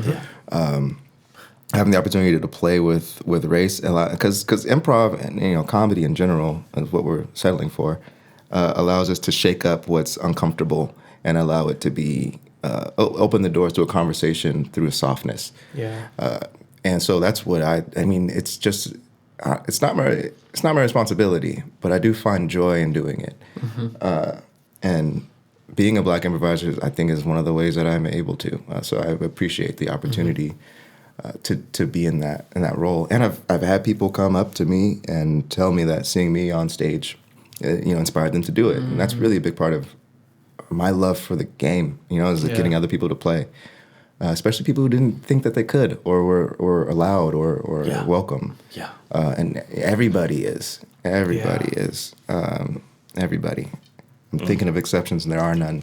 Having the opportunity to play with race, because improv and comedy in general is what we're settling for, allows us to shake up what's uncomfortable and allow it to be open the doors to a conversation through a softness. And so that's what I mean. It's just. It's not my responsibility, but I do find joy in doing it. And being a Black improviser, I think, is one of the ways that I'm able to. So I appreciate the opportunity to be in that role. And I've had people come up to me and tell me that seeing me on stage, inspired them to do it. And that's really a big part of my love for the game. Is getting other people to play. Especially people who didn't think that they could or were allowed or welcome. Yeah. And everybody is. Everybody is. Everybody. I'm thinking of exceptions, and there are none.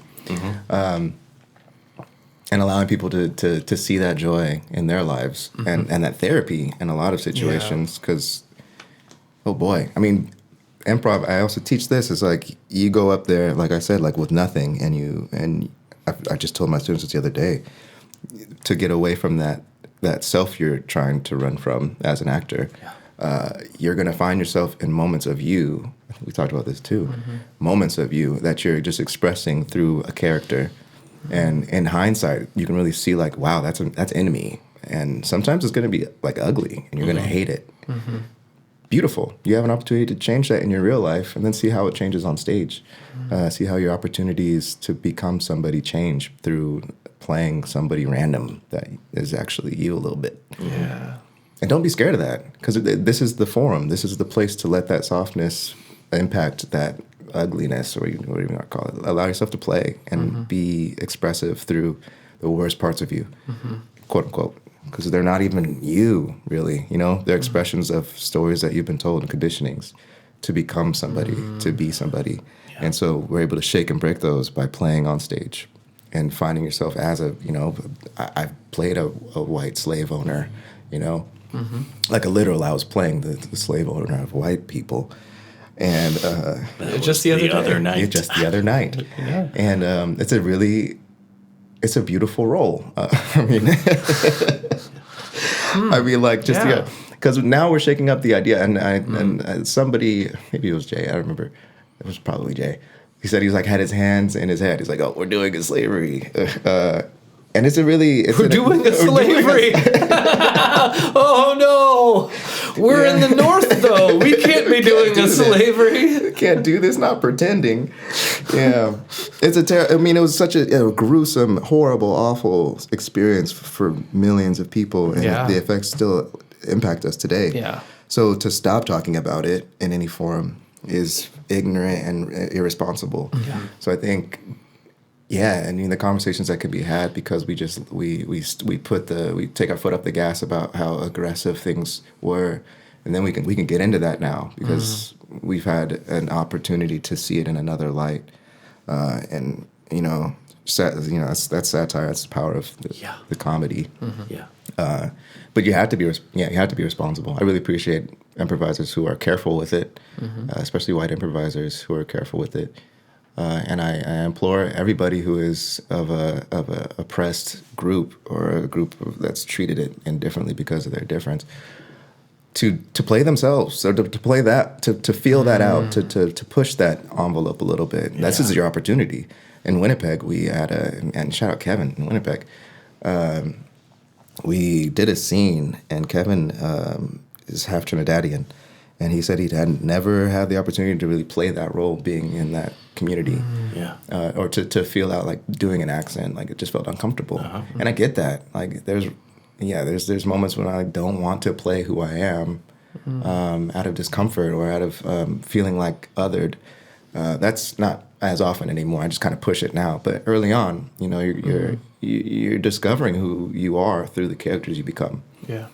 And allowing people to see that joy in their lives and that therapy in a lot of situations. Because, oh boy, I mean, improv, I also teach this, is like you go up there, like I said, like with nothing, and I just told my students this the other day, to get away from that self you're trying to run from as an actor, you're going to find yourself in moments of you. I think we talked about this too. Moments of you that you're just expressing through a character, and in hindsight, you can really see like, wow, that's in me. And sometimes it's going to be like ugly, and you're going to hate it. Beautiful. You have an opportunity to change that in your real life, and then see how it changes on stage. See how your opportunities to become somebody change through playing somebody random that is actually you a little bit. Yeah. And don't be scared of that, because this is the forum. This is the place to let that softness impact that ugliness, or whatever you want to call it. Allow yourself to play and be expressive through the worst parts of you, quote unquote, because they're not even you, really. They're expressions of stories that you've been told and conditionings to become somebody, to be somebody. Yeah. And so we're able to shake and break those by playing on stage. And finding yourself as I played a white slave owner, like a literal. I was playing the slave owner of white people, and just the other night. Just the other night, and it's a beautiful role. Because now we're shaking up the idea, and somebody, maybe it was Jay, I don't remember, it was probably Jay. He said he's like had his hands in his head. He's like, "Oh, we're doing a slavery," and we're doing a slavery. Oh no, we're in the North though. We can't slavery. Can't do this, not pretending. Yeah. It's I mean, it was such a gruesome, horrible, awful experience for millions of people. And the effects still impact us today. Yeah. So to stop talking about it in any forum is ignorant and irresponsible. Yeah. So I think, I mean, the conversations that can be had because we take our foot up the gas about how aggressive things were, and then we can get into that now because we've had an opportunity to see it in another light, and that's satire. That's the power of the comedy. Mm-hmm. Yeah. But you have to be responsible. I really appreciate improvisers who are careful with it, especially white improvisers who are careful with it. And I implore everybody who is of a oppressed group or a group that's treated it indifferently because of their difference to play themselves, so to play that, to feel that out, to push that envelope a little bit. This is your opportunity. In Winnipeg, we had and shout out Kevin in Winnipeg. We did a scene, and Kevin is half Trinidadian, and he said he had never had the opportunity to really play that role, being in that community, or to feel out like doing an accent, like it just felt uncomfortable. And I get that. Like there's moments when I don't want to play who I am, out of discomfort or out of feeling like othered. That's not as often anymore. I just kind of push it now. But early on, you're discovering who you are through the characters you become. Yeah.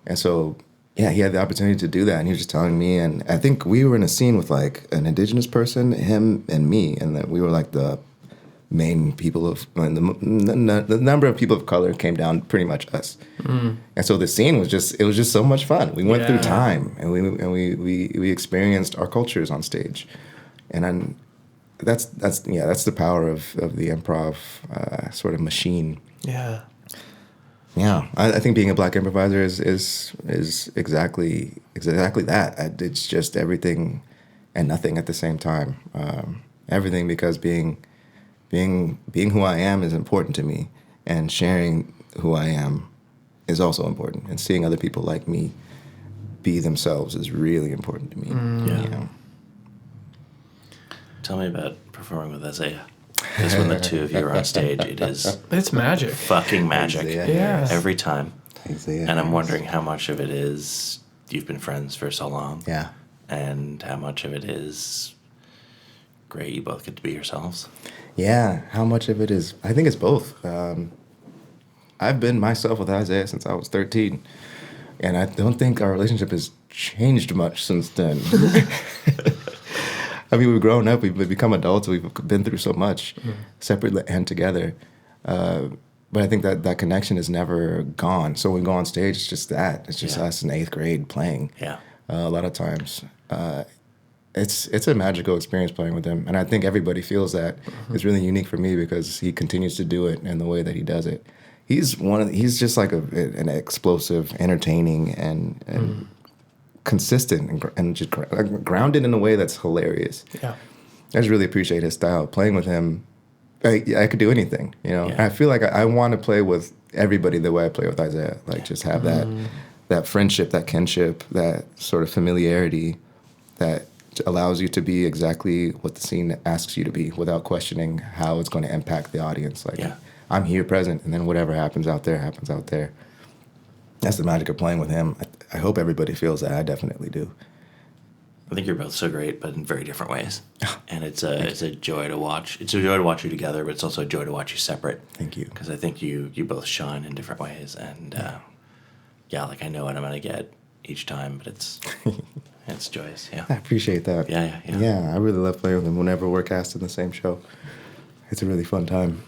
And so, he had the opportunity to do that, and he was just telling me. And I think we were in a scene with like an indigenous person, him and me, and that we were like the main people of the number of people of color came down pretty much us. And so the scene was just so much fun. We went through time, and we experienced our cultures on stage, and that's the power of the improv sort of machine. Yeah. I think being a Black improviser is exactly that. It's just everything and nothing at the same time. Everything, because being who I am is important to me, and sharing who I am is also important. And seeing other people like me be themselves is really important to me. Tell me about performing with Isaiah. Because when the two of you are on stage, it's magic. Fucking magic. Yeah. Every time. Isaiah. And I'm wondering how much of it is you've been friends for so long. Yeah. And how much of it is great you both get to be yourselves. Yeah. How much of it is, I think it's both. I've been myself with Isaiah since I was 13. And I don't think our relationship has changed much since then. I mean, we've grown up, we've become adults, we've been through so much, separately and together. But I think that connection is never gone. So when we go on stage, it's just that. It's just us in 8th grade playing. Yeah. A lot of times. It's a magical experience playing with him. And I think everybody feels that. It's really unique for me because he continues to do it in the way that he does it. He's just like an explosive, entertaining, and consistent and just grounded in a way that's hilarious. Yeah, I just really appreciate his style. Playing with him, I could do anything, And I feel like I want to play with everybody the way I play with Isaiah. Like just have that friendship, that kinship, that sort of familiarity that allows you to be exactly what the scene asks you to be without questioning how it's going to impact the audience. Like I'm here present, and then whatever happens out there happens out there. That's the magic of playing with him. I hope everybody feels that. I definitely do. I think you're both so great, but in very different ways. And it's a joy to watch. It's a joy to watch you together, but it's also a joy to watch you separate. Thank you. Because I think you both shine in different ways. And like I know what I'm going to get each time, but it's joyous. Yeah. I appreciate that. Yeah, I really love playing with him whenever we're cast in the same show. It's a really fun time.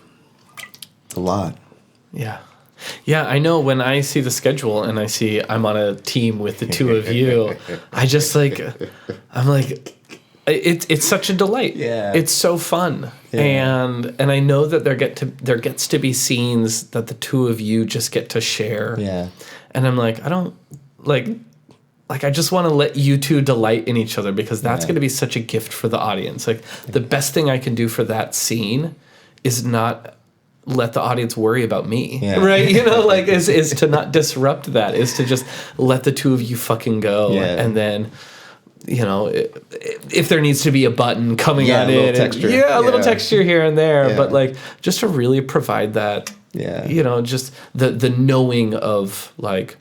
It's a lot. Yeah. Yeah, I know when I see the schedule and I see I'm on a team with the two of you, I just I'm like, it's such a delight. Yeah. It's so fun. Yeah. And I know that there gets to be scenes that the two of you just get to share. Yeah. And I'm like, I don't I just want to let you two delight in each other, because that's going to be such a gift for the audience. Like the best thing I can do for that scene is not let the audience worry about me, right? Is to not disrupt that, is to just let the two of you fucking go, and then if there needs to be a button coming on a little it, texture. a little texture here and there, Yeah. but like just to really provide that, just the knowing of like,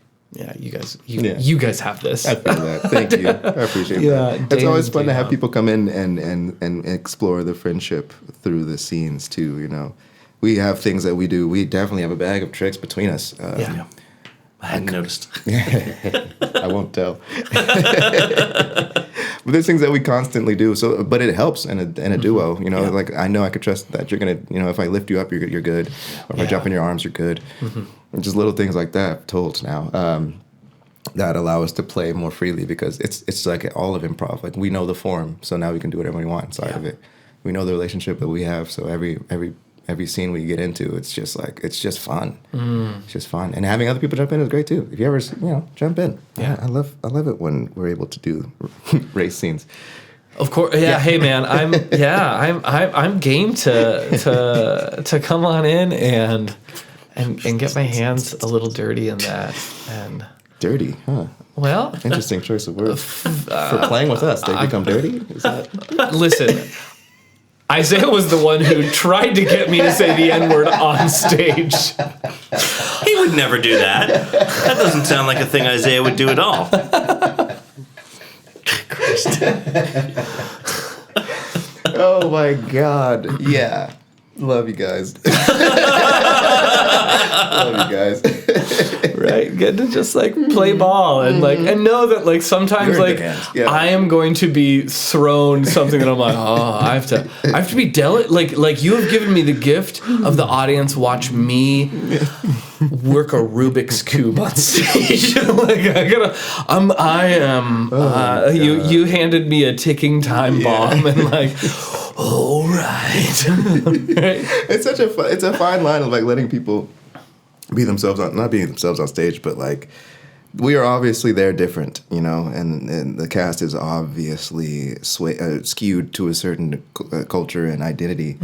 you guys have this. I feel that. Thank you. I appreciate that. It's always fun to have people come in and explore the friendship through the scenes too. We have things that we do. We definitely have a bag of tricks between us. I hadn't noticed. I won't tell. But there's things that we constantly do. So, but it helps in a duo. Like I know I could trust that you're gonna. If I lift you up, you're good. Or if I jump in your arms, you're good. And just little things like that. I've told now that allow us to play more freely because it's like all of improv. Like we know the form, so now we can do whatever we want inside of it. We know the relationship that we have, so every scene we get into, it's just fun. It's just fun, and having other people jump in is great too. If you ever, jump in. Yeah, I love it when we're able to do race scenes. Of course, yeah. Hey, man, I'm game to come on in and get my hands a little dirty in that. And dirty, huh? Well, interesting choice of words for playing with us. They become dirty. Is that? Listen. Isaiah was the one who tried to get me to say the N-word on stage. He would never do that. That doesn't sound like a thing Isaiah would do at all. Oh my God. Yeah. Love you guys. Love you guys. Right? Get to just like play ball and like and know that like sometimes like I am going to be thrown something that I'm like, I have to be delicate. Like you have given me the gift of the audience watch me work a Rubik's Cube on stage. Like you handed me a ticking time bomb and like all right. Right? It's a fine line of like letting people be themselves not being themselves on stage, but like we are obviously they're different, and the cast is obviously skewed to a certain culture and identity.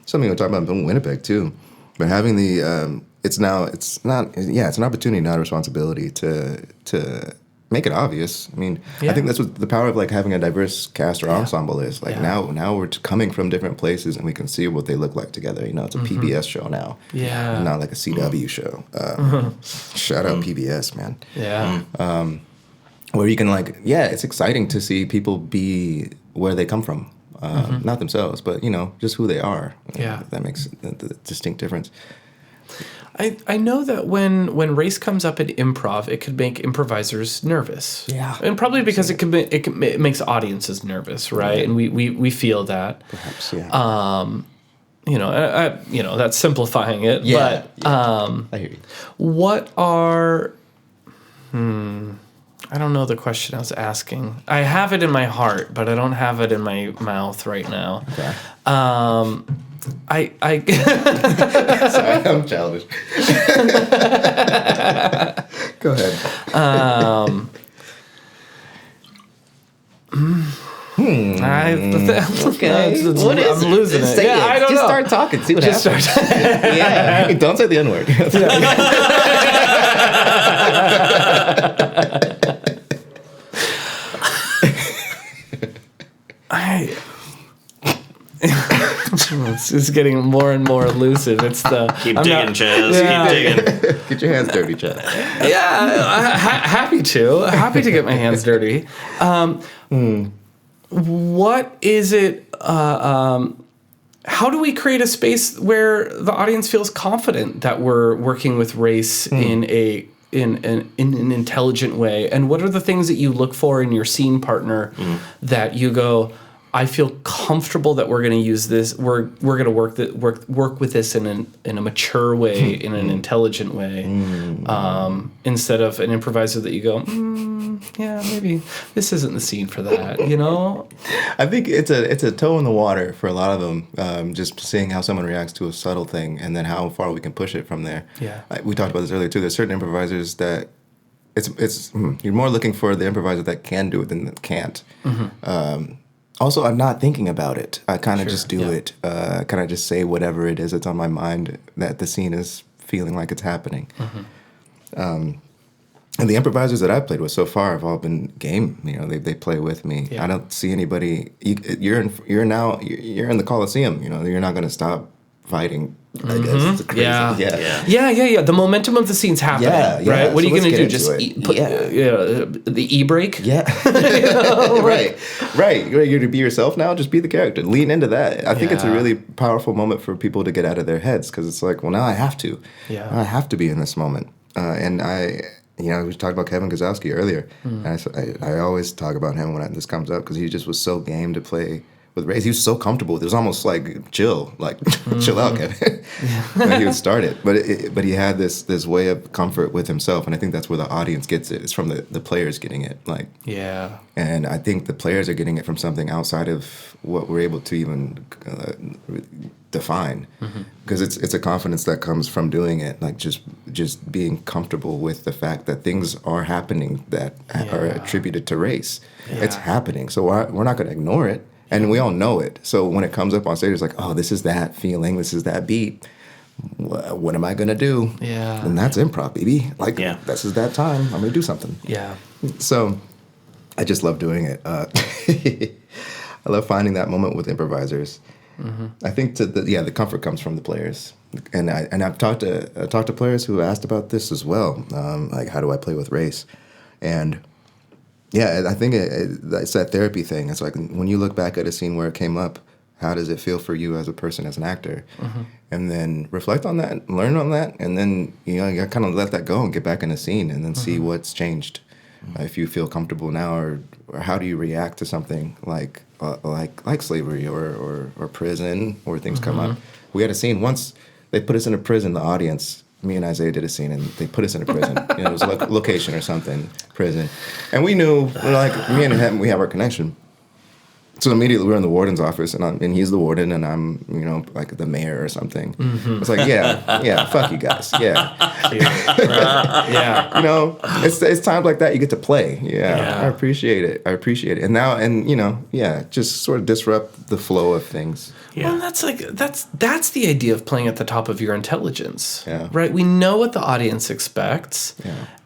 Something we talk about in Winnipeg too, but having the it's an opportunity, not a responsibility to make it obvious. I mean, I think that's what the power of like having a diverse cast or ensemble is. Like now we're coming from different places and we can see what they look like together. It's a PBS show now. Yeah. Not like a CW show. Shout out PBS, man. Yeah. Where you can like, it's exciting to see people be where they come from. Not themselves, but just who they are. Yeah. That makes the distinct difference. I know that when race comes up at improv, it could make improvisers nervous. Yeah, and probably because it makes audiences nervous, right? Yeah. And we feel that. Perhaps, yeah. That's simplifying it. Yeah, but I hear you. What are? I don't know the question I was asking. I have it in my heart, but I don't have it in my mouth right now. Okay. I Sorry, I'm childish. Go ahead. Okay. What is I'm losing it. Say it. I don't Just know. start talking. See what happens. Yeah. Don't say the N-word. It's getting more and more elusive. It's the keep digging, Chaz. Keep digging. Get your hands dirty, Chaz. Yeah, happy to get my hands dirty. What is it? How do we create a space where the audience feels confident that we're working with race in an intelligent way? And what are the things that you look for in your scene partner that you go, I feel comfortable that we're going to use this. We're going to work with this in a mature way, in an intelligent way, instead of an improviser that you go, maybe this isn't the scene for that. I think it's a toe in the water for a lot of them. Just seeing how someone reacts to a subtle thing, and then how far we can push it from there. Yeah, we talked about this earlier too. There's certain improvisers that it's you're more looking for the improviser that can do it than that can't. Also, I'm not thinking about it. I kind of just do it. Kind of just say whatever it is that's on my mind that the scene is feeling like it's happening. And the improvisers that I've played with so far have all been game. You know, they play with me. Yeah. I don't see anybody. You're in the Coliseum. You know, you're not going to stop fighting. I guess it's crazy. Yeah. The momentum of the scene's happening, right? What are you going to do? Just put the e-brake? Yeah. Right. You're going to be yourself now? Just be the character. Lean into that. I think it's a really powerful moment for people to get out of their heads because it's like, well, now I have to. Yeah. I have to be in this moment. And we talked about Kevin Gazowski earlier. And I always talk about him when this comes up because he just was so game to play with Ray. He was so comfortable. It was almost like chill out, Kevin. He would start it. But he had this way of comfort with himself, and I think that's where the audience gets it. It's from the players getting it. And I think the players are getting it from something outside of what we're able to even define, because it's a confidence that comes from doing it, like just being comfortable with the fact that things are happening that are attributed to race. It's happening, so we're not going to ignore it. And we all know it. So when it comes up on stage, it's like, oh, this is that feeling. This is that beat. What am I going to do? Yeah. And that's improv, baby. This is that time. I'm going to do something. Yeah. So I just love doing it. I love finding that moment with improvisers. I think the comfort comes from the players. And I've talked to players who asked about this as well. How do I play with race? And yeah, I think it's that therapy thing. It's like when you look back at a scene where it came up, how does it feel for you as a person, as an actor? And then reflect on that, learn on that, and then you kind of let that go and get back in the scene and then see what's changed. If you feel comfortable now, or how do you react to something like slavery or prison, or things come up. We had a scene once. They put us in a prison, the audience. Me and Isaiah did a scene, and they put us in a prison. It was a location or something, prison. And we knew, me and him, we have our connection. So immediately we're in the warden's office, and he's the warden, and I'm, the mayor or something. It's like, fuck you guys, it's times like that you get to play. I appreciate it. And now, just sort of disrupt the flow of things. Yeah. Well, that's the idea of playing at the top of your intelligence, right? We know what the audience expects,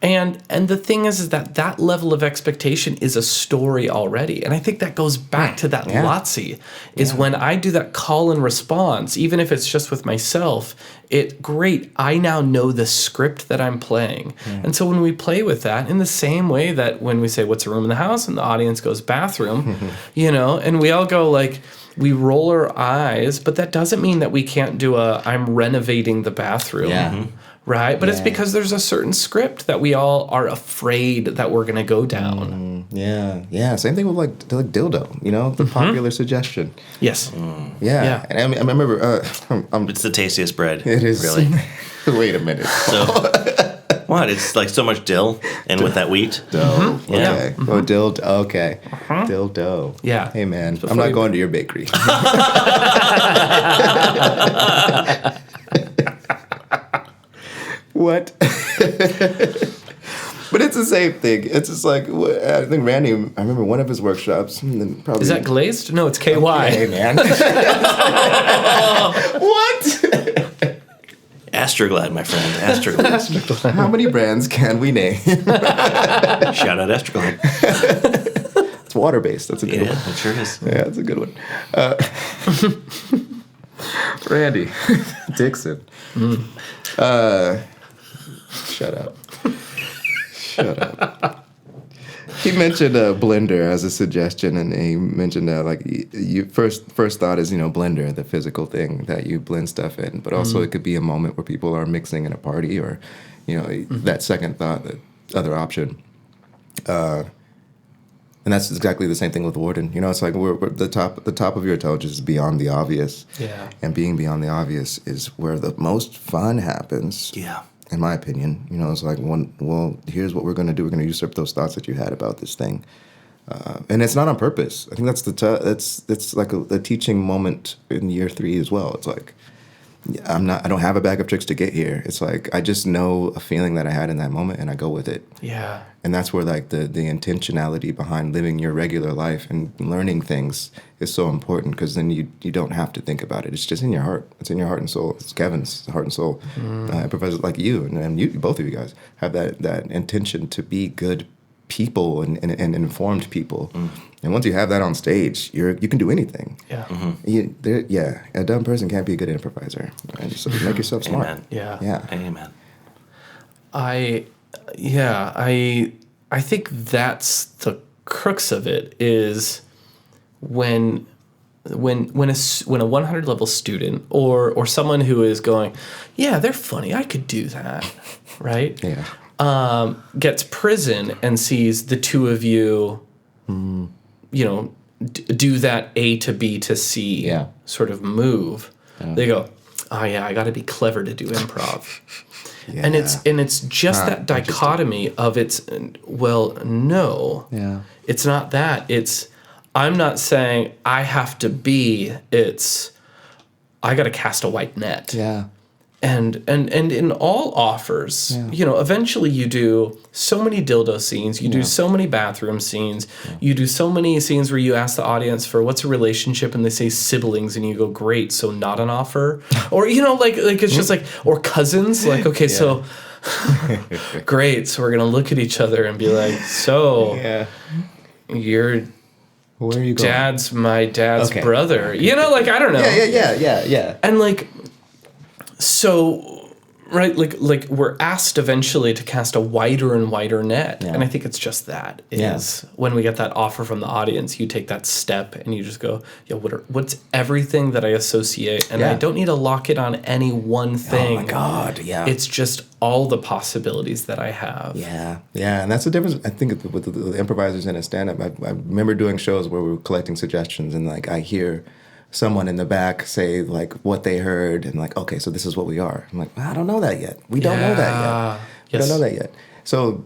and the thing is that level of expectation is a story already, and I think that goes back to that Lotsie, is when I do that call and response, even if it's just with myself, I now know the script that I'm playing. And so when we play with that, in the same way that when we say, what's a room in the house? And the audience goes, bathroom, and we all go we roll our eyes, but that doesn't mean that we can't do I'm renovating the bathroom. Right? But it's because there's a certain script that we all are afraid that we're going to go down. Same thing with dildo, the popular suggestion. Yes. Yeah. And I remember... it's the tastiest bread. It is. Really. Wait a minute. So, what? It's like so much dill and with that wheat. Dough. Okay. Oh, dildo. Okay. Dildo. Yeah. Hey, man. I'm not going to your bakery. What? But it's the same thing. It's just like, I think Randy, I remember one of his workshops. Probably, is that glazed? No, it's KY. Hey, man. What? Astroglad, my friend. Astroglad. How many brands can we name? Shout out Astroglad. It's water-based. That's a good one. Yeah, it sure is. Yeah, that's a good one. Randy Dixon. Shut up. He mentioned Blender as a suggestion, and he mentioned you first thought is Blender, the physical thing that you blend stuff in, but also it could be a moment where people are mixing in a party, or that second thought, that other option. And that's exactly the same thing with Warden. It's like we're the top of your intelligence is beyond the obvious. Yeah. And being beyond the obvious is where the most fun happens. Yeah. In my opinion, it's like, here's what we're going to do. We're going to usurp those thoughts that you had about this thing, and it's not on purpose. I think that's it's like a teaching moment in year 3 as well. It's like I don't have a bag of tricks to get here. It's like I just know a feeling that I had in that moment and I go with it. Yeah. And that's where like the intentionality behind living your regular life and learning things is so important, because then you don't have to think about it. It's just in your heart. It's in your heart and soul. It's Kevin's heart and soul. Professors like you and you, both of you guys have that intention to be good people and informed people. And once you have that on stage, you can do anything. Yeah. A dumb person can't be a good improviser. And just make yourself smart. Amen. Yeah. Amen. I think that's the crux of it, is when a 100 level student or someone who is going, yeah, they're funny, I could do that, right? Yeah. Gets prison and sees the two of you, do that A to B to C sort of move. They go, oh yeah, I got to be clever to do improv. Yeah. And it's just that dichotomy of no, it's not that. It's, I'm not saying I have to be, it's, I got to cast a white net. Yeah. And in all offers, eventually you do so many dildo scenes, you do so many bathroom scenes, you do so many scenes where you ask the audience for what's a relationship and they say siblings and you go, great, so not an offer. Or, like it's just like, or cousins, like, okay, so great, so we're going to look at each other and be like, so your where are you going? dad's my dad's brother. I don't know. Yeah. And like, so, right, like we're asked eventually to cast a wider and wider net. And I think it's just that is when we get that offer from the audience, you take that step and you just go, what's everything that I associate? And I don't need to lock it on any one thing. Oh my God, yeah. It's just all the possibilities that I have. Yeah. And that's the difference, I think, with the improvisers in a stand-up. I remember doing shows where we were collecting suggestions, and like I hear someone in the back say like what they heard, and like, okay, so this is what we are. I'm like, I don't know that yet. We don't know that yet. We don't know that yet. So,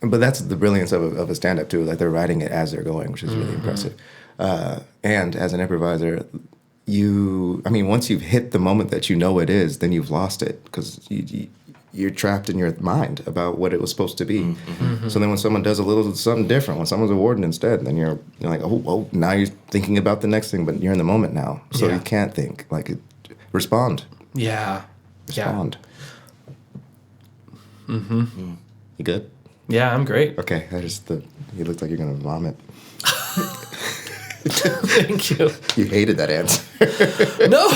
but that's the brilliance of a stand-up too. Like they're writing it as they're going, which is really impressive. And as an improviser, once you've hit the moment that you know it is, then you've lost it, because you're trapped in your mind about what it was supposed to be. So then when someone does a little something different, when someone's a warden instead, then you're like, oh, now you're thinking about the next thing, but you're in the moment now. So you can't think. Respond. Yeah. Respond. You good? Yeah, I'm great. Okay. You look like you're going to vomit. Thank you. You hated that answer. No.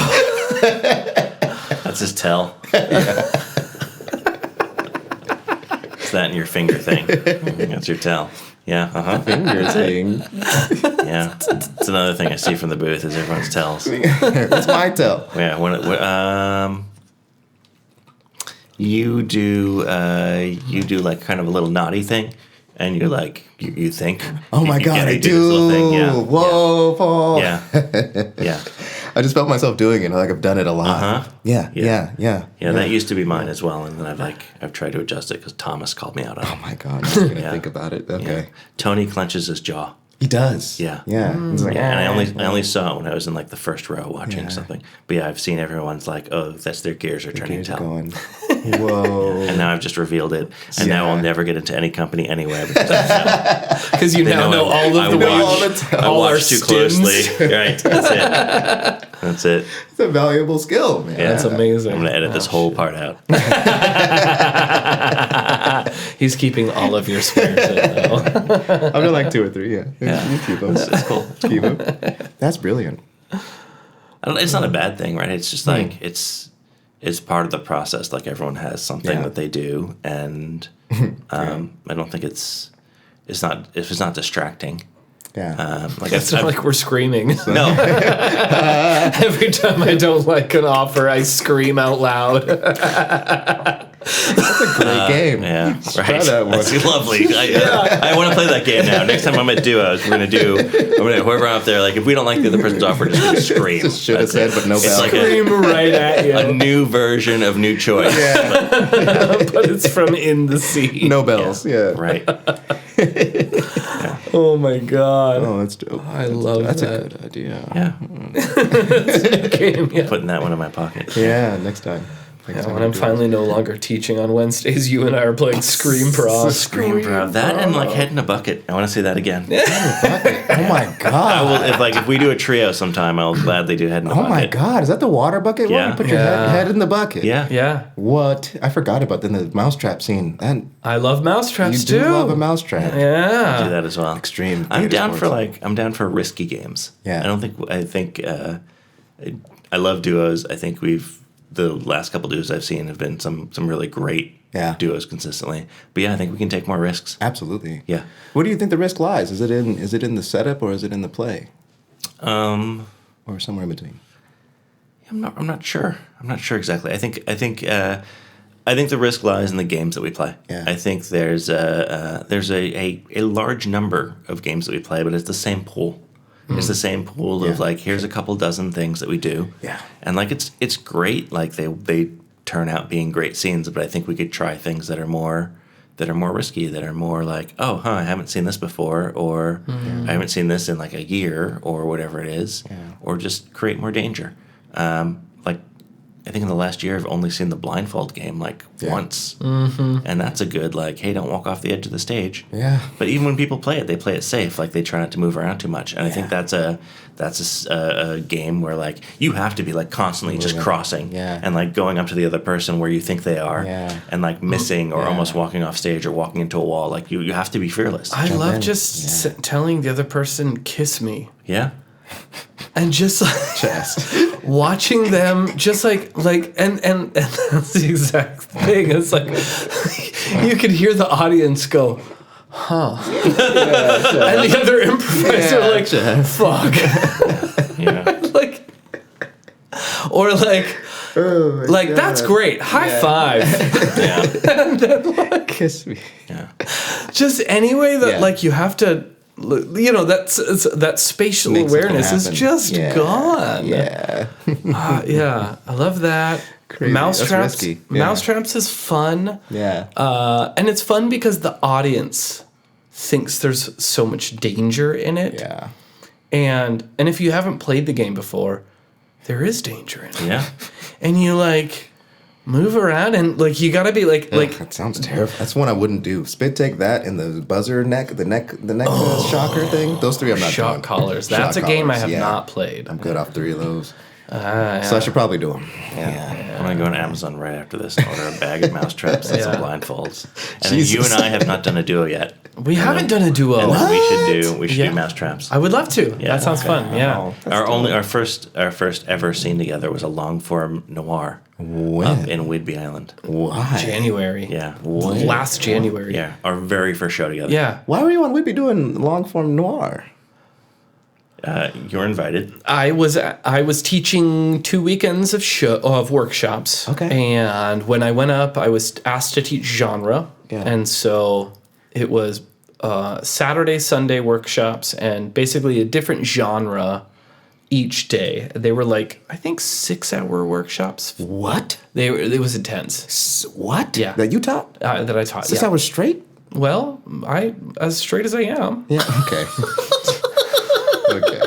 That's his tell. It's that and your finger thing. That's your tell. Yeah, Finger thing. Yeah, it's another thing I see from the booth is everyone's tells. It's my tell. Yeah, you do like kind of a little naughty thing, and you're like you think. Oh my God, I do. This little thing. Yeah. Whoa, Paul. Yeah. I just felt myself doing it. Like I've done it a lot. Yeah. That used to be mine as well, and then I've tried to adjust it because Thomas called me out on it. Oh my God, I'm gonna think about it. Okay. Yeah. Tony clenches his jaw. He does. Yeah. He's like, And I only saw it when I was in like the first row watching something. But yeah, I've seen everyone's like, oh, that's their gears are turning tell. Whoa. And now I've just revealed it. And now I'll never get into any company anywhere because you now know all of the I watch too closely. Right. That's it. It's a valuable skill, man. Yeah. That's amazing. I'm going to edit this whole part out. He's keeping all of your swears in, though. I'm doing like 2 or 3, You keep them. It's cool. Keep them. That's brilliant. It's not a bad thing, right? It's just like, it's part of the process. Like everyone has something that they do. And I don't think if it's not distracting. Yeah. It's not like we're screaming. No. Every time I don't like an offer, I scream out loud. That's a great game. Yeah, right. That's lovely. I want to play that game now. Next time I'm at duos, whoever out there, like if we don't like the other person's offer, just gonna scream. Just should have said, but no bell. Like scream right at you. A new version of New Choice. Yeah. But it's from In the Sea. No bells. Yeah. Right. Oh my god. Oh, that's dope. I love that's that. a good idea. Yeah. Game, yeah. Putting that one in my pocket. Yeah, next time. Yeah, when I'm finally no longer teaching on Wednesdays, you and I are playing Screamprov. Screamprov. That and like Head in a Bucket. I want to see that again. Oh my god. I will, if we do a trio sometime, I'll gladly do Head in a Bucket. Oh my god, is that the water bucket Yeah. one? You put your head in the bucket. Yeah. Yeah. What? I forgot about the mousetrap scene. And I love mousetraps you too. do love a mousetrap. Yeah. Do that as well. Extreme. I'm down sports. I'm down for risky games. Yeah. I think I love duos. I think the last couple duos I've seen have been some really great duos consistently. But yeah, I think we can take more risks. Absolutely. Yeah. Where do you think the risk lies? Is it in the setup or is it in the play? Or somewhere in between? I'm not sure. I'm not sure exactly. I think the risk lies in the games that we play. Yeah. I think there's a large number of games that we play, but it's the same pool. It's the same pool of like, here's a couple dozen things that we do. Yeah. And like it's great. Like they turn out being great scenes, but I think we could try things that are more risky, that are more like, oh, I haven't seen this before, or I haven't seen this in like a year, or whatever it is, or just create more danger. Like I think in the last year I've only seen the blindfold game like once, and that's a good like, hey, don't walk off the edge of the stage. Yeah. But even when people play it, they play it safe. Like they try not to move around too much, and I think that's a game where like you have to be like constantly just crossing and like going up to the other person where you think they are, and like missing or almost walking off stage or walking into a wall. Like you have to be fearless. I love just telling the other person, kiss me. Yeah. And just like watching them just like and that's the exact thing. It's like you could hear the audience go, huh. And the other improviser like, fuck. Like or like that's great. High five. And then like, Kiss me. just any way that like you have to, you know, that spatial Makes awareness is happen. just gone. Yeah. Yeah, I love that. Crazy. Mousetraps. That's risky. Yeah. Mousetraps is fun. Yeah. And it's fun because the audience thinks there's so much danger in it. Yeah. And if you haven't played the game before, there is danger in it. Yeah. And you like move around and like you gotta be like That sounds terrible. That's one I wouldn't do. Spit take that and the buzzer neck shocker thing. Those three I'm not shock doing. collars. That's a game I have not played. I'm good off 3 of those. So I should probably do them. I'm gonna go on Amazon right after this and order a bag of mousetraps and some blindfolds. And then you and I have not done a duo yet. We haven't done a duo. And then we should do mousetraps. I would love to. Yeah. That sounds fun. Yeah. Our first ever scene together was a long form noir up in Whidbey Island. Why? January. Yeah. Last January. Yeah. Our very first show together. Yeah. Why were you on Whidbey doing long form noir? You're invited. I was teaching 2 weekends of workshops. Okay. And when I went up, I was asked to teach genre. Yeah. And so it was Saturday, Sunday workshops, and basically a different genre each day. They were like, I think 6-hour workshops. What? It was intense. What? Yeah. That you taught? That I taught. 6 hours straight? Well, I as straight as I am. Yeah. Okay. Okay.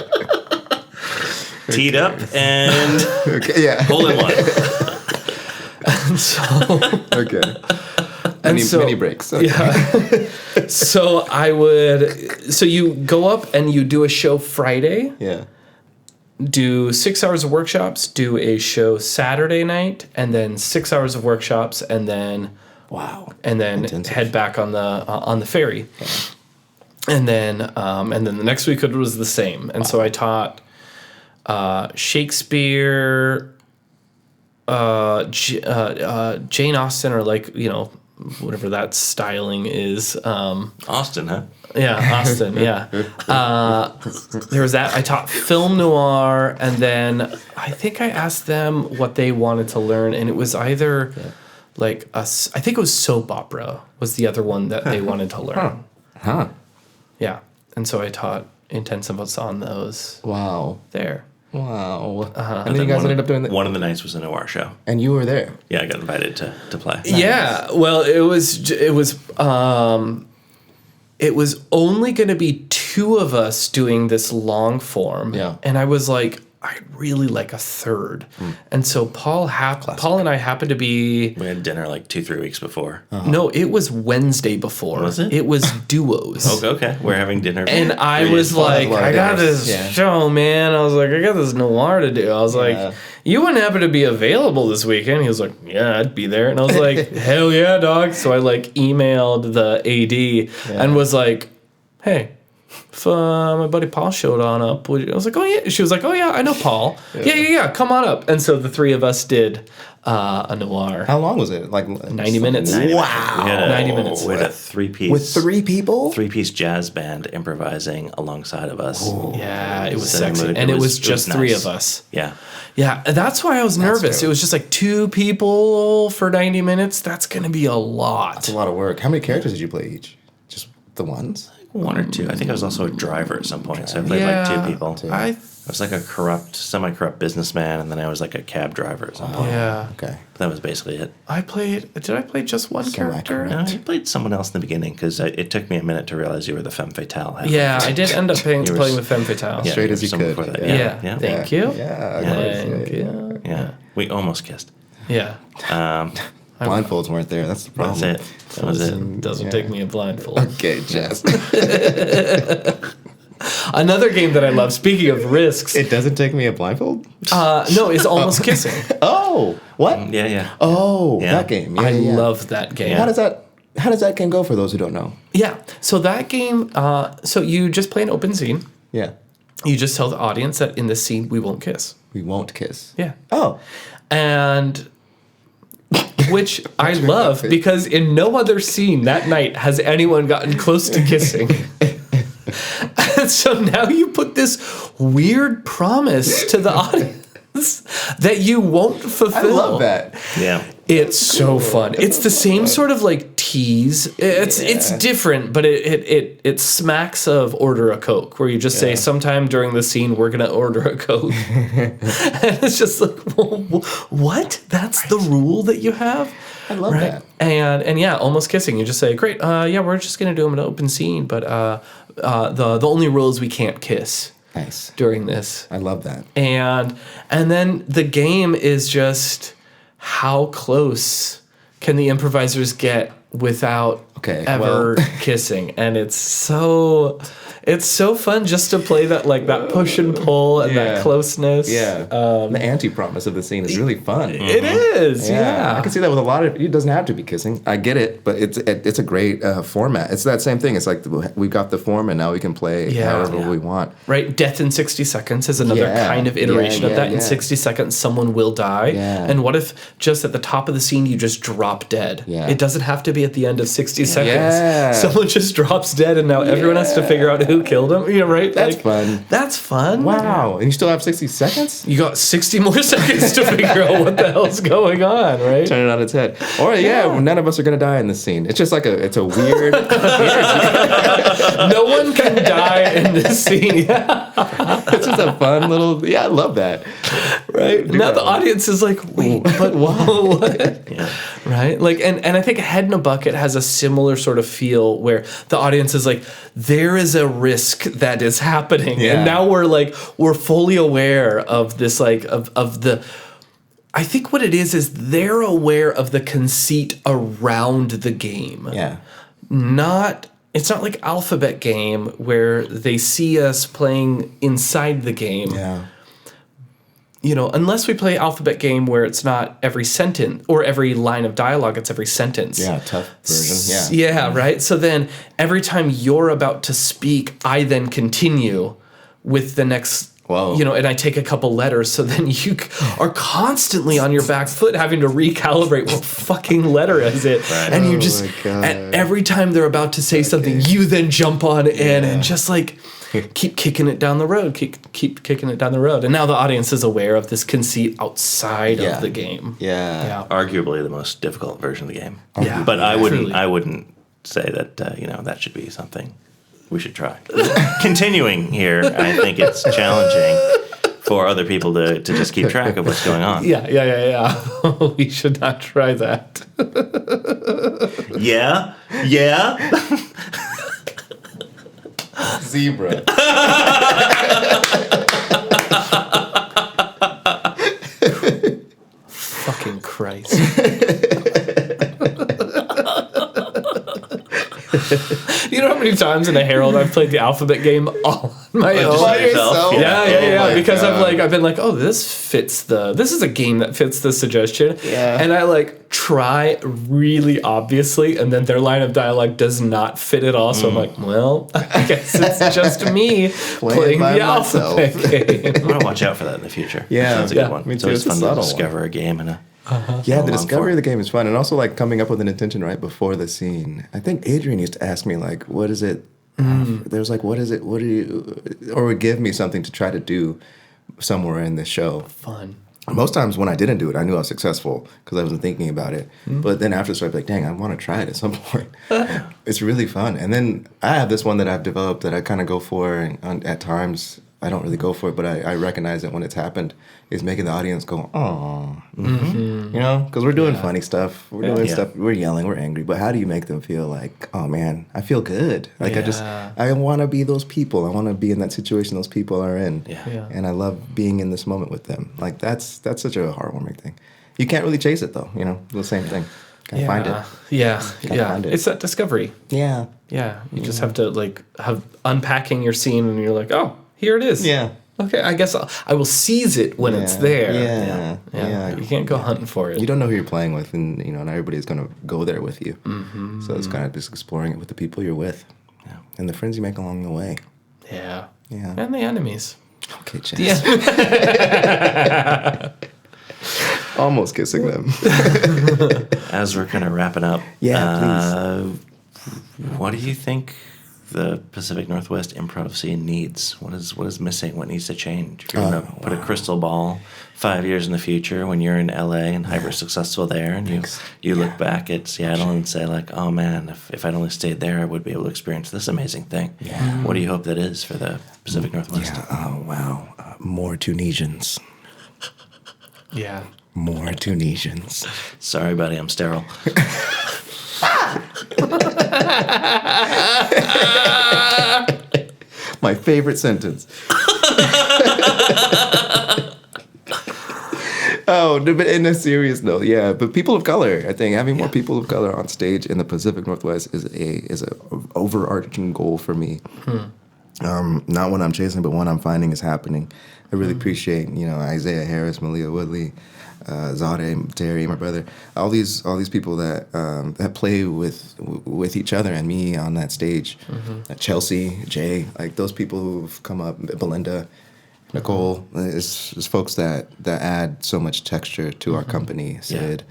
Teed up and Okay. Yeah. hole in one. Okay. And Mini breaks. Okay. Yeah. So you go up and you do a show Friday, Yeah. do 6 hours of workshops, do a show Saturday night, and then 6 hours of workshops, and then Wow. Intensive. Head back on the ferry. And then the next week it was the same. And so I taught Shakespeare, Jane Austen, or like, you know, whatever that styling is. Austin, huh? Yeah, Austin, yeah. There was that. I taught film noir, and then I think I asked them what they wanted to learn, and it was either like I think it was soap opera was the other one that they wanted to learn. Huh. Yeah, and so I taught intensives on those. Wow. There. Wow. And then you guys ended up doing that. One of the nights was a noir show. And you were there. Yeah, I got invited to play. Yeah. Well, it was only going to be 2 two of us doing this long form. Yeah. And I was like, I'd really like a third. And so Paul and I happened to be... We had dinner like 2-3 weeks before. No, it was Wednesday before. Was it? It was duos. Okay. We're having dinner. And I was like, I got this show, man. I was like, I got this noir to do. I was like, you wouldn't happen to be available this weekend? He was like, yeah, I'd be there. And I was like, hell yeah, dog. So I like emailed the AD and was like, hey, if my buddy Paul showed up, I was like, oh yeah. She was like, oh yeah, I know Paul. Yeah, come on up. And so the three of us did a noir. How long was it? Like 90 minutes. 90 minutes. We had a three-piece... With 3 people? 3-piece jazz band improvising alongside of us. Ooh. Yeah, it was So sexy. And it was just nice. 3 of us. Yeah. Yeah, that's why I was nervous. dope. It was just like 2 people for 90 minutes. That's going to be a lot. That's a lot of work. How many characters did you play each? Just the ones? 1 or 2. I think I was also a driver at some point, so I played like 2 people. I was like a semi-corrupt businessman, and then I was like a cab driver at some point. Yeah. Okay. That was basically it. Did I play just one character? No, you played someone else in the beginning, because it took me a minute to realize you were the femme fatale. Yeah, I did end up playing with Femme Fatale. Yeah, Straight you as were you someone could. before that. Yeah. Thank you. Yeah. Thank you. Yeah. We almost kissed. Yeah. Blindfolds weren't there. That's the problem. That's it. That was it. Doesn't take me a blindfold. Okay, Jess. Another game that I love, speaking of risks, It doesn't take me a blindfold? no, is Almost Kissing. Oh, what? Yeah. Oh, Yeah. that game. Yeah, I yeah. love that game. How does that game go for those who don't know? Yeah. So that game, so you just play an open scene. Yeah. You just tell the audience that in this scene we won't kiss. We won't kiss. Yeah. Oh. And which I love because in no other scene that night has anyone gotten close to kissing. And so now you put this weird promise to the audience that you won't fulfill. I love that. Yeah. It's so fun. It's the same sort of like tease. It's different, but it smacks of order a Coke, where you just say sometime during the scene we're gonna order a Coke, and it's just like, what? That's the rule that you have. I love that. And yeah, Almost Kissing. You just say, great. We're just gonna do them in an open scene, but the only rule is we can't kiss. Nice. During this. I love that. And then the game is just how close can the improvisers get without ever kissing. And it's so fun just to play that, like that push and pull and that closeness. Yeah. The anti-promise of the scene is really fun. It is, yeah. I can see that with a lot of, it doesn't have to be kissing. I get it, but it's a great format. It's that same thing. It's like we got the form and now we can play however we want. Right? Death in 60 Seconds is another kind of iteration of that. In 60 seconds, someone will die. Yeah. And what if just at the top of the scene, you just drop dead? Yeah. It doesn't have to be at the end of 60 seconds. Yeah. Someone just drops dead and now everyone has to figure out who killed him. You know, right? That's fun. That's fun. Wow. And you still have 60 seconds? You got 60 more seconds to figure out what the hell's going on, right? Turn it on its head. Or none of us are gonna die in this scene. It's just like it's a weird. No one can die in this scene. It's just a fun little. Yeah, I love that. Right now, the audience is like, "Wait, but what?" Right? Like, and I think Head in a Bucket has a similar sort of feel where the audience is like, "There is a risk that is happening," and now we're fully aware of this, like of the. I think what it is they're aware of the conceit around the game. Yeah. It's not like Alphabet Game where they see us playing inside the game. Yeah. You know, unless we play Alphabet Game where it's not every sentence or every line of dialogue, it's every sentence. Yeah, tough version. Yeah, right? So then every time you're about to speak, I then continue with the next. Whoa. You know, and I take a couple letters, so then you are constantly on your back foot having to recalibrate what fucking letter is it. Right. And you just, and every time they're about to say something, you then jump on in and just like keep kicking it down the road, keep kicking it down the road. And now the audience is aware of this conceit outside of the game. Yeah. Arguably the most difficult version of the game. Yeah. But I wouldn't say that, that should be something we should try. Continuing here, I think it's challenging for other people to just keep track of what's going on. Yeah. We should not try that. zebra. Fucking Christ. You know how many times in a Herald I've played the alphabet game all on my own? By yourself? Yeah. Because God. I've been like, oh, this is a game that fits the suggestion. Yeah. And I like try really obviously, and then their line of dialogue does not fit at all. So I'm like, well, I guess it's just me playing by the myself. alphabet game. I'm gonna watch out for that in the future. Yeah. That's a Yeah. good one. Me It's too. always It's a fun to subtle discover a game and Yeah, the long discovery form. of the game is fun, and also like coming up with an intention right before the scene. I think Adrian used to ask me like, "What is it?" There's like, "What is it? What do you?" Or would give me something to try to do somewhere in the show. Fun. Most times when I didn't do it, I knew I was successful because I wasn't thinking about it. But then after, so I'd be like, "Dang, I want to try it at some point." It's really fun. And then I have this one that I've developed that I kind of go for, and at times I don't really go for it, but I recognize it when it's happened. Is making the audience go, "Oh," you know, because we're doing funny stuff, we're doing stuff, we're yelling, we're angry, but how do you make them feel like, "Oh man, I feel good"? Like I want to be those people. I want to be in that situation those people are in, Yeah. and I love being in this moment with them. Like that's such a heartwarming thing. You can't really chase it though, you know, the same thing. Gotta find it. Yeah. find it. It's that discovery. Yeah. Yeah. You just have to like have unpacking your scene, and you're like, oh, here it is. Yeah. Okay, I guess I will seize it when it's there. Yeah. You can't go hunting for it. You don't know who you're playing with, and you know, not everybody's gonna go there with you. So it's kind of just exploring it with the people you're with, and the friends you make along the way. Yeah. Yeah. And the enemies. Okay, Chess. Yeah. Almost kissing them. As we're kind of wrapping up, Yeah, what do you think the Pacific Northwest improv scene needs? What is missing? What needs to change? If you're gonna put a crystal ball 5 years in the future when you're in LA and hyper successful there, and you look back at Seattle and say like, oh man, if I'd only stayed there, I would be able to experience this amazing thing. Yeah. What do you hope that is for the Pacific Northwest? Yeah. Oh wow. More Tunisians. Yeah. More Tunisians. Sorry, buddy, I'm sterile. My favorite sentence. Oh, but in a serious note, yeah. But people of color, I think having more people of color on stage in the Pacific Northwest is a overarching goal for me. Not one I'm chasing, but one I'm finding is happening. I really appreciate, you know, Isaiah Harris, Malia Woodley, Zade, Terry, my brother, all these people that play with each other and me on that stage. Chelsea, Jay, like those people who've come up, Belinda, Nicole, is folks that add so much texture to our company. Sid,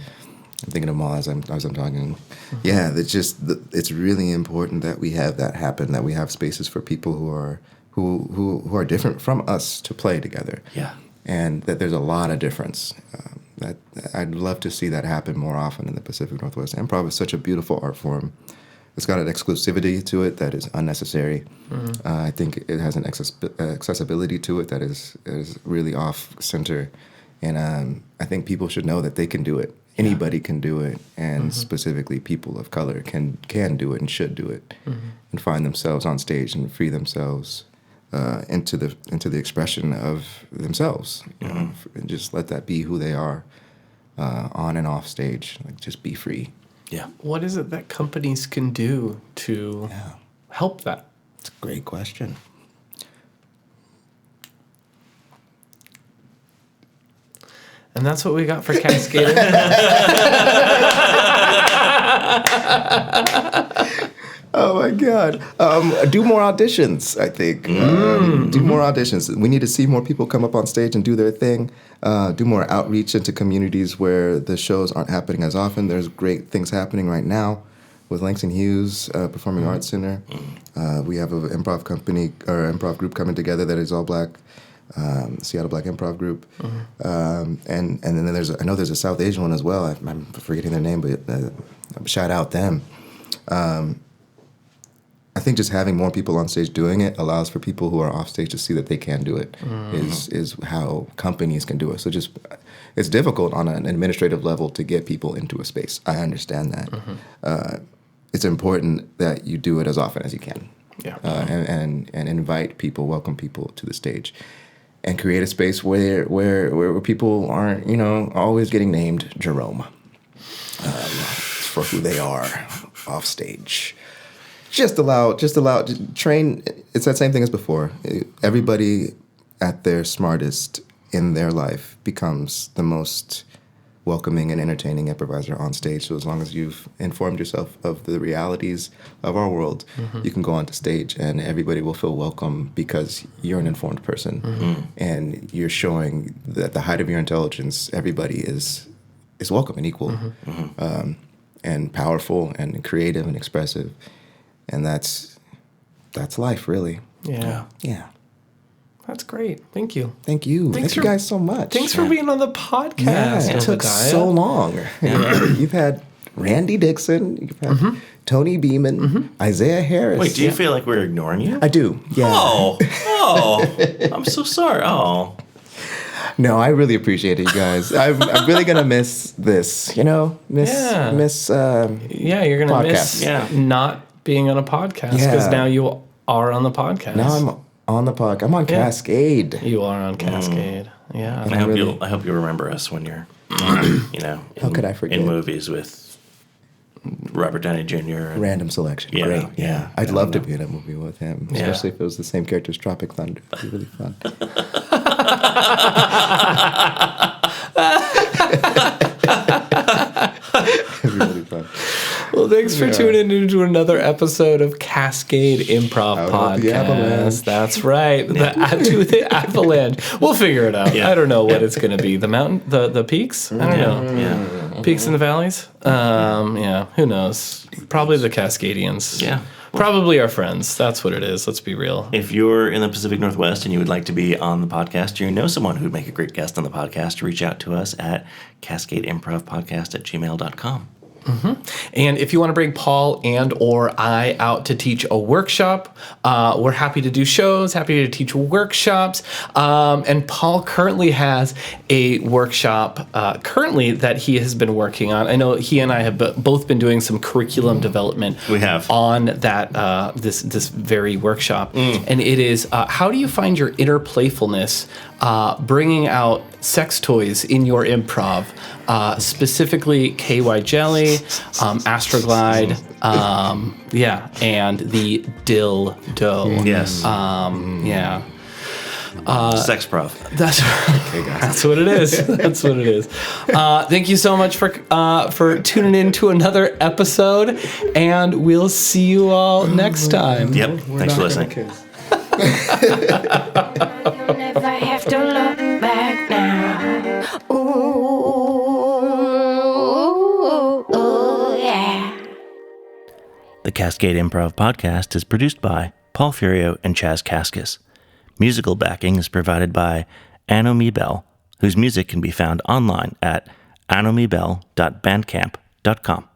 I'm thinking of them all as I'm talking. Yeah, it's really important that we have that happen. That we have spaces for people who are different from us to play together. Yeah, and that there's a lot of difference. That I'd love to see that happen more often in the Pacific Northwest. Improv is such a beautiful art form. It's got an exclusivity to it that is unnecessary. I think it has an accessibility to it that is really off center, and I think people should know that they can do it. Anybody can do it, and specifically people of color can do it and should do it, and find themselves on stage and free themselves into the expression of themselves. You know, and just let that be who they are on and off stage. Like just be free. yeah. What is it that companies can do to help that? It's a great question. And that's what we got for Cascade. Oh my God! Do more auditions. I think do more auditions. We need to see more people come up on stage and do their thing. Do more outreach into communities where the shows aren't happening as often. There's great things happening right now with Langston Hughes Performing Arts Center. We have an improv company or improv group coming together that is all black. Seattle Black Improv Group, and then there's a South Asian one as well. I'm forgetting their name, but shout out them. I think just having more people on stage doing it allows for people who are off stage to see that they can do it. Is how companies can do it. So just it's difficult on an administrative level to get people into a space. I understand that. It's important that you do it as often as you can. and invite people, welcome people to the stage, and create a space where people aren't, always getting named Jerome for who they are off stage. Just train. It's that same thing as before. Everybody at their smartest in their life becomes the most welcoming and entertaining improviser on stage. So as long as you've informed yourself of the realities of our world, you can go onto stage and everybody will feel welcome because you're an informed person and you're showing that at the height of your intelligence, everybody is welcome and equal, and powerful and creative and expressive, and that's life, really. Yeah. That's great. Thank you. Thank you. Thank you guys so much. Thanks for being on the podcast. It took so long. You've had Randy Dixon. You've had Tony Beeman, Isaiah Harris. Wait, do you feel like we're ignoring you? I do. Yeah. Oh, I'm so sorry. Oh. No, I really appreciate it, you guys. I'm really gonna miss this. Miss. Yeah, you're gonna miss not being on a podcast because now you are on the podcast. Now I'm on the podcast. I'm on Cascade. You are on Cascade. Yeah. And I hope you remember us when you're, how could I forget? In movies with Robert Downey Jr. Random selection. Yeah, Great. yeah. I'd love to be in a movie with him, especially if it was the same character as Tropic Thunder. It'd be really fun. It'd be really fun. Well, thanks for tuning into another episode of Cascade Improv Podcast. That's right. The Avalanche. We'll figure it out. I don't know what it's going to be. The mountain, the peaks? I don't know. Yeah. Peaks and the valleys? Who knows? Probably the Cascadians. Yeah. Probably our friends. That's what it is. Let's be real. If you're in the Pacific Northwest and you would like to be on the podcast, or you know someone who would make a great guest on the podcast, reach out to us at cascadeimprovpodcast@gmail.com. And if you want to bring Paul and or I out to teach a workshop, we're happy to do shows, happy to teach workshops. And Paul currently has a workshop that he has been working on. I know he and I have both been doing some curriculum development. We have on that this very workshop, and it is how do you find your inner playfulness, bringing out sex toys in your improv, specifically KY Jelly, Astroglide, and the dildo. Yes. Sex prof. That's what it is. That's what it is. Thank you so much for tuning in to another episode, and we'll see you all next time. Yep. Thanks for listening. Never have to look back now. Ooh, yeah. The Cascade Improv Podcast is produced by Paul Furio and Chaz Kaskas. Musical backing is provided by Anomi Bell, whose music can be found online at anomibell.bandcamp.com.